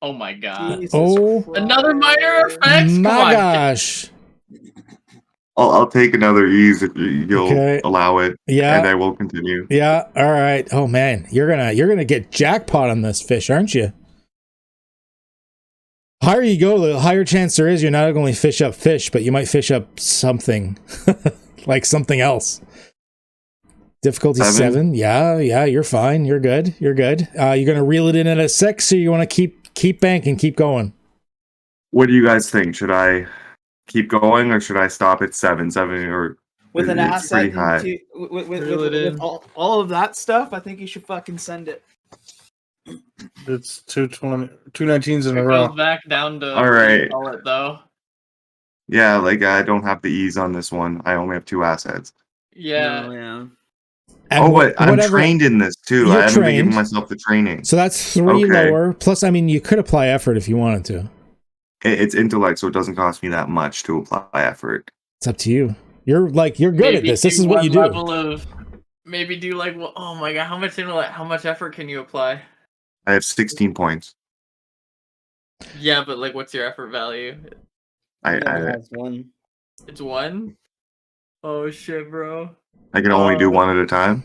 Oh my god. Jesus Christ. Another minor effect? My gosh. I'll take another ease if you'll allow it. Yeah. And I will continue. Yeah. All right. Oh man, you're gonna get jackpot on this fish, aren't you? Higher you go, the higher chance there is you're not only fish up fish, but you might fish up something. Like something else. Difficulty 7. Yeah, you're fine. You're good. You're gonna reel it in at a 6, or you want to keep banking, keep going? What do you guys think? Should I keep going or should I stop at 7? 7 or with an asset high. with all of that stuff, I think you should fucking send it. It's 219s in a row. Goes back down to all right. Though. Yeah, like I don't have the ease on this one. I only have 2 assets. Yeah. Oh, yeah. And but I'm trained in this too. I haven't been giving myself the training. So that's 3 lower. Plus, I mean, you could apply effort if you wanted to. It's intellect, so it doesn't cost me that much to apply effort. It's up to you. You're good at this. This is what you do. Maybe do like, well, oh my god, how much effort can you apply? I have 16 points. Yeah, but like, what's your effort value? It's 1. It's 1? Oh shit, bro. I can only do 1 at a time.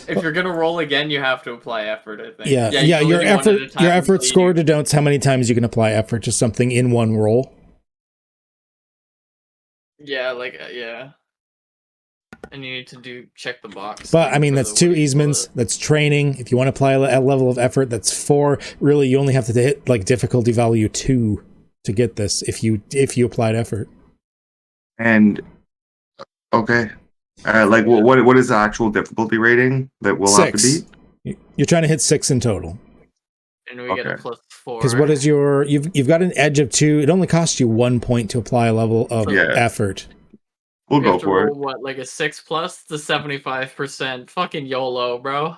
If you're gonna roll again, you have to apply effort, I think. Yeah, your effort score denotes how many times you can apply effort to something in one roll. Yeah, yeah. And you need to check the box. But I mean, that's 2 easements. That's training. If you want to apply a level of effort, that's 4. Really, you only have to hit like difficulty value 2 to get this. If you applied effort. And okay, like what is the actual difficulty rating that we'll 6. have to beat? You're trying to hit 6 in total. And we get a +4. Because what is your you've got an edge of 2. It only costs you 1 point to apply a level of effort. We'll go for it. What, like a 6 plus the 75%? Fucking YOLO, bro.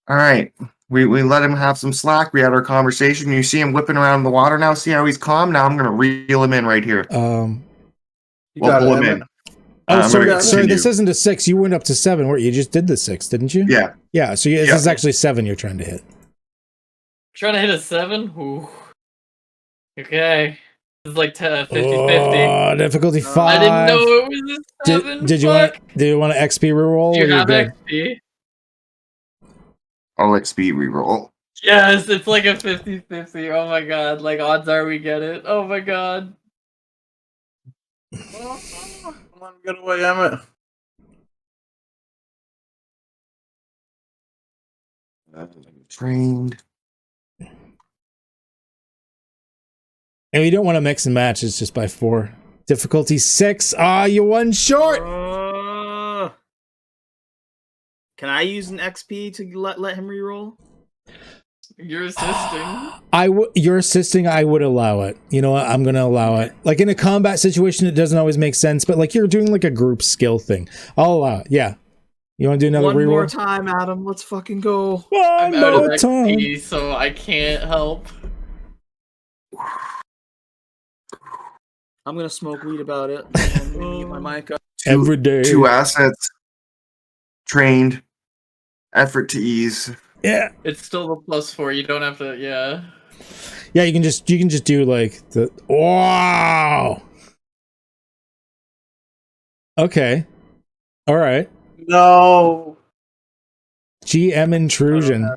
All right. We let him have some slack. We had our conversation. You see him whipping around in the water now. See how he's calm? Now I'm gonna reel him in right here. You got pull him in. Oh, sorry. This isn't a 6. You went up to 7. Where you just did the 6, didn't you? Yeah. Yeah. So this is actually 7 you're trying to hit. Trying to hit a 7? Ooh. Okay. It's like 50-50. Oh, difficulty 5. I didn't know it was a 7. Did you want an XP reroll? Do you have XP? I'll XP reroll. Yes, it's like a 50-50. Oh my god. Like, odds are we get it. Oh my god. Come on, get away, Emmett. Trained. And you don't want to mix and match. It's just by 4. Difficulty 6. You won short. Can I use an XP to let him reroll? You're assisting. You're assisting. I would allow it. You know what? I'm going to allow it. Like in a combat situation, it doesn't always make sense. But like you're doing like a group skill thing. I'll allow it. Yeah. You want to do another reroll? One more time, Adam. Let's fucking go. I'm out of XP, so I can't help. I'm gonna smoke weed about it. I'm gonna get my mic up. Every day. 2 assets. Trained. Effort to ease. Yeah. It's still the +4. You don't have to. Yeah. Yeah, you can just do like the. Wow. Okay. All right. No. GM intrusion.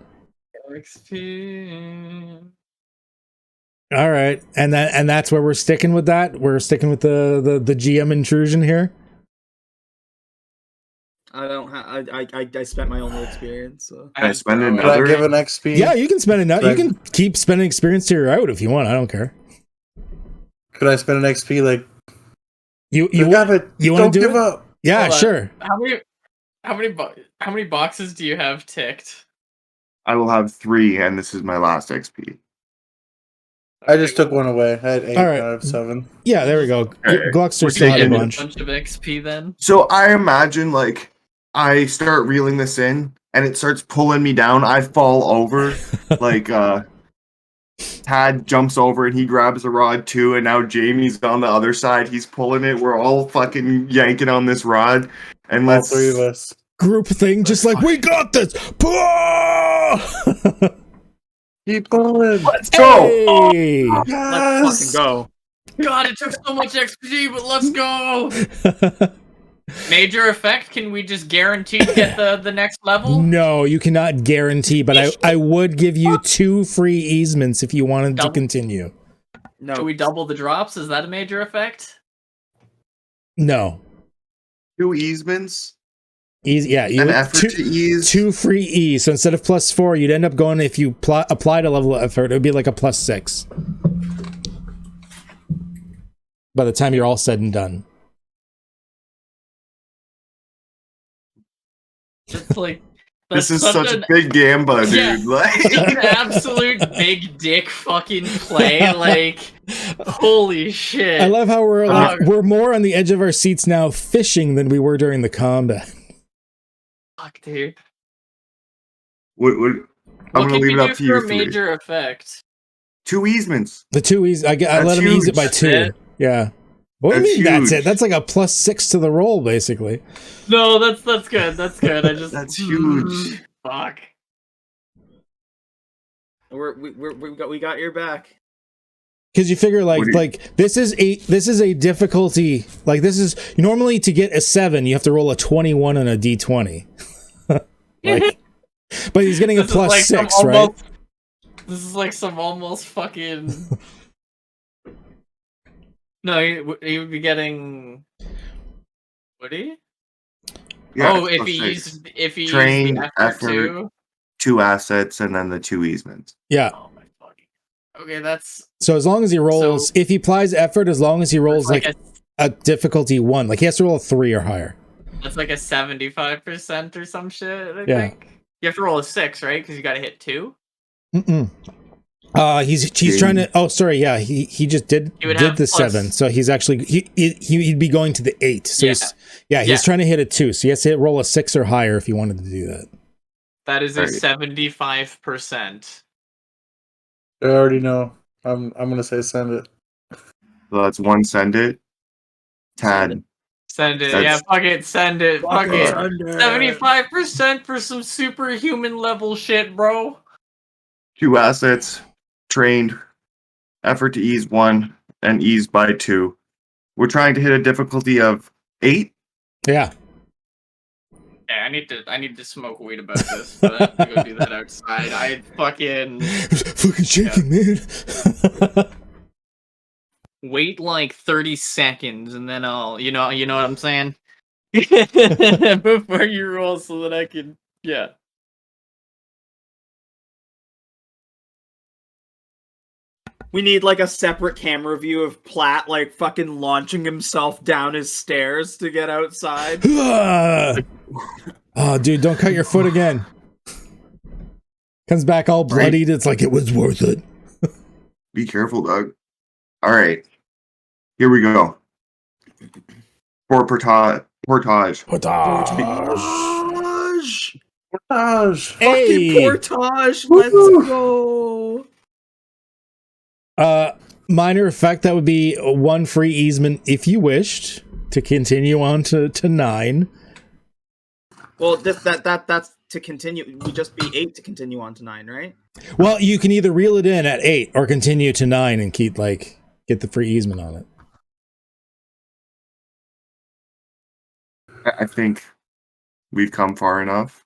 XP. All right, and that's where we're sticking with that. We're sticking with the GM intrusion here. I don't have. I spent my only experience. So. Can I spend Could I another? give an XP? Yeah, you can spend it. You Right. can keep spending experience till you're out if you want. I don't care. Could I spend an XP? Like You have it. you want Don't to do give it? up. Yeah, Hold on. sure. How many boxes do you have ticked? I will have 3, and this is my last XP. I just took one away. I had 8. All right. Now I have 7. Yeah, there we go. Okay. Gluckster We're still had a taking- bunch. A bunch of XP then. So I imagine like I start reeling this in, and it starts pulling me down. I fall over, like Tad jumps over and he grabs a rod too, and now Jamie's on the other side. He's pulling it. We're all fucking yanking on this rod, and All let's 3 of us. Group thing, just like we got this. Keep going. let's go. Hey! Let's Yes. fucking go. God, it took so much XP, but let's go. Major effect? Can we just guarantee to get the next level? No, you cannot guarantee, but I would give you 2 free easements if you wanted to Double. continue. No. Should we double the drops? Is that a major effect? No. 2 easements, Easy, yeah. You an would, effort to ease. 2 free E. So instead of +4, you'd end up going, if you applied a level of effort, it would be like a +6. By the time you're all said and done. It's like This is such an, a big gamba, dude. Yeah. Like, an absolute big dick fucking play. Like, holy shit! I love how we're more on the edge of our seats now fishing than we were during the combat. Fuck, dude. I'm What gonna can leave you it do up to for you a 3. major effect? 2 easements. The 2 ease, I That's let him ease it by huge. 2. That's it. Yeah. What do you That's mean that's huge. it? That's like a +6 to the roll, basically. No, that's good. That's good. I just That's huge. Fuck. We got your back. Because you figure What do you- this is a difficulty, like this is normally to get a 7 you have to roll a 21 on a d20. Like, but he's getting a This is like some +6, right? This is like some almost fucking. No, he would be getting. Would he? Yeah, oh, it's if he Train, used the effort effort. too. 2 assets and then the 2 easements. Yeah. Oh my fucking. Okay, that's So as long as he rolls, if he applies effort, as long as he rolls like a difficulty 1, like he has to roll a 3 or higher. that's like a 75% or some shit. I Yeah. think you have to roll a 6, right? Because you got to hit 2. He's trying to. Oh, sorry. Yeah, he just did have the plus- 7. So he's actually he'd be going to the 8. So Yeah. he's trying to hit a 2. So he has to roll a 6 or higher if he wanted to do that. That is a Right. 75%. I already know. I'm gonna say send it. So that's 1 send it. Tad. Send it. That's- Yeah, fuck it. Send it. Fuck it. Thunder. 75% for some superhuman level shit, bro. 2 assets, trained, effort to ease 1, and ease by 2. We're trying to hit a difficulty of 8. Yeah. Yeah, I need to smoke weed about this, but I have to go do that outside. I fucking Fucking shaking, man. wait like 30 seconds and then I'll you know what I'm saying? Before you roll so that I can We need like a separate camera view of Platt like fucking launching himself down his stairs to get outside. Oh, dude, don't cut your foot again. Comes back all bloodied. It's like it was worth it. Be careful, Doug. All right. Here we go. For portage. Portage. Portage. Fucking portage. Let's go. Minor effect, that would be 1 free easement if you wished to continue on to 9. Well, that's to continue. We just be 8 to continue on to 9, right? Well, you can either reel it in at 8 or continue to 9 and keep get the free easement on it. I think we've come far enough.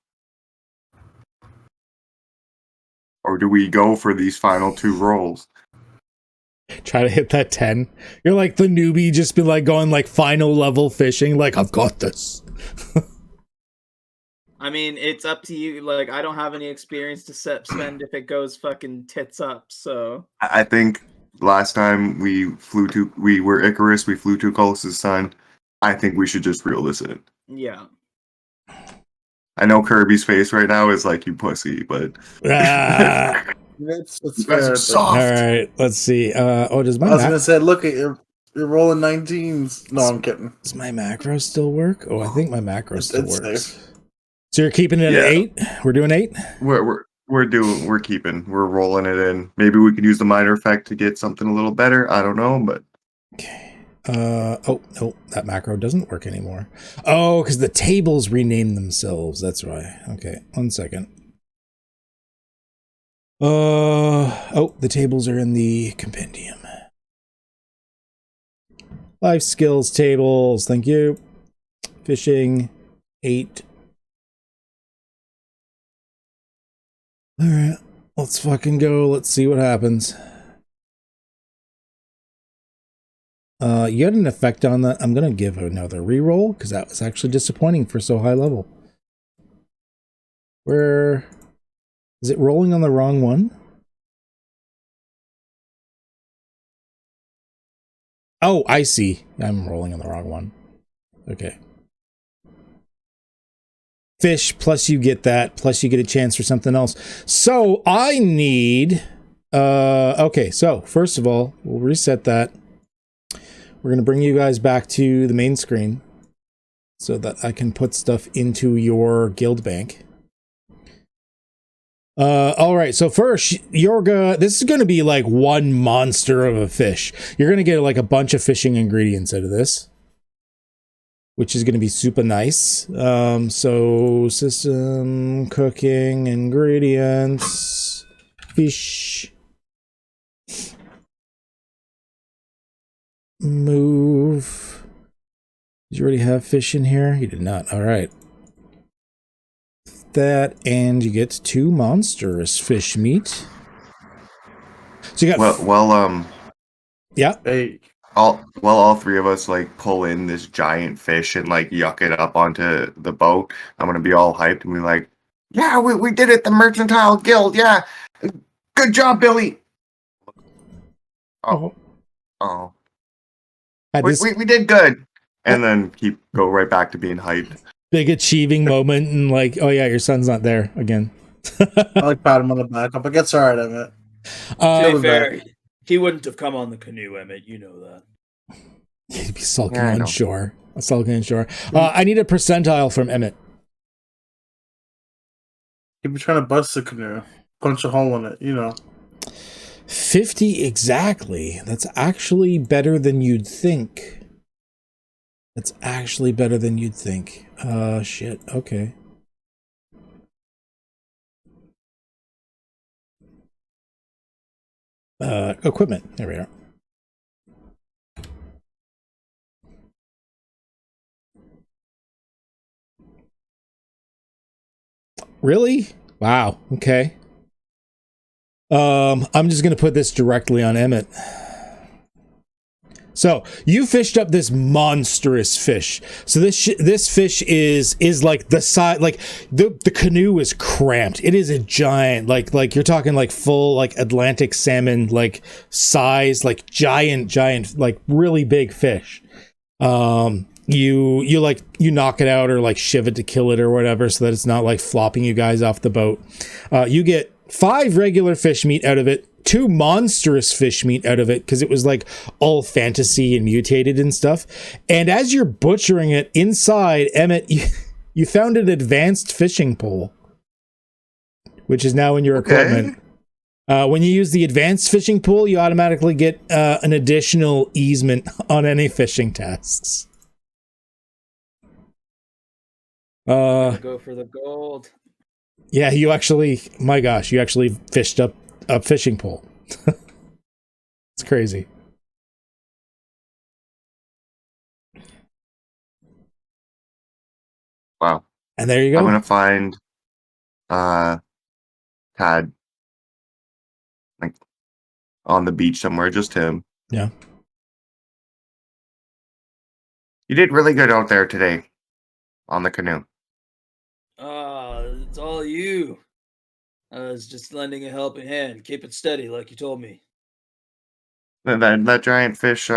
Or do we go for these final 2 rolls? Try to hit that 10. You're like the newbie, just be like going like final level fishing, like I've got this. I mean, it's up to you. Like, I don't have any experience to spend if it goes fucking tits up. So I think last time we were Icarus, we flew too close to the sun. I think we should just reel this in. yeah. I know Kirby's face right now is like, you pussy, but It's you guys fair. are soft. All right, let's see. Does my I was gonna say, look at you're rolling 19s. No, I'm kidding. does my macro still work? Oh, I think my macro still It's works. safe. So you're keeping it at 8? We're doing 8? We're rolling it in. Maybe we could use the minor effect to get something a little better. I don't know, but Okay. Oh no, that macro doesn't work anymore. Oh, because the tables renamed themselves. That's right. Okay, 1 second. Oh, the tables are in the compendium. Life skills tables. Thank you. Fishing 8. All right, let's fucking go. Let's see what happens. You had an effect on that. I'm gonna give another reroll because that was actually disappointing for so high level. Where is it rolling on the wrong one? Oh, I see. I'm rolling on the wrong one. Okay. Fish, plus you get that, plus you get a chance for something else. So I need... okay, so first of all, we'll reset that. We're going to bring you guys back to the main screen so that I can put stuff into your guild bank. All right, so first, this is going to be like one monster of a fish. You're going to get like a bunch of fishing ingredients out of this, which is going to be super nice. So system, cooking, ingredients, fish, move. Did you already have fish in here? You did not. All right. That, and you get 2 monstrous fish meat. So you got yeah. Hey, all 3 of us like pull in this giant fish and like yuck it up onto the boat. I'm gonna be all hyped and be like, yeah, we did it, the Mercantile Guild, yeah. Good job, Billy. Oh. We did good. And then go right back to being hyped. Big achieving moment and like, oh yeah, your son's not there again. I like pat him on the back. But it's alright, Emmett. To be fair, he wouldn't have come on the canoe, Emmett. You know that. He'd be sulking on shore. Sulking on shore. I need a percentile from Emmett. He'd be trying to bust the canoe. Punch a hole in it, you know. 50 exactly. That's actually better than you'd think. That's actually better than you'd think. Shit. Okay. Equipment. There we are. Really? Wow. Okay. I'm just gonna put this directly on Emmett. So you fished up this monstrous fish. So this fish is like the size, like the canoe is cramped. It is a giant, like you're talking like full like Atlantic salmon like size, like giant, like really big fish. You knock it out or like shiv it to kill it or whatever, so that it's not like flopping you guys off the boat. You get 5 regular fish meat out of it, 2 monstrous fish meat out of it, because it was like all fantasy and mutated and stuff. And as you're butchering it inside, Emmett, you found an advanced fishing pole, which is now in your equipment. When you use the advanced fishing pole, you automatically get an additional easement on any fishing tasks. Go for the gold. Yeah, you actually, my gosh, you actually fished up a fishing pole. It's crazy. Wow. And there you go. I'm gonna find Tad on the beach somewhere, just him. Yeah. You did really good out there today on the canoe. It's all you. I was just lending a helping hand. Keep it steady, like you told me. That giant fish,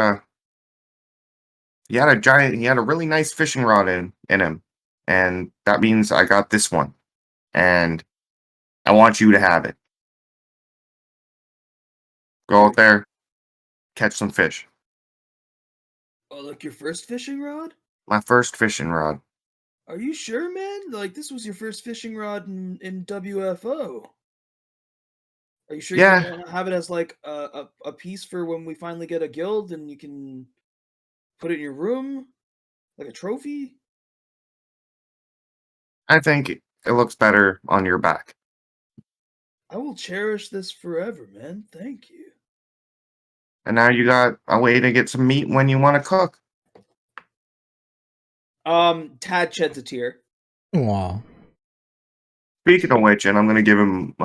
he had a really nice fishing rod in him. And that means I got this one. And I want you to have it. Go out there, catch some fish. Oh, like your first fishing rod? My first fishing rod. Are you sure, man? Like, this was your first fishing rod in WFO. Are you sure you Yeah. don't want to have it as, like, a piece for when we finally get a guild and you can put it in your room? Like a trophy? I think it looks better on your back. I will cherish this forever, man. Thank you. And now you got a way to get some meat when you want to cook. Tad sheds a tear. Wow. Speaking of which, and I'm going to give him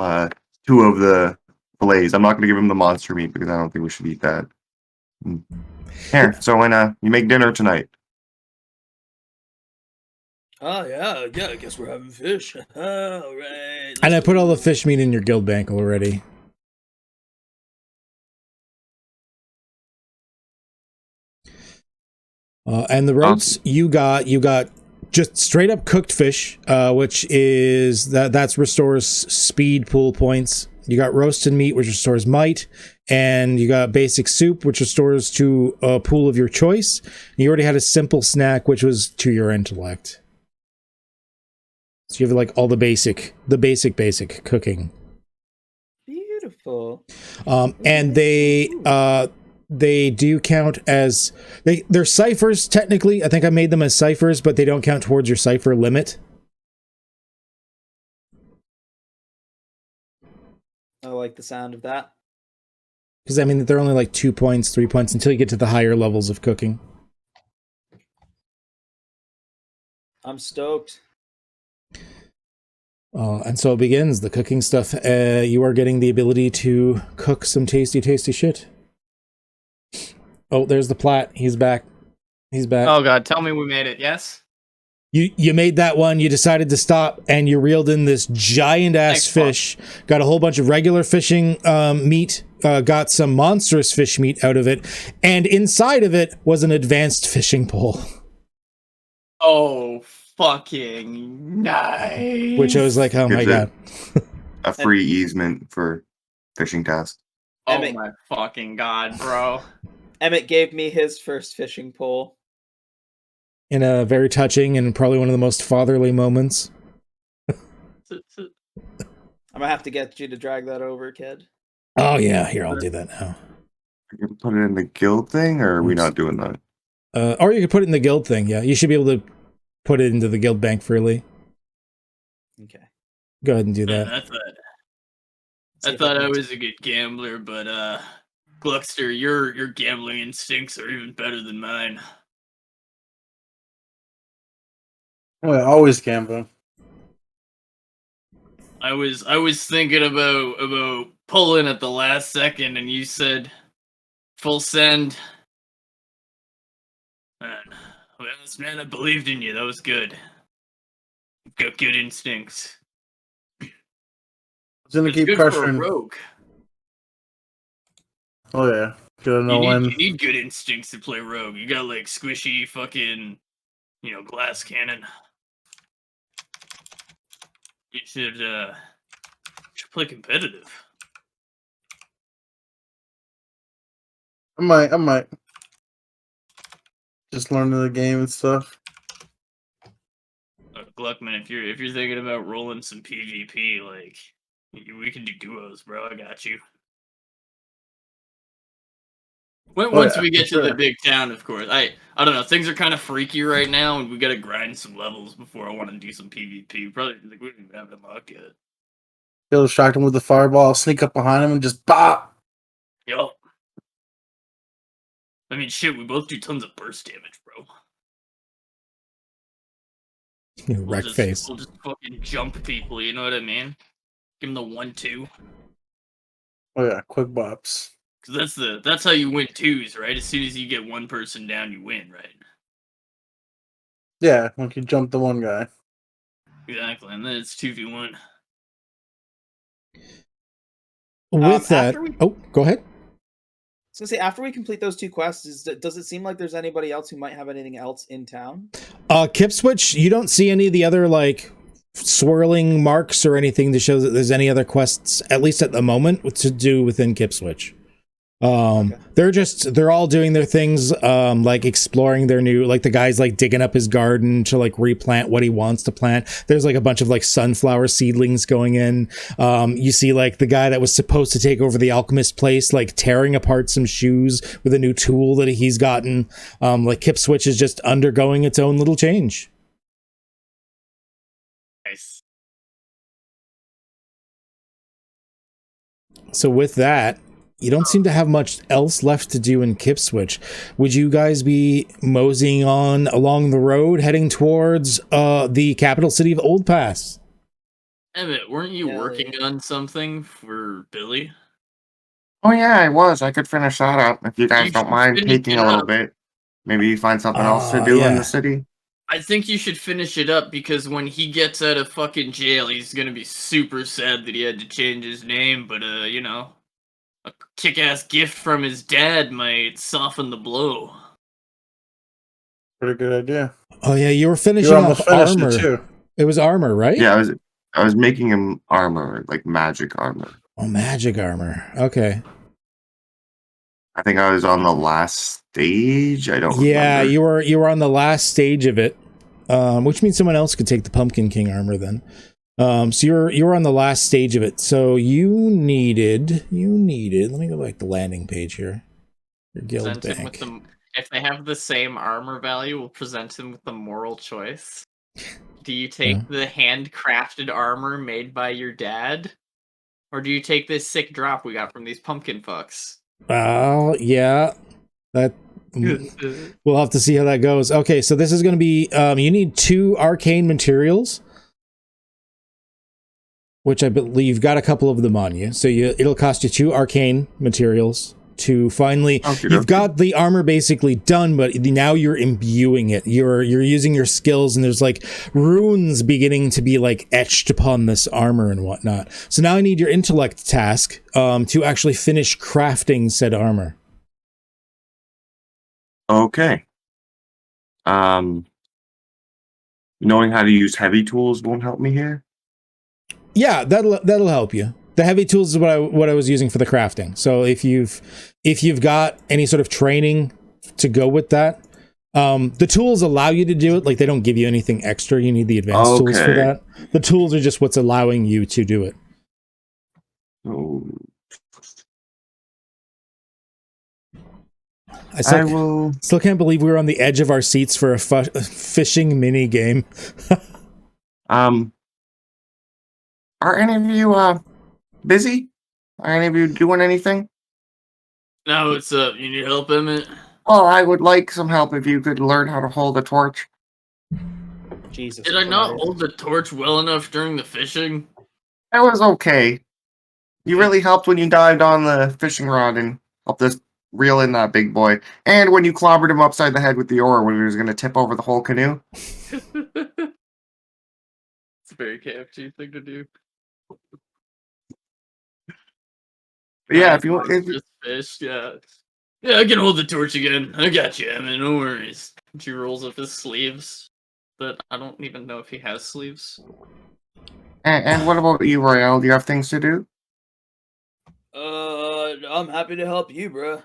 2 of the fillets. I'm not going to give him the monster meat because I don't think we should eat that. Here, so when you make dinner tonight. Oh, yeah, I guess we're having fish. All right. And I put all the fish meat in your guild bank already. And the roats you got just straight up cooked fish, which is that's restores speed pool points. You got roasted meat, which restores might, and you got basic soup, which restores to a pool of your choice. You already had a simple snack, which was to your intellect. So you have like all the basic cooking. Beautiful. And they do count as they're ciphers technically. I think I made them as ciphers, but they don't count towards your cipher limit. I like the sound of that. Because I mean, they're only like 2 points, 3 points until you get to the higher levels of cooking. I'm stoked. And so it begins the cooking stuff. You are getting the ability to cook some tasty shit. Oh, there's the plat. He's back. He's back. Oh god, tell me we made it. Yes. You made that one. You decided to stop, and you reeled in this giant ass fish. Got a whole bunch of regular fishing meat. Got some monstrous fish meat out of it, and inside of it was an advanced fishing pole. Oh, fucking nice! Which I was like, oh my god, a free easement for fishing tasks. Oh my fucking god, bro! Emmett gave me his first fishing pole. In a very touching and probably one of the most fatherly moments. I'm gonna have to get you to drag that over, kid. Oh yeah, here, I'll do that now. You can put it in the guild thing, or are we not doing that? Or you could put it in the guild thing, yeah. You should be able to put it into the guild bank freely. Okay. Go ahead and do that. I thought I was a good gambler, but Gluckster, your gambling instincts are even better than mine. Oh, I always gamble. I was thinking about pulling at the last second, and you said full send. Man, I believed in you. That was good. You've got good instincts. I was gonna keep good pressuring. For a rogue. Oh yeah, gotta know when. You need good instincts to play rogue. You got like squishy fucking, glass cannon. You should play competitive. I might. Just learning the game and stuff. Gluckman, if you're thinking about rolling some PvP, like we can do duos, bro. I got you. Once we get to the big town, of course. I don't know. Things are kind of freaky right now, and we gotta grind some levels before I want to do some PvP. Probably like we don't even have it unlocked yet. He'll distract him with the fireball, sneak up behind him, and just bop. Yup. I mean, shit. We both do tons of burst damage, bro. Wreck face. We'll just fucking jump people. You know what I mean? Give them the 1-2. Oh yeah, quick bops. That's how you win twos, right? As soon as you get one person down, you win, right? Yeah, like you jump the one guy. Exactly, and then it's 2v1. With that, go ahead. I was gonna say, after we complete those 2 quests, does it seem like there's anybody else who might have anything else in town? Kipswitch, you don't see any of the other like swirling marks or anything to show that there's any other quests, at least at the moment, to do within Kipswitch. Okay. They're all doing their things, like exploring their new, like the guy's like digging up his garden to like replant what he wants to plant. There's like a bunch of like sunflower seedlings going in. You see like the guy that was supposed to take over the alchemist place, like tearing apart some shoes with a new tool that he's gotten. Like Kipswitch is just undergoing its own little change. Nice. So with that, you don't seem to have much else left to do in Kipswitch. Would you guys be moseying on along the road, heading towards the capital city of Old Pass? Emmett, weren't you working on something for Billy? Oh yeah, I was. I could finish that up if you guys don't mind taking a little bit. Maybe you find something else to do in the city. I think you should finish it up because when he gets out of fucking jail, he's gonna be super sad that he had to change his name, but you know, a kick-ass gift from his dad might soften the blow. Pretty good idea. Oh yeah, you were finishing off armor. Too. It was armor, right? Yeah, I was making him armor, like magic armor. Oh, magic armor. Okay. I think I was on the last stage. I don't Yeah, remember. you were on the last stage of it. Which means someone else could take the Pumpkin King armor then. So you're on the last stage of it. So you needed, let me go back to the landing page here. Your guild bank. If they have the same armor value, we'll present him with the moral choice. Do you take the handcrafted armor made by your dad? Or do you take this sick drop we got from these pumpkin fucks? Oh, yeah. That we'll have to see how that goes. Okay, so this is going to be you need 2 arcane materials, which I believe you've got a couple of them on you. So it'll cost you 2 arcane materials to finally you've got the armor basically done, but now you're imbuing it. You're using your skills, and there's like runes beginning to be like etched upon this armor and whatnot. So now I need your intellect task to actually finish crafting said armor. Okay. Knowing how to use heavy tools won't help me here. Yeah, that'll help you. The heavy tools is what I was using for the crafting. So if you've got any sort of training to go with that, the tools allow you to do it. Like they don't give you anything extra. You need the advanced tools for that. The tools are just what's allowing you to do it. Oh. I still can't believe we were on the edge of our seats for a fishing mini game. Are any of you busy? Are any of you doing anything? No, what's up? You need help, Emmett? Well, I would like some help if you could learn how to hold a torch. Jesus. Did I not hold the torch well enough during the fishing? It was okay. You really helped when you dived on the fishing rod and helped us reel in that big boy. And when you clobbered him upside the head with the oar when he was going to tip over the whole canoe. It's a very KFG thing to do. But yeah, if you want... Just fish, yeah. Yeah, I can hold the torch again. I got you, Emmett. No worries. He rolls up his sleeves. But I don't even know if he has sleeves. And what about you, Royale? Do you have things to do? I'm happy to help you, bro.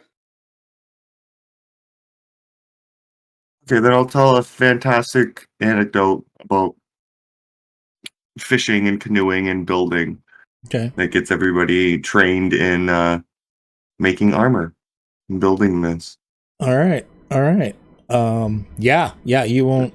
Okay, then I'll tell a fantastic anecdote about fishing and canoeing and building. Okay. That gets everybody trained in making armor and building this. All right. Yeah, you won't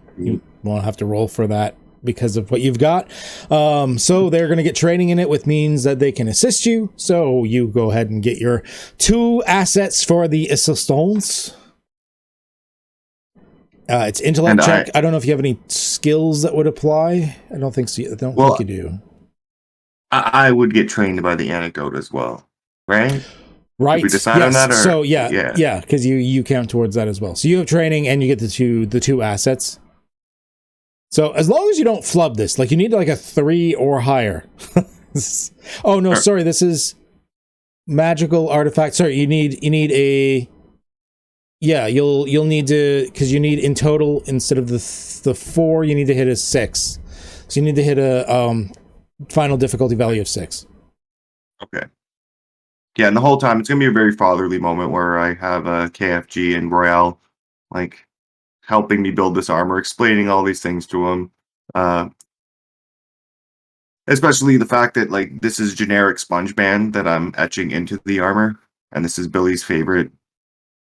have to roll for that because of what you've got. So they're going to get training in it, which means that they can assist you. So you go ahead and get your 2 assets for the assistance. It's intellect check. I don't know if you have any skills that would apply. I don't think so. I don't think you do. I would get trained by the anecdote as well, right? Right. Did we decide on that? Or? So yeah, because you count towards that as well. So you have training and you get the two assets. So as long as you don't flub this, like you need like a 3 or higher. Oh no, sorry, this is magical artifact. Sorry, you need a you'll need to, because you need in total, instead of the 4, you need to hit a 6. So you need to hit a final difficulty value of 6. Okay. Yeah, and the whole time it's gonna be a very fatherly moment where I have KFG and Royale like helping me build this armor, explaining all these things to him. Especially the fact that like this is generic Sponge Man that I'm etching into the armor, and this is Billy's favorite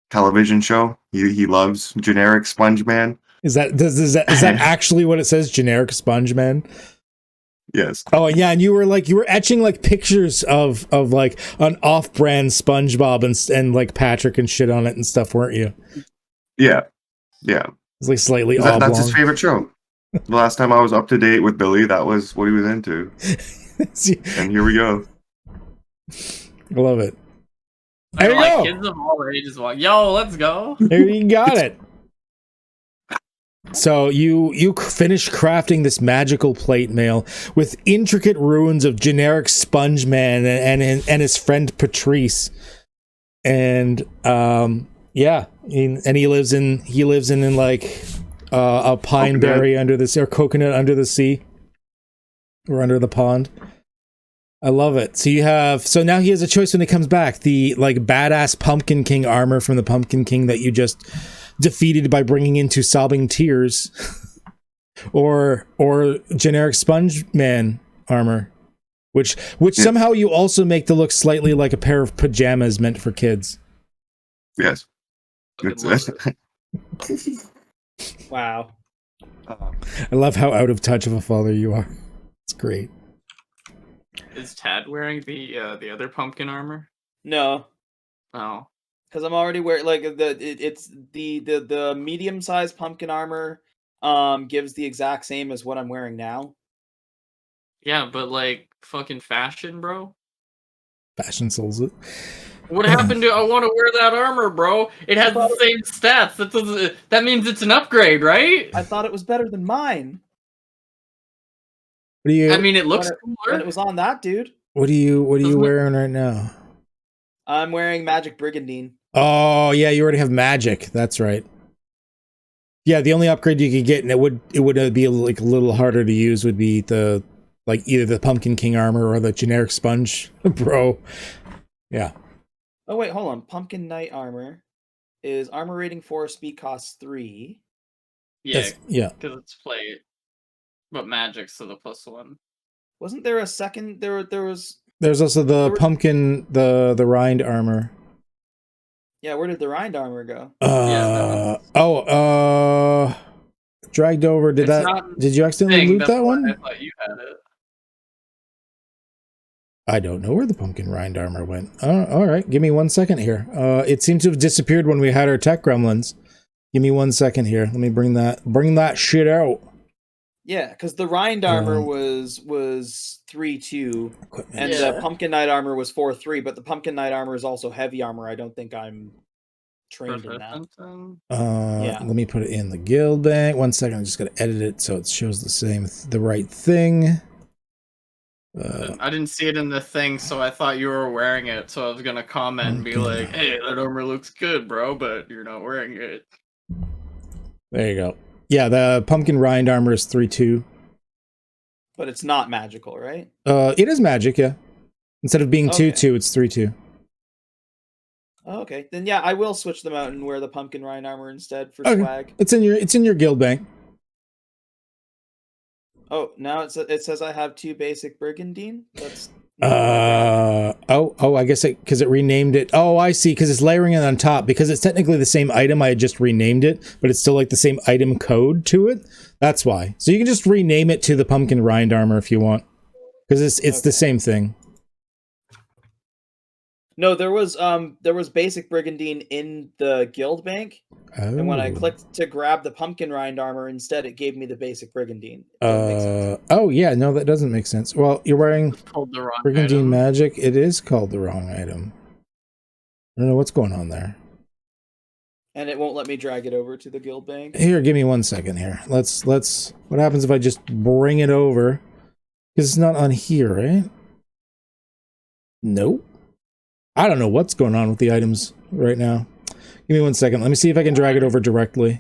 television show. He loves generic Sponge Man. Is that actually what it says? Generic Sponge Man? Yes. Oh yeah, and you were etching like pictures of like an off-brand SpongeBob and like Patrick and shit on it and stuff, weren't you? Yeah. It's like slightly oblong. That's his favorite show. The last time I was up to date with Billy, that was what he was into. And here we go. I love it. There you go. Kids of all ages walk. Yo, let's go. There you got it. So you finish crafting this magical plate mail with intricate ruins of generic Sponge Man and his friend Patrice, and and he lives in like a pine berry under the sea, or coconut under the sea, or under the pond. I love it. So now he has a choice when he comes back: the like badass Pumpkin King armor from the Pumpkin King that you just defeated by bringing into sobbing tears, or generic Sponge Man armor, which somehow you also make to look slightly like a pair of pajamas meant for kids. Yes. Wow. I love how out of touch of a father you are. It's great. Is Tad wearing the other pumpkin armor? No. Oh. Because I'm already wearing like it's the medium sized pumpkin armor gives the exact same as what I'm wearing now. Yeah, but like fucking fashion, bro. Fashion sells it. What happened to I want to wear that armor, bro? It has the same stats. That means it's an upgrade, right? I thought it was better than mine. What do you? I mean, it looks cooler. When it was on that dude. What are you wearing right now? I'm wearing Magic Brigandine. Oh yeah, you already have magic. That's right. Yeah, the only upgrade you could get, and it would be like a little harder to use, would be the like either the Pumpkin King armor or the generic Sponge Bro. Yeah. Oh wait, hold on. Pumpkin Knight armor is armor rating 4, speed cost 3. Yeah, yeah. Because it's plate, but magic's to the +1. Wasn't there a second? There was. There's also the pumpkin, the rind armor. Yeah, where did the rind armor go? Dragged over. Did you accidentally loot that one? I thought you had it. I don't know where the pumpkin rind armor went. All right, give me 1 second here. It seemed to have disappeared when we had our tech gremlins. Give me 1 second here. Let me bring that shit out. Yeah, because the rind armor was 3-2, and the pumpkin knight armor was 4-3. But the pumpkin knight armor is also heavy armor. I don't think I'm trained in that. Let me put it in the guild bank. 1 second. I'm just gonna edit it so it shows the right thing. I didn't see it in the thing, so I thought you were wearing it. So I was gonna comment and be like, "Hey, that armor looks good, bro," but you're not wearing it. There you go. Yeah, the pumpkin rind armor is 3-2. But it's not magical, right? It is magic, yeah. Instead of being 2-2, it's 3-2. Oh, okay, then yeah, I will switch them out and wear the pumpkin rind armor instead for swag. It's in your guild bank. Oh, now it says I have 2 basic brigandine. That's I guess because it renamed it. Oh, I see. Because it's layering it on top. Because it's technically the same item. I had just renamed it, but it's still like the same item code to it. That's why. So you can just rename it to the pumpkin rind armor if you want, because it's the same thing. No, there was basic brigandine in the guild bank, and when I clicked to grab the pumpkin rind armor instead, it gave me the basic brigandine. Oh yeah, no, that doesn't make sense. Well, you're wearing called the wrong brigandine item. magic. It is called the wrong item. I don't know what's going on there. And it won't let me drag it over to the guild bank. Here, give me 1 second here. Let's. What happens if I just bring it over? Because it's not on here, right? Nope. I don't know what's going on with the items right now. Give me 1 second. Let me see if I can drag it over directly.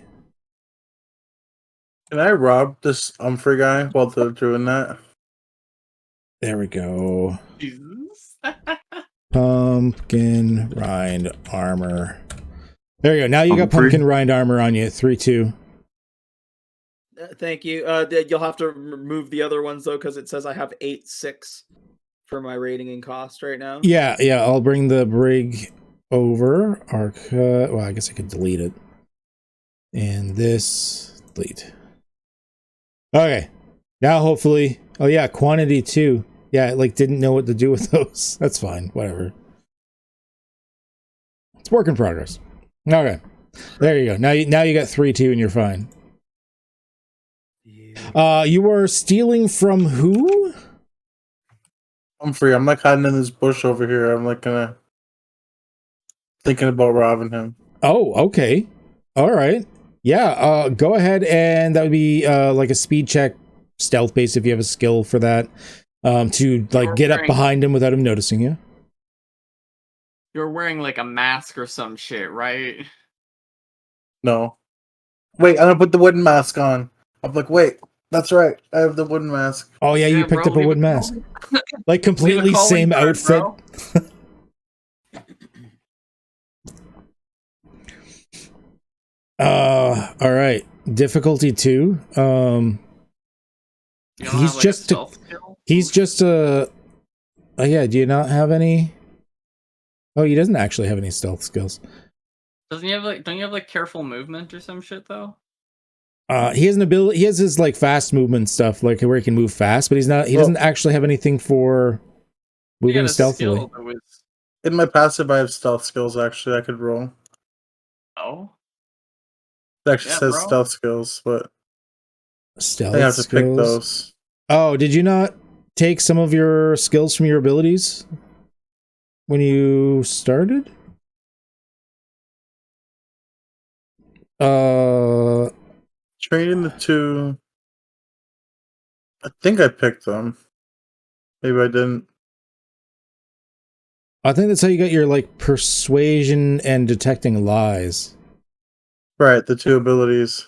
Can I rob this Humphrey guy while they're doing that? There we go. Jesus. Pumpkin rind armor. There you go. Now you got pumpkin rind armor on you. 3-2. Thank you. You'll have to remove the other ones though, because it says I have 8-6 for my rating and cost right now. Yeah. I'll bring the brig over. Well, I guess I could delete it. And this delete. Okay. Now hopefully. Oh yeah, quantity too. Yeah, it didn't know what to do with those. That's fine. Whatever. It's work in progress. Okay. There you go. Now you got 3-2 and you're fine. You were stealing from who? Humphrey. I'm hiding in this bush over here. I'm thinking about robbing him. Oh, okay. All right. Yeah, go ahead, and that would be a speed check, stealth base if you have a skill for that. To get up behind him without him noticing you. You're wearing a mask or some shit, right? No. Wait, I'm gonna put the wooden mask on. I'm wait, that's right. I have the wooden mask. Oh yeah, you picked up a wooden mask. Completely same outfit. All right. Difficulty 2. He's just oh yeah, do you not have any? Oh, he doesn't actually have any stealth skills. Doesn't he have don't you have careful movement or some shit though? He has an ability, he has his fast movement stuff, where he can move fast, but he doesn't actually have anything for moving stealthily. In my passive I have stealth skills actually I could roll. Oh. It actually says stealth skills, but stealth I have to skills. pick those. Oh, did you not take some of your skills from your abilities when you started? Training the 2. I think I picked them. Maybe I didn't. I think that's how you got your persuasion and detecting lies. Right, the 2 abilities.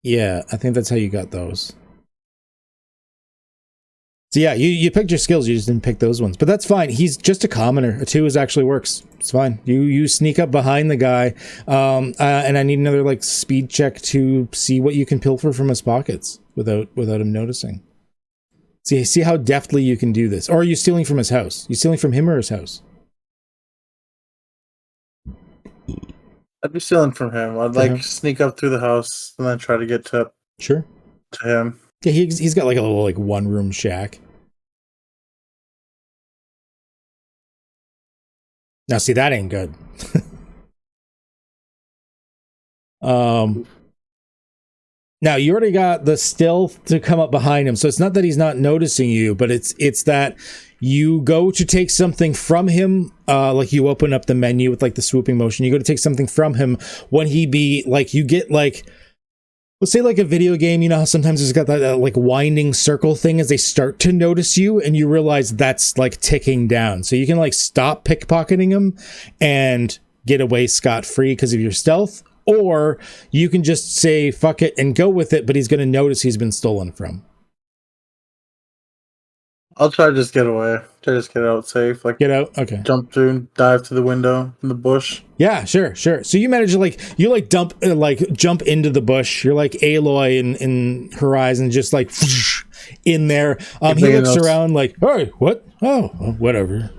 Yeah, I think that's how you got those. So yeah, you picked your skills, you just didn't pick those ones. But that's fine. He's just a commoner. A 2 actually works. It's fine. You sneak up behind the guy, and I need another speed check to see what you can pilfer from his pockets without him noticing. See how deftly you can do this. Or are you stealing from his house? You stealing from him or his house? I'd be stealing from him. I'd sneak up through the house and then try to get to him. Yeah, he's got a little one room shack. Now see, that ain't good. Now you already got the stealth to come up behind him, so it's not that he's not noticing you, but it's that you go to take something from him, you open up the menu with the swooping motion. You go to take something from him when he you get let's say a video game, you know how sometimes it's got that winding circle thing as they start to notice you, and you realize that's ticking down. So you can stop pickpocketing him and get away scot-free because of your stealth, or you can just say fuck it and go with it, but he's going to notice he's been stolen from. I'll try to just get away. Try to just get out safe. Get out? Okay. Jump through, dive to the window in the bush. Yeah, sure. So you manage to jump into the bush. You're like Aloy in Horizon, just in there. He looks around hey, what? Oh, well, whatever.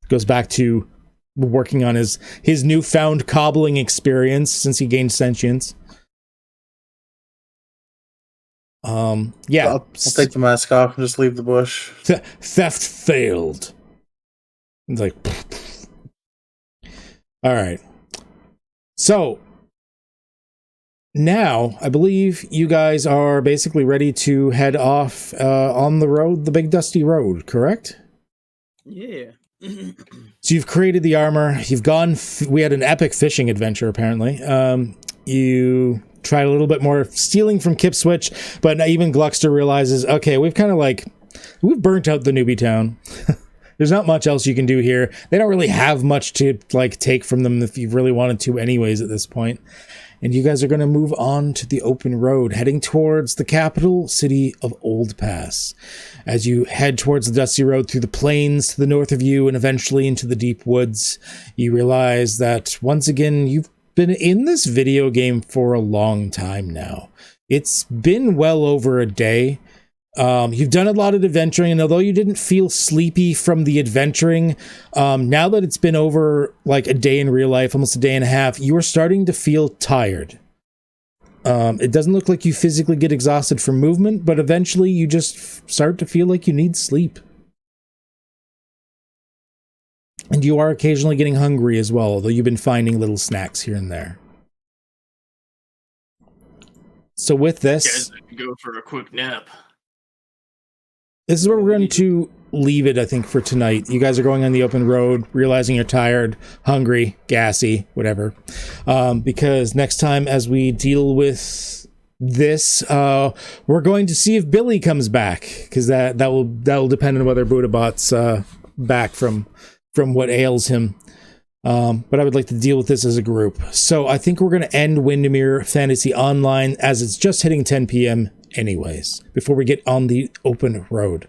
Goes back to working on his newfound cobbling experience since he gained sentience. Yeah. I'll take the mask off and just leave the bush. Theft failed. It's all right. So now I believe you guys are basically ready to head off on the road, the big dusty road, correct? Yeah. So you've created the armor. You've gone. We had an epic fishing adventure, apparently. You tried a little bit more stealing from Kipswitch, but even Gluckster realizes, okay, we've burnt out the newbie town. There's not much else you can do here. They don't really have much to like take from them if you really wanted to anyways at this point. And you guys are going to move on to the open road, heading towards the capital city of Old Pass. As you head towards the dusty road through the plains to the north of you and eventually into the deep woods, you realize that once again, you've been in this video game for a long time now. It's been well over a day. You've done a lot of adventuring, and although you didn't feel sleepy from the adventuring, now that it's been over like a day in real life, almost a day and a half, you are starting to feel tired. It doesn't look like you physically get exhausted from movement, but eventually you just start to feel like you need sleep. And you are occasionally getting hungry as well, although you've been finding little snacks here and there. So with this, Guys, I can go for a quick nap. This is where we're going to leave it, I think, for tonight. You guys are going on the open road, realizing you're tired, hungry, gassy, whatever. Because next time, as we deal with this, we're going to see if Billy comes back, because that will depend on whether Buddhabot's back from what ails him. But I would like to deal with this as a group. So I think we're going to end Windermere Fantasy Online as it's just hitting 10 p.m. anyways, before we get on the open road.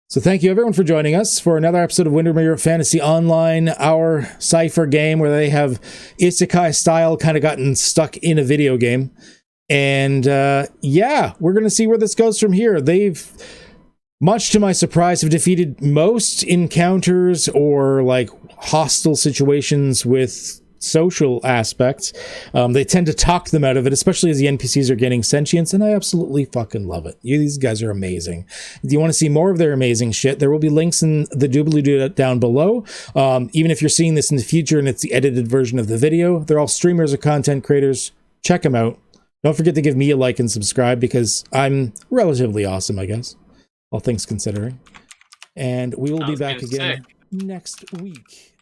So thank you everyone for joining us for another episode of Windermere Fantasy Online, our Cypher game where they have isekai style kind of gotten stuck in a video game. And yeah, we're going to see where this goes from here. They've, much to my surprise, have defeated most encounters or like hostile situations with social aspects. They tend to talk them out of it, especially as the NPCs are getting sentience, and I absolutely fucking love it. These guys are amazing. If you want to see more of their amazing shit, there will be links in the doobly-doo down below. Even if you're seeing this in the future and it's the edited version of the video, they're all streamers or content creators. Check them out. Don't forget to give me a like and subscribe because I'm relatively awesome, I guess, all things considering. And we will be back again next week.